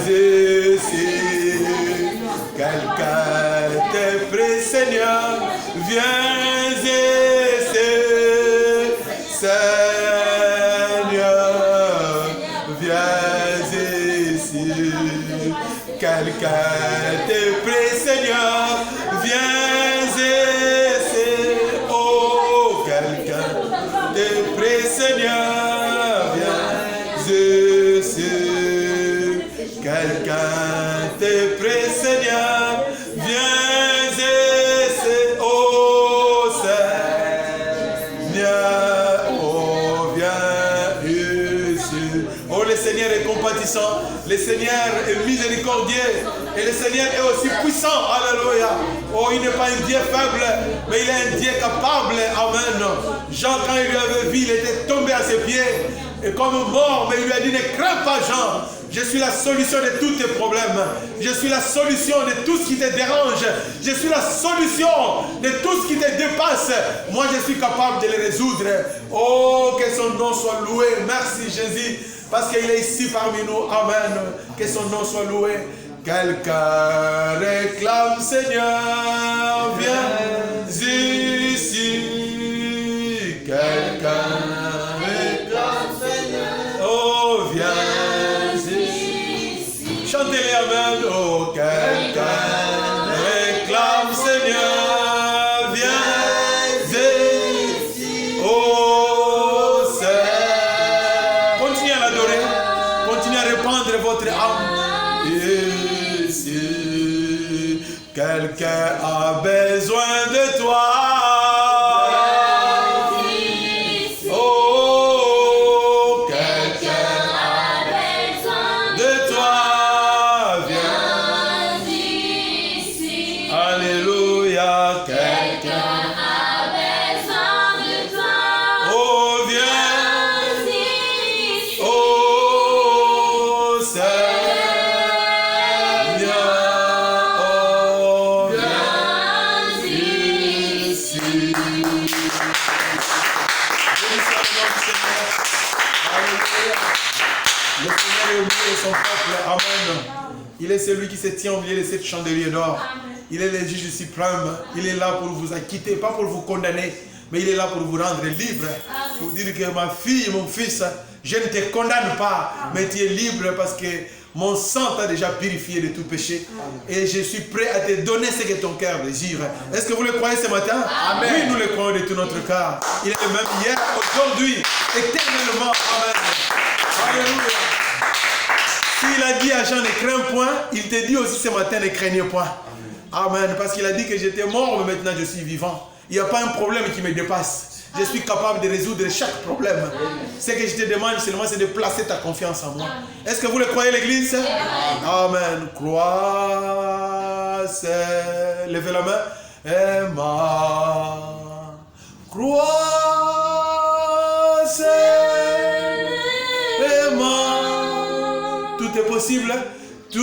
ici. Quelqu'un te prie, Seigneur. Viens ici. Seigneur, viens ici. Quelqu'un te prie, Seigneur. Viens ici. Oh, quelqu'un te prie, Seigneur. Viens ici. Quelqu'un te prie, Seigneur. Viens ici. Oh, Seigneur. Oh, viens ici. Oh, le Seigneur est compatissant. Le Seigneur est miséricordieux. Et le Seigneur est aussi puissant. Alléluia. Oh, il n'est pas un Dieu faible, mais il est un Dieu capable. Amen. Jean, quand il lui avait vu, il était tombé à ses pieds. Et comme mort, mais il lui a dit, ne crains pas, Jean. Je suis la solution de tous tes problèmes. Je suis la solution de tout ce qui te dérange. Je suis la solution de tout ce qui te dépasse. Moi, je suis capable de les résoudre. Oh, que son nom soit loué. Merci, Jésus. Parce qu'il est ici parmi nous. Amen. Que son nom soit loué. Quelqu'un réclame, Seigneur. Viens ici. Quelqu'un réclame, Seigneur. Oh, viens ici. Chantez-les, amen. Oh, quelqu'un réclame, Seigneur. Viens ici. Oh, Seigneur. Continuez à l'adorer. Continuez à répandre votre âme. Ici. Quelqu'un a besoin de toi. Il est celui qui se tient au milieu de cette chandelier d'or. Il est le juge suprême. Il est là pour vous acquitter, pas pour vous condamner, mais il est là pour vous rendre libre. Pour dire que ma fille, mon fils, je ne te condamne pas, mais tu es libre parce que Mon sang t'a déjà purifié de tout péché. Et je suis prêt à te donner ce que ton cœur désire. Est-ce que vous le croyez ce matin? Amen. Oui, nous le croyons de tout notre cœur. Il est le même hier, aujourd'hui, éternellement. Amen. Alléluia. S'il a dit à Jean ne crains point, il te dit aussi ce matin ne craignez point. Amen. Parce qu'il a dit que j'étais mort, mais maintenant je suis vivant. Il n'y a pas un problème qui me dépasse. Je suis capable de résoudre chaque problème. Ce que je te demande seulement, c'est de placer ta confiance en moi. Est-ce que vous le croyez, l'Église? Amen. Crois, levez la main. Emma. Crois, Emma. Tout est possible. Tout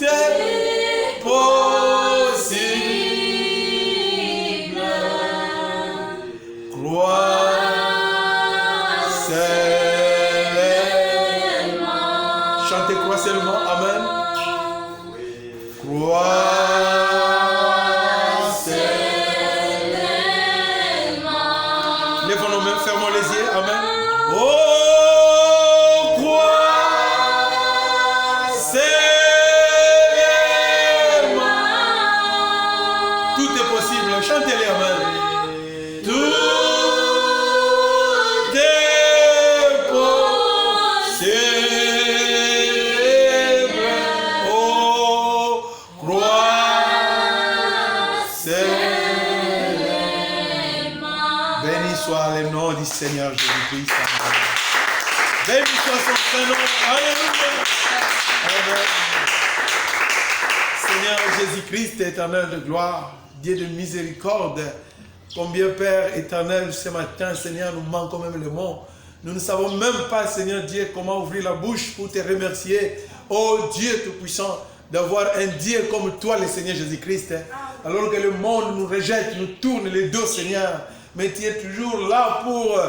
est possible. Chantez croix seulement, amen. Croix seulement. Lèvons nos mains, fermons les yeux, amen. Oh, croix seulement. Tout est possible, chantez-les, amen. Seigneur Jésus-Christ. Béni soit son prénom. Alléluia. Amen. Seigneur Jésus-Christ, éternel de gloire, Dieu de miséricorde, combien Père éternel, ce matin, Seigneur, nous manquons même le mot. Nous ne savons même pas, Seigneur Dieu, comment ouvrir la bouche pour te remercier. Oh Dieu Tout-Puissant, d'avoir un Dieu comme toi, le Seigneur Jésus-Christ. Alors que le monde nous rejette, nous tourne les dos, Seigneur. Mais tu es toujours là pour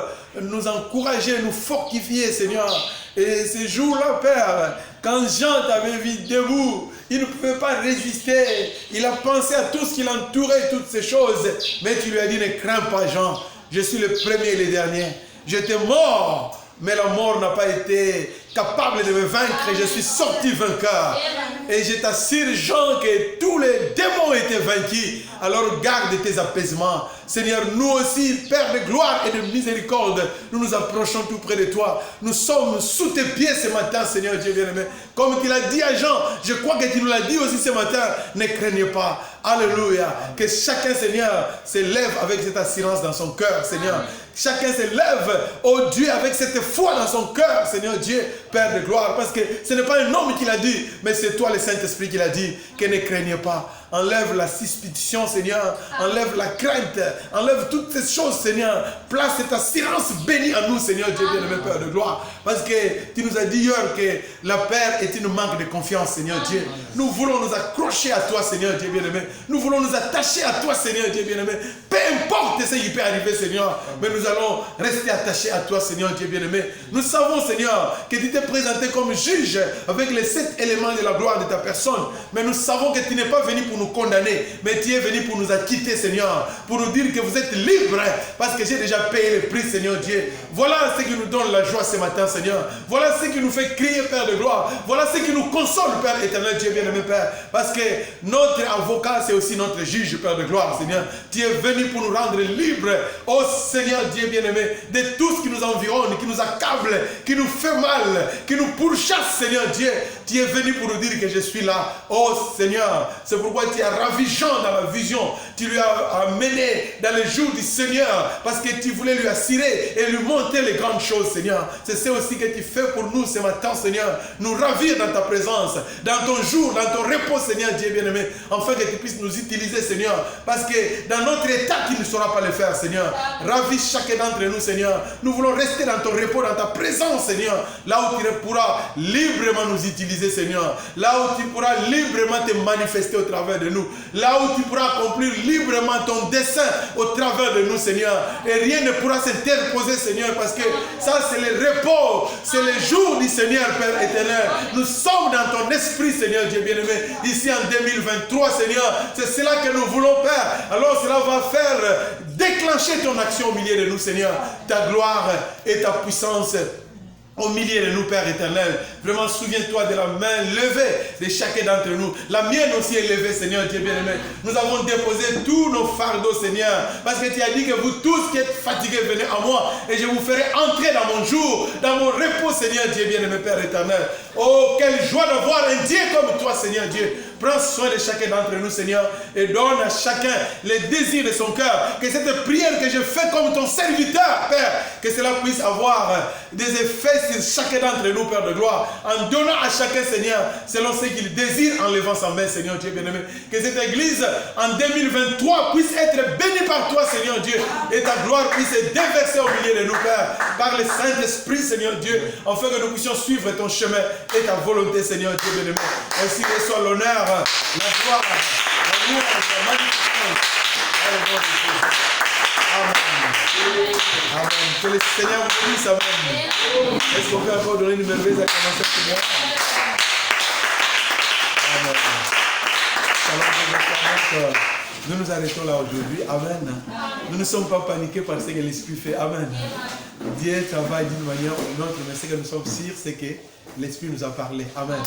nous encourager, nous fortifier, Seigneur. Et ce jour-là, Père, quand Jean t'avait vu debout, il ne pouvait pas résister. Il a pensé à tout ce qui l'entourait, toutes ces choses. Mais tu lui as dit, ne crains pas, Jean. Je suis le premier et le dernier. J'étais mort, mais la mort n'a pas été capable de me vaincre. Et je suis sorti vainqueur. Et je t'assure, Jean, que tous les démons étaient vaincus. Alors garde tes apaisements. Seigneur, nous aussi, Père de gloire et de miséricorde, nous nous approchons tout près de toi. Nous sommes sous tes pieds ce matin, Seigneur Dieu bien-aimé. Comme tu l'as dit à Jean, je crois que tu nous l'as dit aussi ce matin, ne craignez pas. Alléluia. Que chacun, Seigneur, se lève avec cette assurance dans son cœur, Seigneur. Chacun se lève, oh Dieu, avec cette foi dans son cœur, Seigneur Dieu, Père de gloire. Parce que ce n'est pas un homme qui l'a dit, mais c'est toi, le Saint-Esprit, qui l'a dit. Que ne craignez pas. Enlève la suspicion, Seigneur. Enlève la crainte. Enlève toutes ces choses, Seigneur. Place cette assurance bénie en nous, Seigneur Dieu bien-aimé, Père de gloire. Parce que tu nous as dit hier que la Père est une manque de confiance, Seigneur Dieu. Nous voulons nous accrocher à toi, Seigneur Dieu bien-aimé. Nous voulons nous attacher à toi, Seigneur Dieu bien-aimé. Peu importe ce qui peut arriver, Seigneur. Mais nous allons rester attachés à toi, Seigneur Dieu bien-aimé. Nous savons, Seigneur, que tu t'es présenté comme juge avec les 7 éléments de la gloire de ta personne. Mais nous savons que tu n'es pas venu pour nous condamner, mais tu es venu pour nous acquitter, Seigneur, pour nous dire que vous êtes libres, parce que j'ai déjà payé le prix, Seigneur Dieu. Voilà ce qui nous donne la joie ce matin, Seigneur. Voilà ce qui nous fait crier, Père de gloire. Voilà ce qui nous console, Père éternel, Dieu bien-aimé, Père. Parce que notre avocat, c'est aussi notre juge, Père de gloire, Seigneur. Tu es venu pour nous rendre libres, oh Seigneur, Dieu bien-aimé, de tout ce qui nous environne, qui nous accable, qui nous fait mal, qui nous pourchasse, Seigneur Dieu. Tu es venu pour nous dire que je suis là, oh Seigneur. C'est pourquoi tu as ravi Jean dans la vision. Tu lui as amené dans les jours du Seigneur, parce que tu voulais lui assurer et lui montrer les grandes choses, Seigneur. C'est ça aussi que tu fais pour nous ce matin, Seigneur. Nous ravir dans ta présence, dans ton jour, dans ton repos, Seigneur Dieu bien-aimé, afin que tu puisses nous utiliser, Seigneur. Parce que dans notre état, tu ne sauras pas le faire, Seigneur. Ravis chacun d'entre nous, Seigneur. Nous voulons rester dans ton repos, dans ta présence, Seigneur. Là où tu pourras librement nous utiliser, Seigneur. Là où tu pourras librement te manifester au travers de nous. Là où tu pourras accomplir librement ton dessein au travers de nous, Seigneur. Et rien ne pourra s'interposer, Seigneur, parce que ça, c'est le repos. C'est le jour du Seigneur, Père éternel. Nous sommes dans ton esprit, Seigneur Dieu bien-aimé. Ici en 2023, Seigneur. C'est cela que nous voulons, Père. Alors cela va faire déclencher ton action au milieu de nous, Seigneur. Ta gloire et ta puissance. au milieu de nous, Père éternel. Vraiment, souviens-toi de la main levée de chacun d'entre nous. La mienne aussi est levée, Seigneur Dieu bien-aimé. Nous avons déposé tous nos fardeaux, Seigneur. Parce que tu as dit que vous tous qui êtes fatigués, venez à moi. Et je vous ferai entrer dans mon jour, dans mon repos, Seigneur Dieu bien-aimé, Père éternel. Oh, quelle joie d'avoir un Dieu comme toi, Seigneur Dieu. Prends soin de chacun d'entre nous, Seigneur. Et donne à chacun les désirs de son cœur. Que cette prière que je fais comme ton serviteur, Père, que cela puisse avoir des effets sur chacun d'entre nous, Père de gloire, en donnant à chacun, Seigneur, selon ce qu'il désire, en levant sa main, Seigneur Dieu bien-aimé. Que cette église, en 2023, puisse être bénie par toi, Seigneur Dieu, et ta gloire puisse être déversée au milieu de nous, Père, par le Saint-Esprit, Seigneur Dieu, afin que nous puissions suivre ton chemin et ta volonté, Seigneur Dieu bien-aimé. Ainsi que soit l'honneur, la gloire, la louange, la magnificence. Amen. Amen. Que le Seigneur vous bénisse. Amen. Est-ce qu'on peut encore donner une merveilleuse acclamation, Seigneur? Amen. Shalom. Nous nous arrêtons là aujourd'hui. Amen. Nous ne sommes pas paniqués par ce que l'Esprit fait. Amen. Dieu travaille d'une manière ou d'une autre, mais ce que nous sommes sûrs, c'est que l'Esprit nous a parlé. Amen.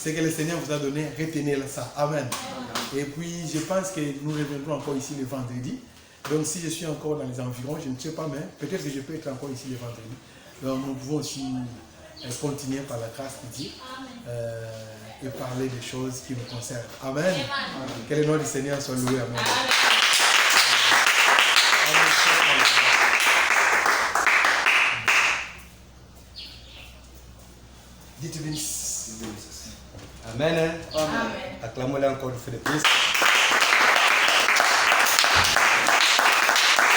Ce que le Seigneur vous a donné, retenez ça. Amen. Et puis, je pense que nous reviendrons encore ici le vendredi. Donc, si je suis encore dans les environs, je ne sais pas, mais peut-être que je peux être encore ici le vendredi. Donc, nous pouvons aussi continuer par la grâce de Dieu et parler des choses qui nous concernent. Amen. Amen. Que le nom du Seigneur soit loué. Amen. Dites bénisse. Amen. Acclamons-le encore une fois de plus.